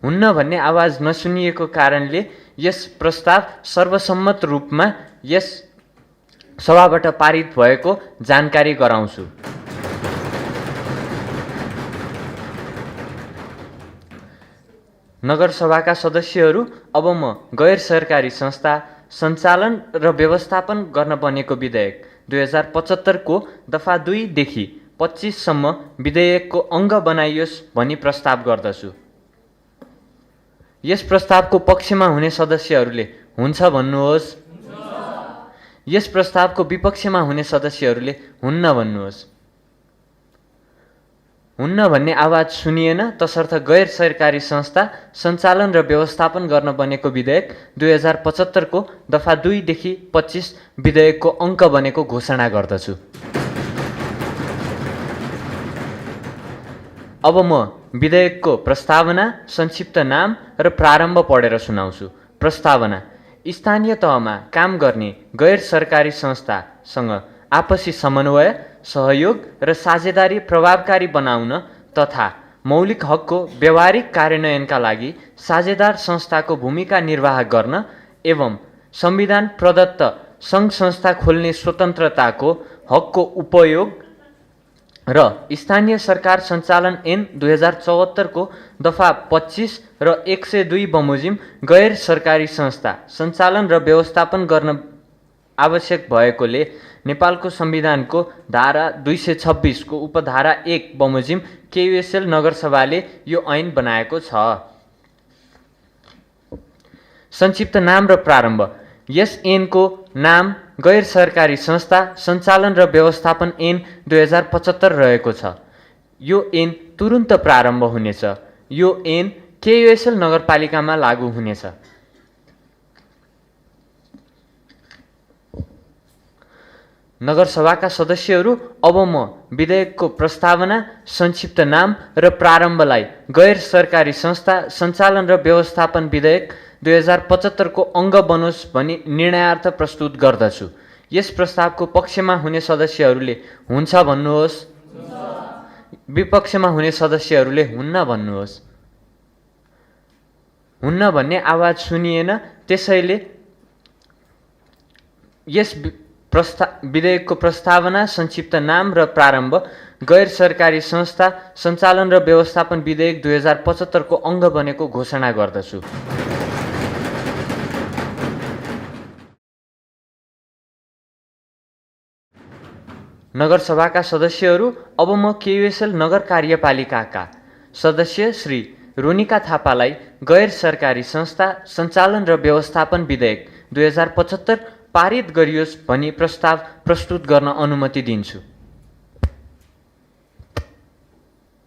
हुन्न भन्ने आवाज नसुनिएको कारणले यस प्रस्ताव सर्वसम्मत रूपमा यस सभाबाट पारित भएको जानकारी गराउँछु। नगरसभाका सदस्यहरू, अब म गैर सरकारी संस्था सञ्चालन र व्यवस्थापन गर्न बनेको विधेयक 2075 को दफा 2 देखि 25 सम्म विधेयकको अङ्ग बनाइयोस् भनी प्रस्ताव गर्दछु। यस प्रस्तावको पक्षमा हुने सदस्यहरूले हुन्छ भन्नुहोस्। यस प्रस्तावको विपक्षमा हुने सदस्यहरूले हुन्न भन्नुहोस्। हुन्न भन्ने आवाज सुनिएन, तसर्थ गैर सरकारी संस्था सञ्चालन र व्यवस्थापन गर्न बनेको विधेयक 2075 को दफा 2 देखि 25 विधेयकको अङ्क बनेको घोषणा गर्दछु। अब म विधेयकको प्रस्तावना, संक्षिप्त नाम र प्रारम्भ पढेर सुनाउँछु। प्रस्तावना: स्थानीय तहमा काम गर्ने गैर सरकारी संस्थासँग आपसी समन्वय, सहयोग र साझेदारी प्रभावकारी बनाउन तथा मौलिक हकको व्यावहारिक कार्यान्वयनका लागि साझेदार संस्थाको भूमिका निर्वाह गर्न एवं संविधान प्रदत्त सङ्घ संस्था खोल्ने स्वतन्त्रताको हकको उपयोग र स्थानीय सरकार सञ्चालन ऐन 2074 को दफा 25 र 102 बमोजिम गैर सरकारी संस्था सञ्चालन र व्यवस्थापन गर्न आवश्यक भएकोले नेपालको संविधानको धारा 226 को उपधारा 1 बमोजिम केयुएसएल नगरसभाले यो ऐन बनाएको छ। संक्षिप्त नाम र प्रारम्भ: यस ऐनको नाम गैर सरकारी संस्था सञ्चालन र व्यवस्थापन ऐन 2075 रहेको छ। यो ऐन तुरुन्त प्रारम्भ हुनेछ। यो ऐन केयुएसएल नगरपालिकामा लागू हुनेछ। नगरसभाका सदस्यहरू, अब म विधेयकको प्रस्तावना, संक्षिप्त नाम र प्रारम्भलाई गैर सरकारी संस्था सञ्चालन र व्यवस्थापन विधेयक 2075 को अङ्ग बनोस् भनी निर्णयार्थ प्रस्तुत गर्दछु। यस प्रस्तावको पक्षमा हुने सदस्यहरूले हुन्छ भन्नुहोस्। विपक्षमा हुने सदस्यहरूले हुन्न भन्नुहोस्। हुन्न भन्ने आवाज सुनिएन, त्यसैले यस विधेयकको प्रस्तावना, संक्षिप्त नाम र प्रारम्भ गैर सरकारी संस्था सञ्चालन र व्यवस्थापन विधेयक 2075 को अङ्ग बनेको घोषणा गर्दछु। नगरसभाका सदस्यहरू, अब म केयुएसएल नगर कार्यपालिकाका सदस्य श्री रोनिका थापालाई गैर सरकारी संस्था सञ्चालन र व्यवस्थापन विधेयक 2075 पारित गरियोस् भनी प्रस्ताव प्रस्तुत गर्न अनुमति दिन्छु।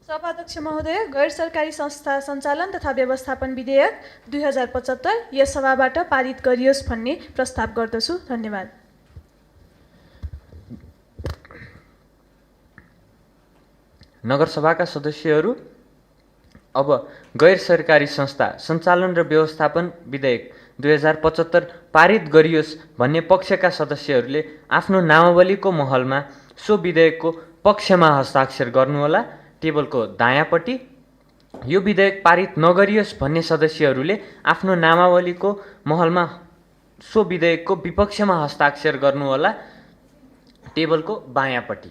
सभाध्यक्ष महोदय, गैर सरकारी संस्था सञ्चालन तथा व्यवस्थापन विधेयक 2075 यस सभाबाट पारित गरियोस् भन्ने प्रस्ताव गर्दछु। धन्यवाद। नगरसभाका सदस्यहरू, अब गैर सरकारी संस्था सञ्चालन र व्यवस्थापन विधेयक 2075 पारित गरियोस् भन्ने पक्षका सदस्यहरूले आफ्नो नामावलीको महलमा सो विधेयकको पक्षमा हस्ताक्षर गर्नुहोला। टेबलको दायाँपट्टि यो विधेयक पारित नगरियोस् भन्ने सदस्यहरूले आफ्नो नामावलीको महलमा सो विधेयकको विपक्षमा हस्ताक्षर गर्नुहोला। टेबलको बायाँपट्टि।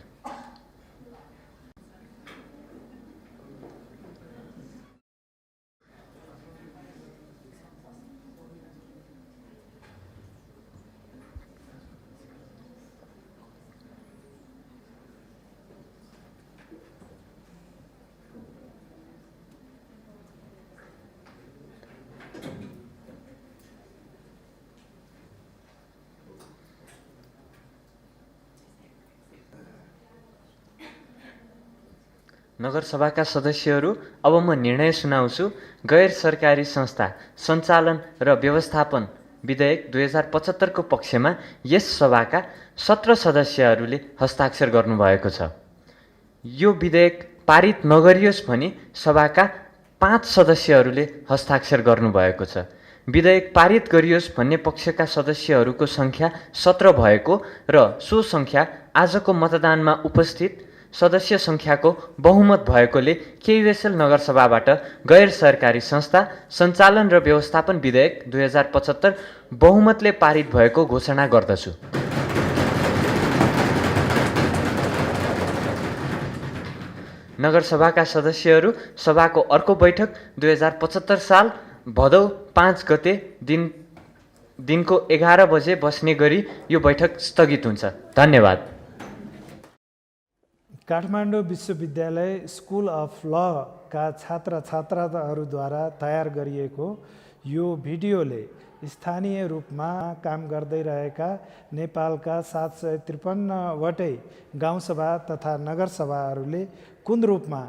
नगरसभाका सदस्यहरू, अब म निर्णय सुनाउँछु। गैर सरकारी संस्था सञ्चालन र व्यवस्थापन विधेयक 2075 को पक्षमा यस सभाका 17 सदस्यहरूले हस्ताक्षर गर्नुभएको छ। यो विधेयक पारित नगरियोस् भनी सभाका 5 सदस्यहरूले हस्ताक्षर गर्नुभएको छ। विधेयक पारित गरियोस् भन्ने पक्षका सदस्यहरूको सङ्ख्या 17 भएको र सो सङ्ख्या आजको मतदानमा उपस्थित सदस्य सङ्ख्याको बहुमत भएकोले केयुएसएल नगरसभाबाट गैर सरकारी संस्था सञ्चालन र व्यवस्थापन विधेयक 2075 बहुमतले पारित भएको घोषणा गर्दछु। नगरसभाका सदस्यहरू सभाको अर्को बैठक 2075 साल भदौ 5 गते दिनको 11 बजे बस्ने गरी यो बैठक स्थगित हुन्छ। धन्यवाद। काठमाडौँ विश्वविद्यालय स्कुल अफ लका छात्रछात्राहरूद्वारा तयार गरिएको यो भिडियोले स्थानीय रूपमा काम गर्दै रहेका नेपालका 753 वटै गाउँसभा तथा नगरसभाहरूले कुन रूपमा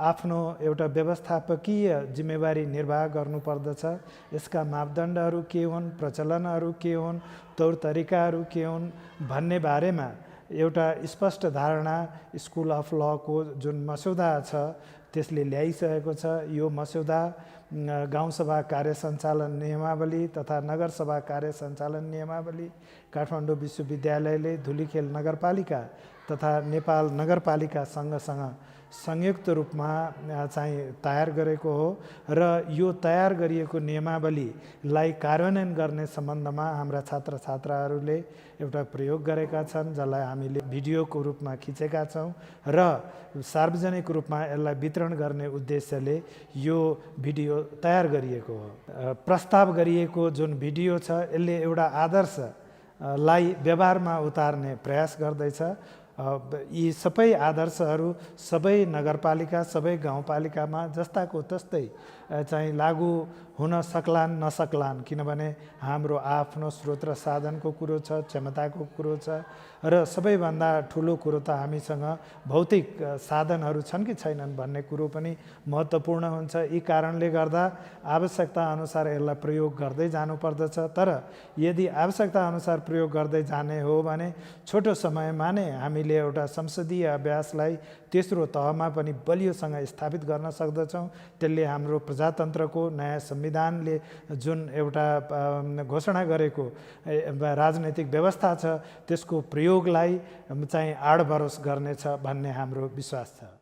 आफ्नो एउटा व्यवस्थापकीय जिम्मेवारी निर्वाह गर्नुपर्दछ, यसका मापदण्डहरू के हुन्, प्रचलनहरू के हुन्, तौर तरिकाहरू के हुन् भन्ने बारेमा एउटा स्पष्ट धारणा स्कुल अफ लको जुन मस्यौदा छ त्यसले ल्याइसकेको छ। यो मस्यौदा गाउँसभा कार्य सञ्चालन नियमावली तथा नगरसभा कार्य सञ्चालन नियमावली काठमाडौँ विश्वविद्यालयले धुलिखेल नगरपालिका तथा नेपाल नगरपालिका सङ्घसँग संयुक्त रूपमा चाहिँ तयार गरेको हो र यो तयार गरिएको नियमावलीलाई कार्यान्वयन गर्ने सम्बन्धमा हाम्रा छात्रछात्राहरूले एउटा प्रयोग गरेका छन्, जसलाई हामीले भिडियोको रूपमा खिचेका छौँ र सार्वजनिक रूपमा यसलाई वितरण गर्ने उद्देश्यले यो भिडियो तयार गरिएको हो। प्रस्ताव गरिएको जुन भिडियो छ यसले एउटा आदर्शलाई व्यवहारमा उतार्ने प्रयास गर्दैछ। यी सबै आदर्शहरू सबै नगरपालिका सबै गाउँपालिकामा जस्ताको तस्तै चाहिँ लागू हुन सक्लान् नसक्लान्, किनभने हाम्रो आफ्नो स्रोत र साधनको कुरो छ, क्षमताको कुरो छ र सबैभन्दा ठुलो कुरो त हामीसँग भौतिक साधनहरू छन् कि छैनन् भन्ने कुरो पनि महत्त्वपूर्ण हुन्छ। यी कारणले गर्दा आवश्यकता अनुसार यसलाई प्रयोग गर्दै जानुपर्दछ। तर यदि आवश्यकता अनुसार प्रयोग गर्दै जाने हो भने छोटो समयमा नै हामीले एउटा संसदीय अभ्यासलाई तेस्रो तहमा पनि बलियोसँग स्थापित गर्न सक्दछौँ। त्यसले हाम्रो प्रजातन्त्रको नयाँ संविधानले जुन एउटा घोषणा गरेको राजनैतिक व्यवस्था छ त्यसको प्रयोगलाई चाहिँ आडभरोस गर्नेछ भन्ने हाम्रो विश्वास छ।